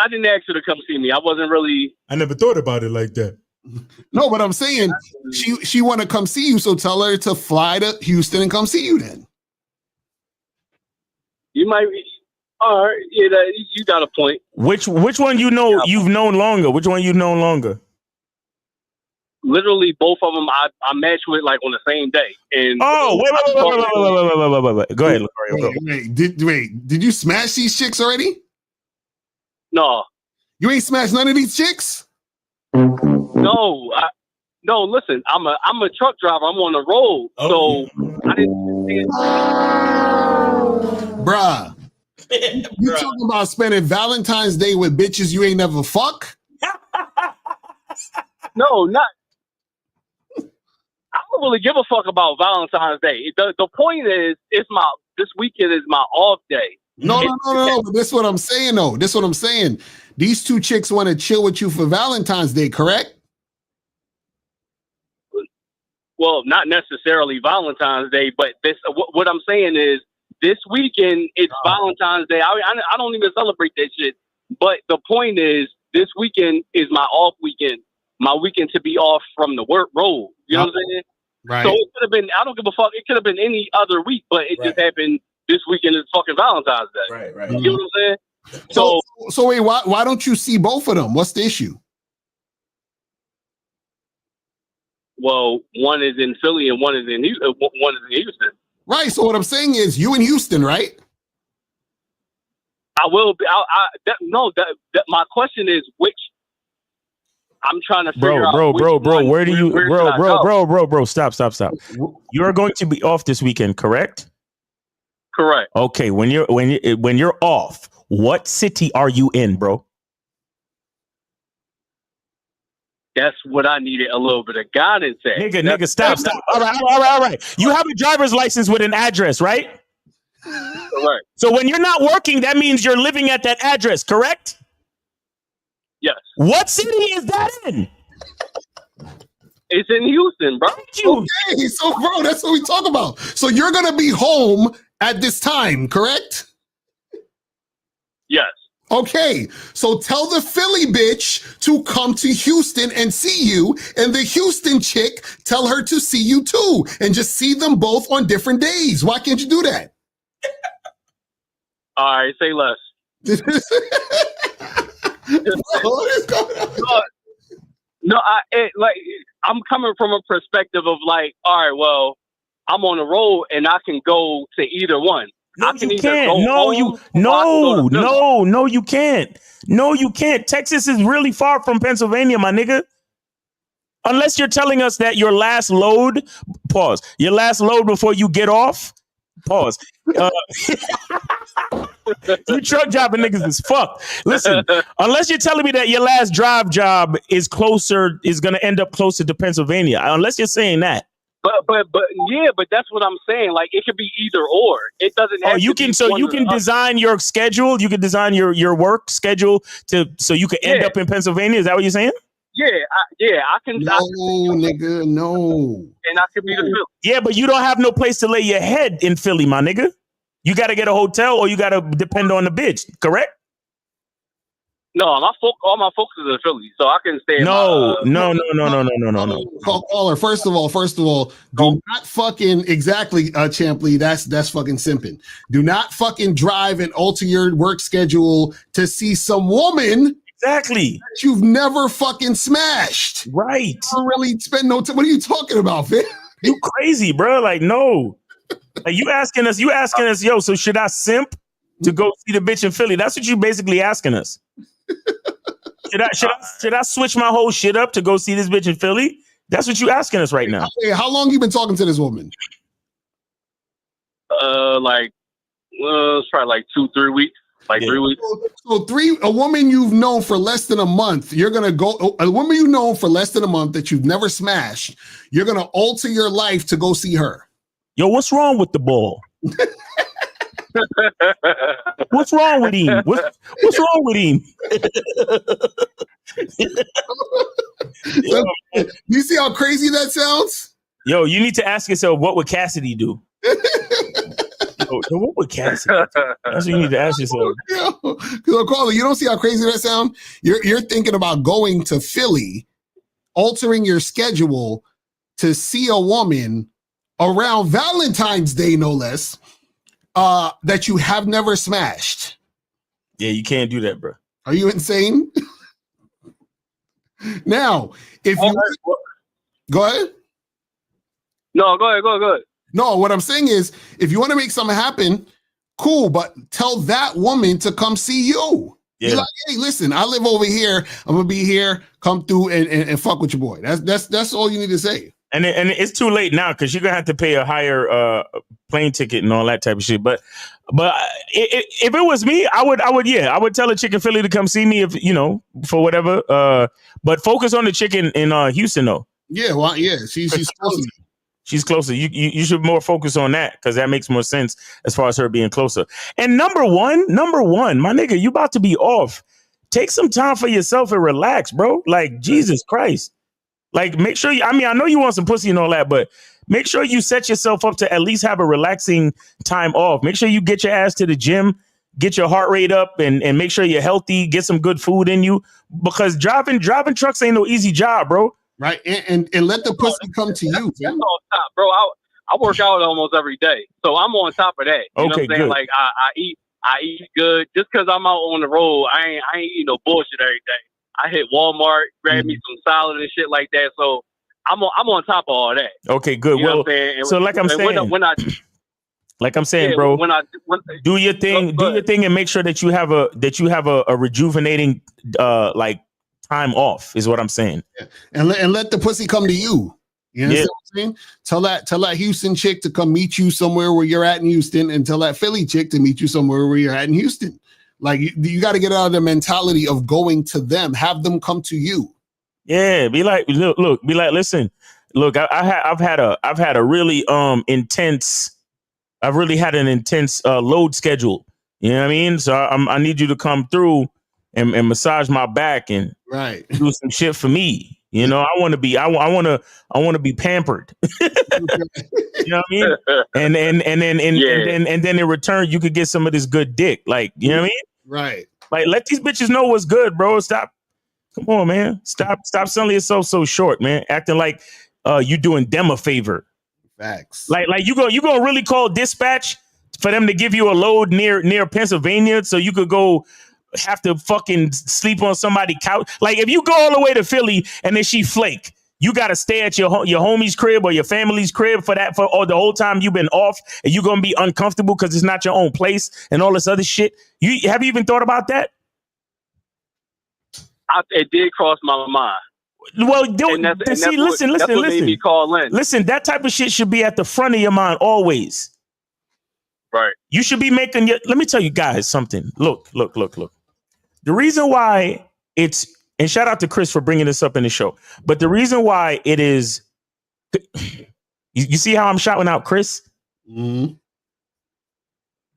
didn't ask her to come see me. I wasn't really. I never thought about it like that. No, but I'm saying she want to come see you, so tell her to fly to Houston and come see you then. You might be. All right, yeah, you got a point. Which one you've known longer? Which one you've known longer? Literally, both of them I matched with like on the same day. And wait. Go ahead, Wait, did you smash these chicks already? No. You ain't smashed none of these chicks? No, listen, I'm a truck driver. I'm on the road, so I didn't. Bruh, you talking about spending Valentine's Day with bitches you ain't never fuck? No, not. I don't really give a fuck about Valentine's Day. The point is, this weekend is my off day. No. But this is what I'm saying, though. This is what I'm saying. These two chicks want to chill with you for Valentine's Day, correct? Well, not necessarily Valentine's Day, but what I'm saying is this weekend it's Valentine's Day. I don't even celebrate that shit. But the point is, this weekend is my off weekend. My weekend to be off from the work road. You know what I'm saying? Right. So it could have been. I don't give a fuck. It could have been any other week, but it just happened. This weekend is fucking Valentine's Day. Right. You know what I'm saying? So wait, why don't you see both of them? What's the issue? Well, one is in Philly and one is in Houston. Right. So what I'm saying is, you in Houston, right? I will be. My question is which. I'm trying to figure out. Bro. Where do you, bro? Stop. You're going to be off this weekend, correct? Correct. Okay. When you're off, what city are you in, bro? That's what I needed a little bit of guidance at. Nigga, stop. All right. You have a driver's license with an address, right? Correct. So when you're not working, that means you're living at that address, correct? Yes. What city is that in? It's in Houston, bro. Okay, so bro, that's what we talk about. So you're gonna be home at this time, correct? Yes. Okay, so tell the Philly bitch to come to Houston and see you, and the Houston chick, tell her to see you too, and just see them both on different days. Why can't you do that? All right, say less. No, I'm coming from a perspective of like, all right, well, I'm on the road and I can go to either one. No, you can't. No, you can't. No, you can't. Texas is really far from Pennsylvania, my nigga. Unless you're telling us that your last load, your last load before you get off, you truck driving niggas is fucked. Listen, unless you're telling me that your last drive job is going to end up closer to Pennsylvania, unless you're saying that. But that's what I'm saying. Like it could be either or. It doesn't have you can design your schedule, you can design your work schedule so you can end up in Pennsylvania. Is that what you're saying? I can. Nigga, no. And I can be the Philly. Yeah, but you don't have no place to lay your head in Philly, my nigga. You got to get a hotel or you got to depend on the bitch, correct? No, all my folks is in Philly, so I can stay. No. Caller, first of all, do not fucking Champ Lee. That's fucking simping. Do not fucking drive and alter your work schedule to see some woman. Exactly. That you've never fucking smashed. Right. You don't really spend no time. What are you talking about, man? You crazy, bro? Like, no. Like you asking us, yo, so should I simp? to go see the bitch in Philly? That's what you basically asking us. Should I switch my whole shit up to go see this bitch in Philly? That's what you asking us right now. Hey, how long you been talking to this woman? It's probably like 2-3 weeks. 3 weeks. So a woman you've known for less than a month, you're gonna go. A woman you've known for less than a month that you've never smashed, you're gonna alter your life to go see her. Yo, what's wrong with the ball? What's wrong with him? What's wrong with him? You see how crazy that sounds? Yo, you need to ask yourself, what would Cassidy do? What would Cassidy do? That's what you need to ask yourself. So, Carla, you don't see how crazy that sounds? You're thinking about going to Philly, altering your schedule to see a woman around Valentine's Day, no less, that you have never smashed. Yeah, you can't do that, bro. Are you insane? Now, if you go ahead. No, go ahead. No, what I'm saying is, if you want to make something happen, cool, but tell that woman to come see you. Yeah. Be like, hey, listen, I live over here. I'm gonna be here. Come through and fuck with your boy. That's all you need to say. And it's too late now because you're gonna have to pay a higher plane ticket and all that type of shit. But if it was me, I would tell a chick in Philly to come see me if for whatever. But focus on the chick in Houston though. Yeah, well, yeah, she's closer. She's closer. You should more focus on that because that makes more sense as far as her being closer. And number one, my nigga, you about to be off. Take some time for yourself and relax, bro. Like, Jesus Christ. Like, make sure I know you want some pussy and all that, but make sure you set yourself up to at least have a relaxing time off. Make sure you get your ass to the gym, get your heart rate up, and make sure you're healthy, get some good food in you. Because driving trucks ain't no easy job, bro. Right, and let the pussy come to you. That's on top, bro. I work out almost every day, so I'm on top of that. You know what I'm saying? Good. Like I eat good. Just because I'm out on the road, I ain't eating no bullshit every day. I hit Walmart, grab me some salad and shit like that. So I'm on top of all that. Okay, good. You know what I'm saying? So like I'm saying, like I'm saying, bro, do your thing, and make sure that you have a rejuvenating like time off is what I'm saying. Yeah. And let the pussy come to you. You know what I'm saying? Tell that Houston chick to come meet you somewhere where you're at in Houston, and tell that Philly chick to meet you somewhere where you're at in Houston. Like you got to get out of the mentality of going to them. Have them come to you. Yeah, be like, look, be like, listen, look, I've had a really intense. I've really had an intense load schedule. You know what I mean? So I need you to come through and massage my back and do some shit for me. You know, I want to be pampered. You know what I mean? And then in return, you could get some of this good dick. Like, you know what I mean? Right. Like, let these bitches know what's good, bro. Stop. Come on, man. Stop selling yourself so short, man. Acting like you doing them a favor. Facts. Like you gonna really call dispatch for them to give you a load near Pennsylvania so you could go have to fucking sleep on somebody's couch. Like, if you go all the way to Philly and then she flake, you got to stay at your homie's crib or your family's crib for the whole time you've been off, and you're gonna be uncomfortable because it's not your own place and all this other shit. Have you even thought about that? It did cross my mind. Well, listen. Made me call in. Listen, that type of shit should be at the front of your mind always. Right. You should be making let me tell you guys something. Look. The reason why and shout out to Chris for bringing this up in the show, but the reason why it is, you see how I'm shouting out Chris? Mm-hmm.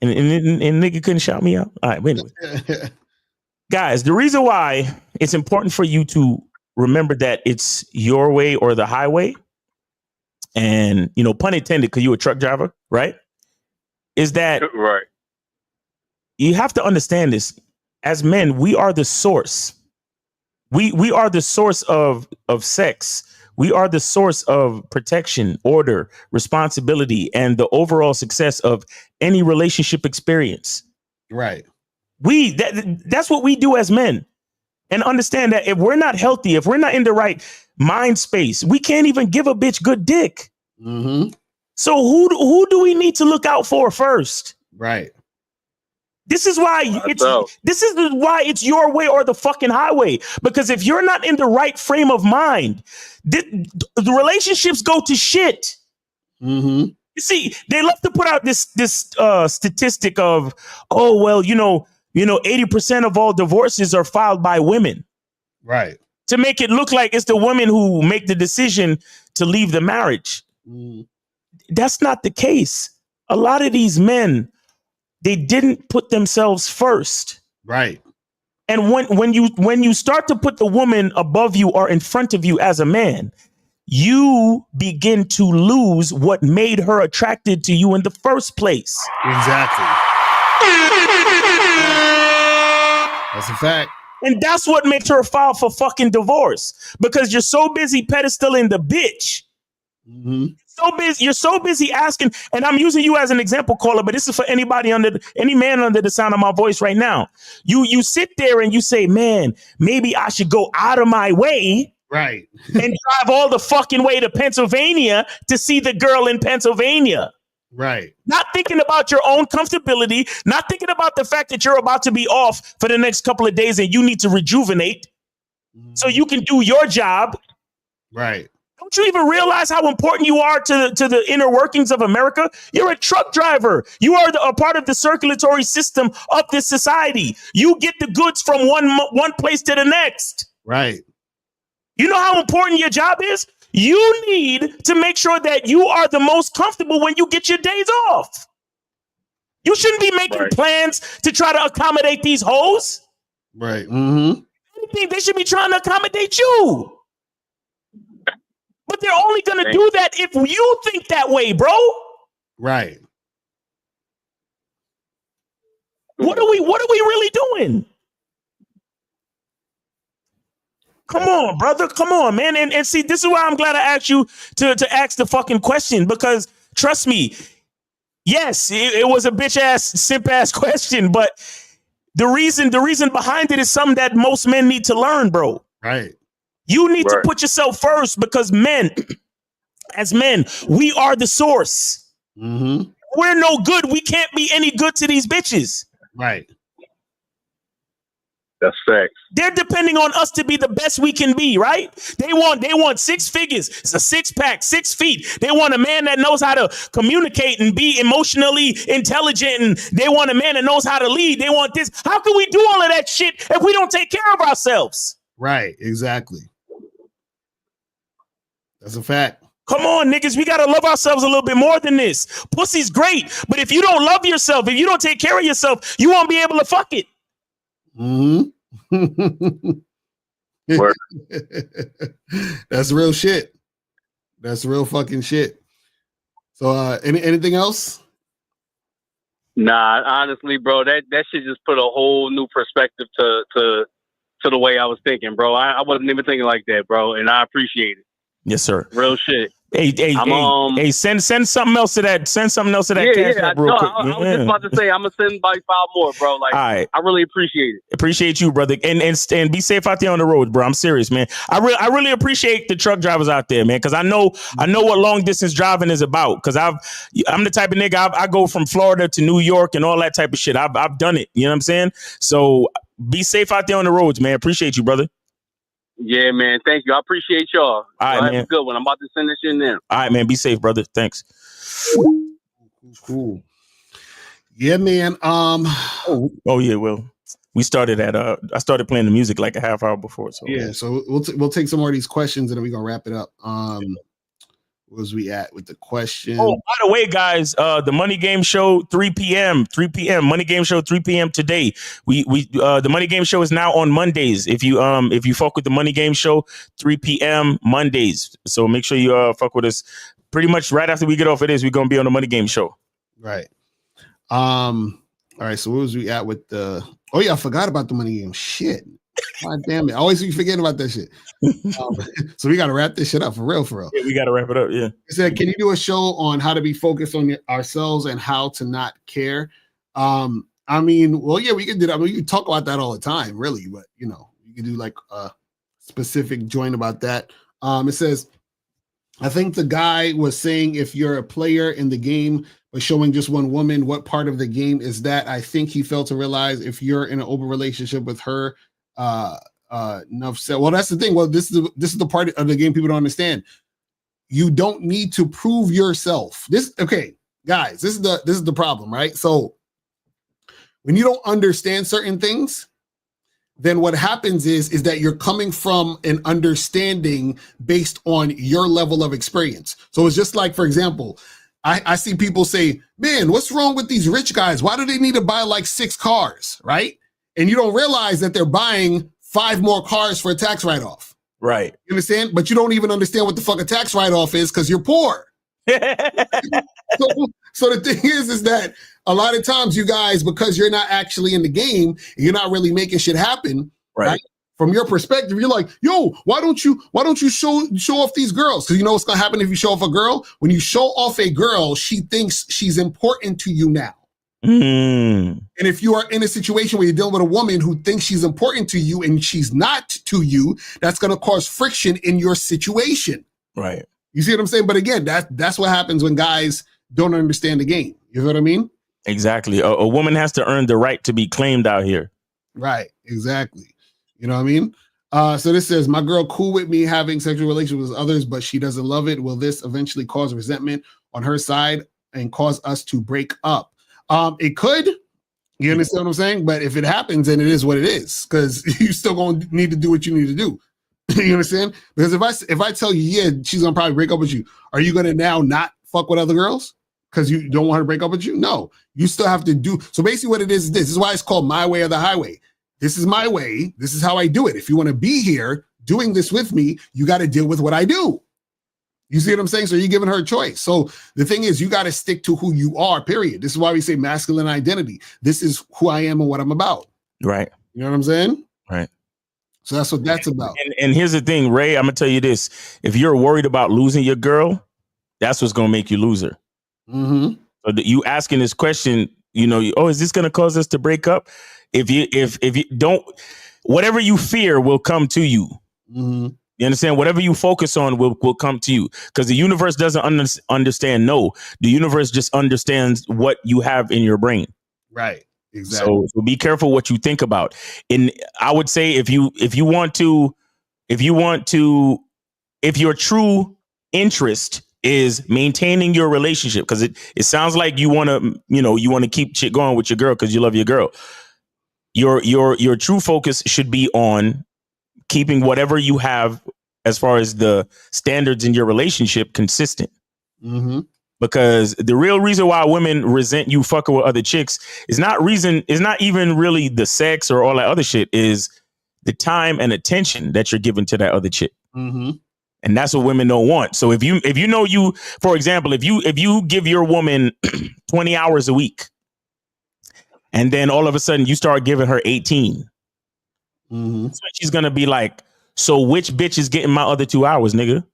And nigga couldn't shout me out? All right, wait a minute. Guys, the reason why it's important for you to remember that it's your way or the highway, and, pun intended, because you're a truck driver, right? Is that right? You have to understand this. As men, we are the source. We are the source of sex. We are the source of protection, order, responsibility, and the overall success of any relationship experience. Right. That's what we do as men. And understand that if we're not healthy, if we're not in the right mind space, we can't even give a bitch good dick. Mm-hmm. So who do we need to look out for first? Right. This is why it's your way or the fucking highway. Because if you're not in the right frame of mind, the relationships go to shit. Mm-hmm. You see, they love to put out this statistic of, 80% of all divorces are filed by women. Right. To make it look like it's the women who make the decision to leave the marriage. That's not the case. A lot of these men, they didn't put themselves first. Right. And when you start to put the woman above you or in front of you as a man, you begin to lose what made her attracted to you in the first place. Exactly. That's a fact. And that's what makes her file for fucking divorce, because you're so busy pedestaling the bitch. Mm-hmm. You're so busy asking, and I'm using you as an example, caller, but this is for any man under the sound of my voice right now. You sit there and you say, man, maybe I should go out of my way. Right. And drive all the fucking way to Pennsylvania to see the girl in Pennsylvania. Right. Not thinking about your own comfortability, not thinking about the fact that you're about to be off for the next couple of days and you need to rejuvenate so you can do your job. Right. Don't you even realize how important you are to the inner workings of America? You're a truck driver. You are a part of the circulatory system of this society. You get the goods from one place to the next. Right. You know how important your job is? You need to make sure that you are the most comfortable when you get your days off. You shouldn't be making plans to try to accommodate these hoes. Right. Mm-hmm. Anything, they should be trying to accommodate you. But they're only going to do that if you think that way, bro. Right. What are we really doing? Come on, brother. Come on, man. And see, this is why I'm glad I asked you to ask the fucking question, because trust me, yes, it was a bitch ass, simp ass question, but the reason behind it is something that most men need to learn, bro. Right. You need to put yourself first, because as men, we are the source. Mm-hmm. We're no good. We can't be any good to these bitches. Right. That's facts. They're depending on us to be the best we can be, right? They want 6 figures. It's a 6-pack, 6 feet. They want a man that knows how to communicate and be emotionally intelligent. And they want a man that knows how to lead. They want this. How can we do all of that shit if we don't take care of ourselves? Right. Exactly. That's a fact. Come on, niggas. We got to love ourselves a little bit more than this. Pussy's great. But if you don't love yourself, if you don't take care of yourself, you won't be able to fuck it. Mm-hmm. That's real shit. That's real fucking shit. So anything else? Nah, honestly, bro, that shit just put a whole new perspective to the way I was thinking, bro. I wasn't even thinking like that, bro, and I appreciate it. Yes, sir. Real shit. Hey, send something else to that. Send something else to that. Yeah, real quick. I was just about to say I'm gonna send like 5 more, bro. Like, all right. I really appreciate it. Appreciate you, brother, and be safe out there on the road, bro. I'm serious, man. I really appreciate the truck drivers out there, man, because I know what long distance driving is about. Because I'm the type of nigga I go from Florida to New York and all that type of shit. I've done it. You know what I'm saying? So be safe out there on the roads, man. Appreciate you, brother. Yeah, man. Thank you. I appreciate y'all. All right, man. Have a good one. I'm about to send this in there. All right, man. Be safe, brother. Thanks. Cool. Yeah, man. Oh yeah. Well, we started at I started playing the music like a half hour before. So yeah. So we'll take some more of these questions and then we're gonna wrap it up. Where was we at with the question? Oh, by the way, guys, the Money Game Show, 3 p.m. Money Game Show, 3 p.m. today. We the Money Game Show is now on Mondays. If you fuck with the Money Game Show, 3 p.m. Mondays. So make sure you fuck with us. Pretty much right after we get off of this, we're gonna be on the Money Game Show. Right. All right. So where was we at with the? Oh yeah, I forgot about the Money Game. Shit. God damn it. I always be forgetting about that shit. So we got to wrap this shit up for real. Yeah, we got to wrap it up. Yeah. He said, can you do a show on how to be focused on ourselves and how to not care? I mean, well, yeah, we can do that. I mean, you talk about that all the time, really, but you can do like a specific joint about that. It says, I think the guy was saying if you're a player in the game but showing just one woman, what part of the game is that? I think he failed to realize if you're in an open relationship with her, enough said. Well, that's the thing. Well, this is the part of the game people don't understand. You don't need to prove yourself. Guys, this is the problem, right? So when you don't understand certain things, then what happens is that you're coming from an understanding based on your level of experience. So it's just like, for example, I see people say, man, what's wrong with these rich guys? Why do they need to buy like 6 cars, right? And you don't realize that they're buying 5 more cars for a tax write-off. Right. You understand? But you don't even understand what the fuck a tax write-off is because you're poor. So the thing is that a lot of times you guys, because you're not actually in the game, you're not really making shit happen. Right. From your perspective, you're like, yo, why don't you show off these girls? Because you know what's gonna happen if you show off a girl? When you show off a girl, she thinks she's important to you now. And if you are in a situation where you're dealing with a woman who thinks she's important to you and she's not to you, that's gonna cause friction in your situation. Right. You see what I'm saying? But again, that's what happens when guys don't understand the game. You know what I mean? Exactly. A woman has to earn the right to be claimed out here. Right. Exactly. You know what I mean? So this says, my girl cool with me having sexual relations with others, but she doesn't love it. Will this eventually cause resentment on her side and cause us to break up? It could. You understand what I'm saying? But if it happens, then it is what it is, because you still going to need to do what you need to do. You understand? Because if I tell you, yeah, she's going to probably break up with you, are you going to now not fuck with other girls because you don't want her to break up with you? No, you still have to do. So basically what it is this is why it's called my way or the highway. This is my way. This is how I do it. If you want to be here doing this with me, you got to deal with what I do. You see what I'm saying? So you're giving her a choice. So the thing is, you got to stick to who you are, period. This is why we say masculine identity. This is who I am and what I'm about. Right. You know what I'm saying? Right. So that's what that's about. And here's the thing, Ray, I'm going to tell you this. If you're worried about losing your girl, that's what's going to make you lose her. Mm-hmm. So you asking this question, is this going to cause us to break up? If you don't, whatever you fear will come to you. Mm-hmm. You understand? Whatever you focus on will come to you, because the universe doesn't understand no. The universe just understands what you have in your brain. Right. Exactly. So be careful what you think about. And I would say if your true interest is maintaining your relationship, because it sounds like you want to keep shit going with your girl because you love your girl. Your true focus should be on keeping whatever you have as far as the standards in your relationship consistent. Mm-hmm. Because the real reason why women resent you fucking with other chicks is not even really the sex or all that other shit, is the time and attention that you're giving to that other chick. Mm-hmm. And that's what women don't want. So if you for example, if you give your woman 20 hours a week and then all of a sudden you start giving her 18, mm-hmm. so she's going to be like, so which bitch is getting my other 2 hours, nigga?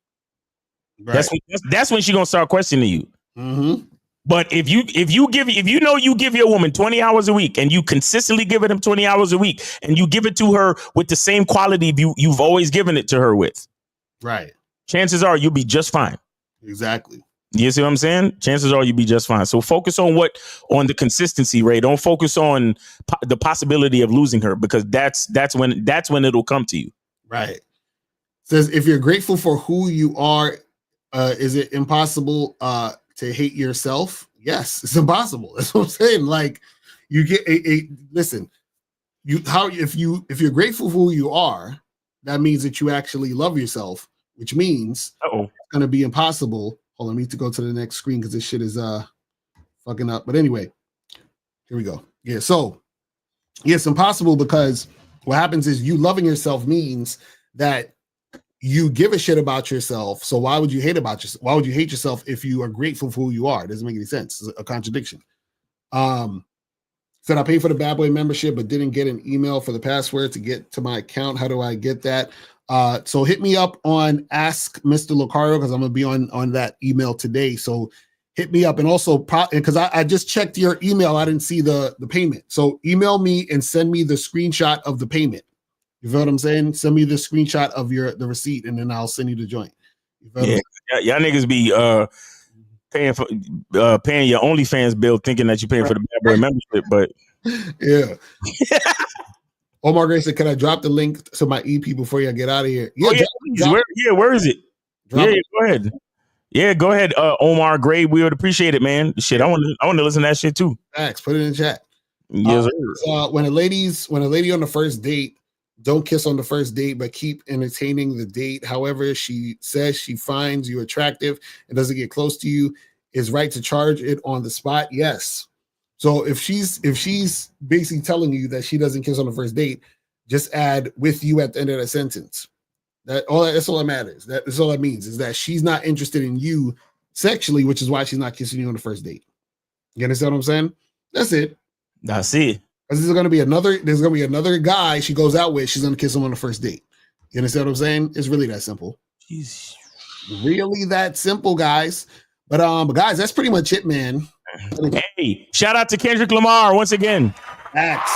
Right. That's when she's going to start questioning you. Mm-hmm. But if you give your woman 20 hours a week and you consistently give them 20 hours a week and you give it to her with the same quality you've always given it to her with, right, chances are you'll be just fine. Exactly. You see what I'm saying? Chances are you'll be just fine. So focus on the consistency, Ray. Don't focus on the possibility of losing her, because that's when it'll come to you. Right. It says, if you're grateful for who you are, is it impossible to hate yourself? Yes, it's impossible. That's what I'm saying. Like, you get listen. If you're grateful for who you are, that means that you actually love yourself, which means it's gonna be impossible. Hold on, I need to go to the next screen because this shit is fucking up. But anyway, here we go. Yeah, so it's impossible because what happens is you loving yourself means that you give a shit about yourself. So why would you hate yourself? Why would you hate yourself if you are grateful for who you are? It doesn't make any sense. It's a contradiction. Said I paid for the Bad Boy membership, but didn't get an email for the password to get to my account. How do I get that? So hit me up on Ask Mr. Lucario, because I'm gonna be on that email today. So hit me up, and also because I just checked your email, I didn't see the payment. So email me and send me the screenshot of the payment. You feel what I'm saying? Send me the screenshot of the receipt, and then I'll send you the joint. Yeah, y'all niggas be paying your OnlyFans bill, thinking that you're paying for the Bad Boy membership, but yeah. Omar Gray said, "Can I drop the link to my EP before you get out of here?" Yeah, where is it? Go ahead. Yeah, go ahead, Omar Gray. We would appreciate it, man. Shit, I want to listen to that shit too. Thanks. Put it in the chat. Yes, when a lady on the first date, don't kiss on the first date, but keep entertaining the date. However, she says she finds you attractive and doesn't get close to you, is right to charge it on the spot. Yes. So if she's basically telling you that she doesn't kiss on the first date, just add "with you" at the end of that sentence. That's all that matters. That's all that means, is that she's not interested in you sexually, which is why she's not kissing you on the first date. You understand what I'm saying? That's it. I see. Because there's gonna be another guy she goes out with, she's gonna kiss him on the first date. You understand what I'm saying? It's really that simple. Jeez. Really that simple, guys. But guys, that's pretty much it, man. Hey, shout out to Kendrick Lamar once again. Thanks.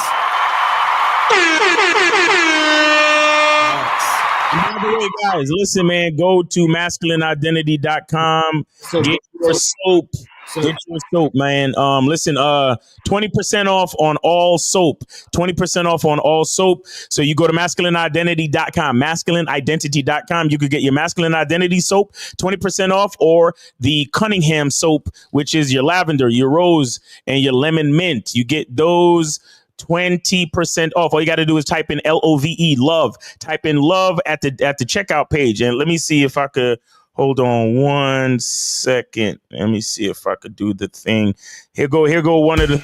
By the way, guys, listen, man, go to masculineidentity.com. Get your soap. Get your soap, man. Listen, 20% off on all soap. 20% off on all soap. So you go to masculineidentity.com, masculineidentity.com. You could get your masculine identity soap, 20% off, or the Cunningham soap, which is your lavender, your rose, and your lemon mint. You get those 20% off. All you got to do is type in LOVE, love. Type in love at the checkout page. And let me see if I could. Hold on 1 second. Let me see if I could do the thing. Here go one of the.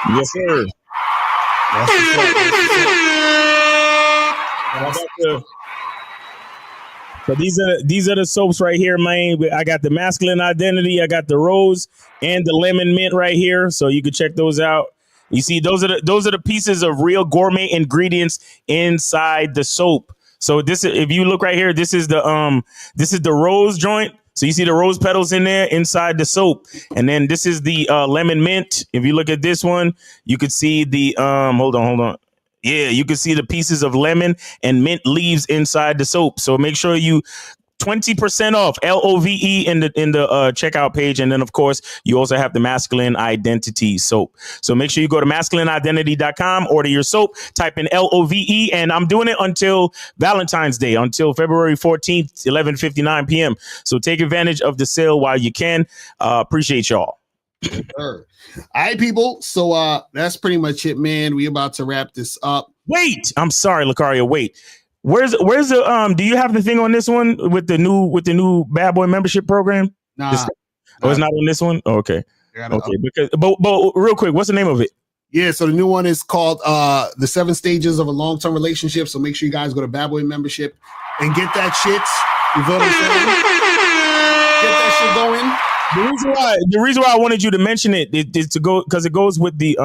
Yes, sir. So these are the soaps right here, man. I got the masculine identity, I got the rose and the lemon mint right here. So you can check those out. You see, those are the pieces of real gourmet ingredients inside the soap. So this, if you look right here, this is the rose joint. So you see the rose petals in there inside the soap. And then this is the lemon mint. If you look at this one, you could see the hold on. Yeah, you can see the pieces of lemon and mint leaves inside the soap. So make sure you 20% off, LOVE in the checkout page. And then, of course, you also have the masculine identity soap. So make sure you go to masculineidentity.com, order your soap, type in LOVE. And I'm doing it until Valentine's Day, until February 14th, 11:59 p.m. So take advantage of the sale while you can. Appreciate y'all. All right, people. So that's pretty much it, man. We about to wrap this up. Wait, I'm sorry, Lucario. Wait. Where's the do you have the thing on this one with the new Bad Boy membership program? Nah. It's not on this one? Oh, okay. Okay. Because but real quick, what's the name of it? Yeah, so the new one is called The 7 Stages of a Long-Term Relationship. So make sure you guys go to Bad Boy membership and get that shit. You feel what I'm saying? Get that shit going. The reason why I wanted you to mention it is to go because it goes with the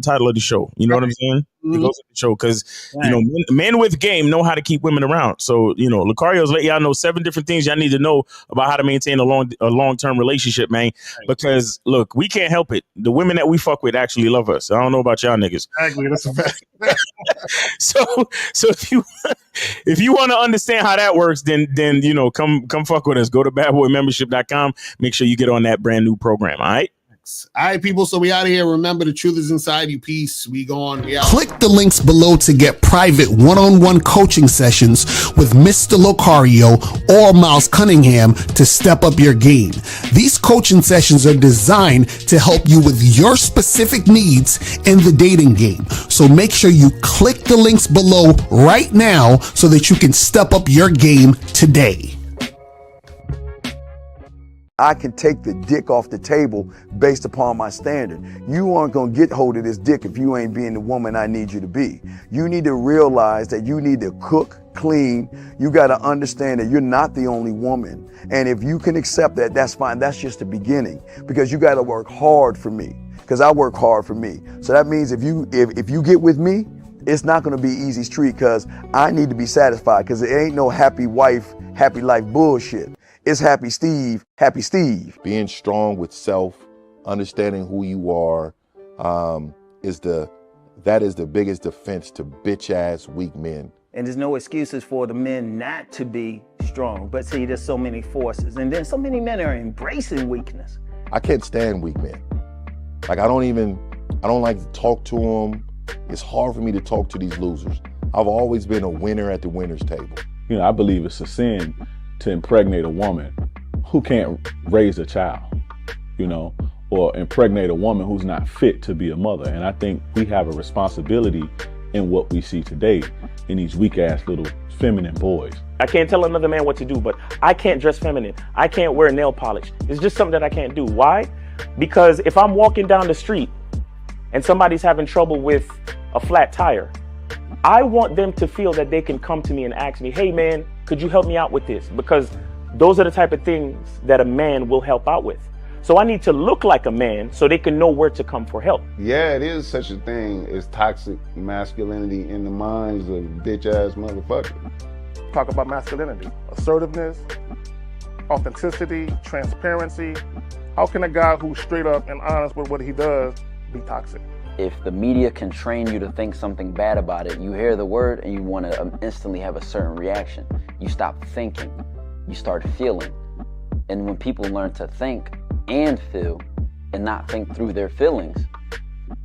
title of the show. You know what I'm saying? Mm-hmm. It goes with the show because men with game know how to keep women around. So Lucario's let y'all know 7 different things y'all need to know about how to maintain a long-term relationship, man. Right. Because look, we can't help it. The women that we fuck with actually love us. I don't know about y'all niggas. Exactly, that's a fact. So if you want to understand how that works, then come fuck with us. Go to badboymembership.com. Make sure you get on that brand new program. All right. All right, people. So we out of here. Remember, the truth is inside you. Peace. We go on. We out. Click the links below to get private one-on-one coaching sessions with Mr. Locario or Miles Cunningham to step up your game. These coaching sessions are designed to help you with your specific needs in the dating game. So make sure you click the links below right now so that you can step up your game today. I can take the dick off the table based upon my standard. You aren't gonna get hold of this dick if you ain't being the woman I need you to be. You need to realize that you need to cook, clean. You gotta understand that you're not the only woman. And if you can accept that, that's fine. That's just the beginning, because you gotta work hard for me, because I work hard for me. So that means if you get with me, it's not gonna be easy street, because I need to be satisfied, because it ain't no happy wife, happy life bullshit. It's happy Steve, happy Steve. Being strong with self, understanding who you are, that is the biggest defense to bitch ass weak men. And there's no excuses for the men not to be strong. But see, there's so many forces, and then so many men are embracing weakness. I can't stand weak men. Like I don't like to talk to them. It's hard for me to talk to these losers. I've always been a winner at the winner's table. You know, I believe it's a sin to impregnate a woman who can't raise a child, you know, or impregnate a woman who's not fit to be a mother. And I think we have a responsibility in what we see today in these weak ass little feminine boys. I can't tell another man what to do, but I can't dress feminine. I can't wear nail polish. It's just something that I can't do. Why? Because if I'm walking down the street and somebody's having trouble with a flat tire, I want them to feel that they can come to me and ask me, hey man, could you help me out with this? Because those are the type of things that a man will help out with. So I need to look like a man so they can know where to come for help. Yeah, it is such a thing as toxic masculinity in the minds of bitch ass motherfuckers. Talk about masculinity, assertiveness, authenticity, transparency. How can a guy who's straight up and honest with what he does be toxic? If the media can train you to think something bad about it, you hear the word and you want to instantly have a certain reaction. You stop thinking, you start feeling. And when people learn to think and feel and not think through their feelings,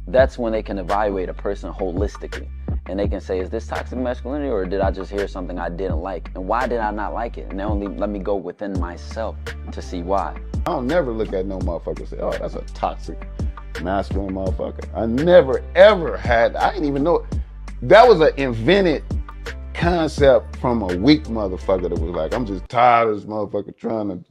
that's when they can evaluate a person holistically. And they can say, is this toxic masculinity, or did I just hear something I didn't like? And why did I not like it? And only let me go within myself to see why. I don't never look at no motherfucker and say, oh, that's a toxic masculine motherfucker. I never ever had, I didn't even know. That was an invented concept from a weak motherfucker that was like, I'm just tired of this motherfucker trying to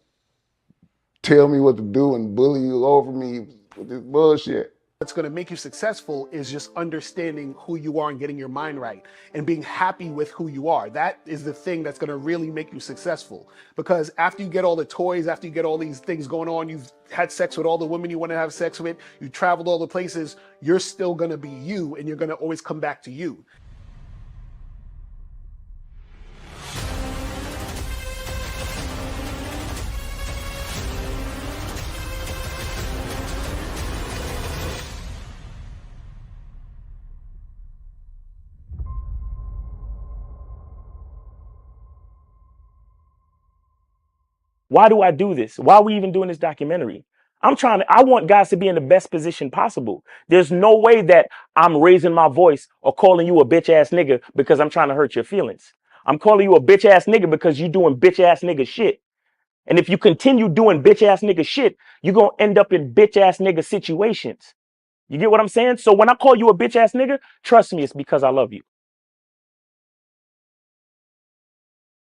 tell me what to do and bully you over me with this bullshit. What's going to make you successful is just understanding who you are and getting your mind right and being happy with who you are. That is the thing that's going to really make you successful. Because after you get all the toys, after you get all these things going on, you've had sex with all the women you want to have sex with, you traveled all the places, you're still going to be you, and you're going to always come back to you. Why do I do this? Why are we even doing this documentary? I want guys to be in the best position possible. There's no way that I'm raising my voice or calling you a bitch ass nigga because I'm trying to hurt your feelings. I'm calling you a bitch ass nigga because you're doing bitch ass nigga shit. And if you continue doing bitch ass nigga shit, you're going to end up in bitch ass nigga situations. You get what I'm saying? So when I call you a bitch ass nigga, trust me, it's because I love you.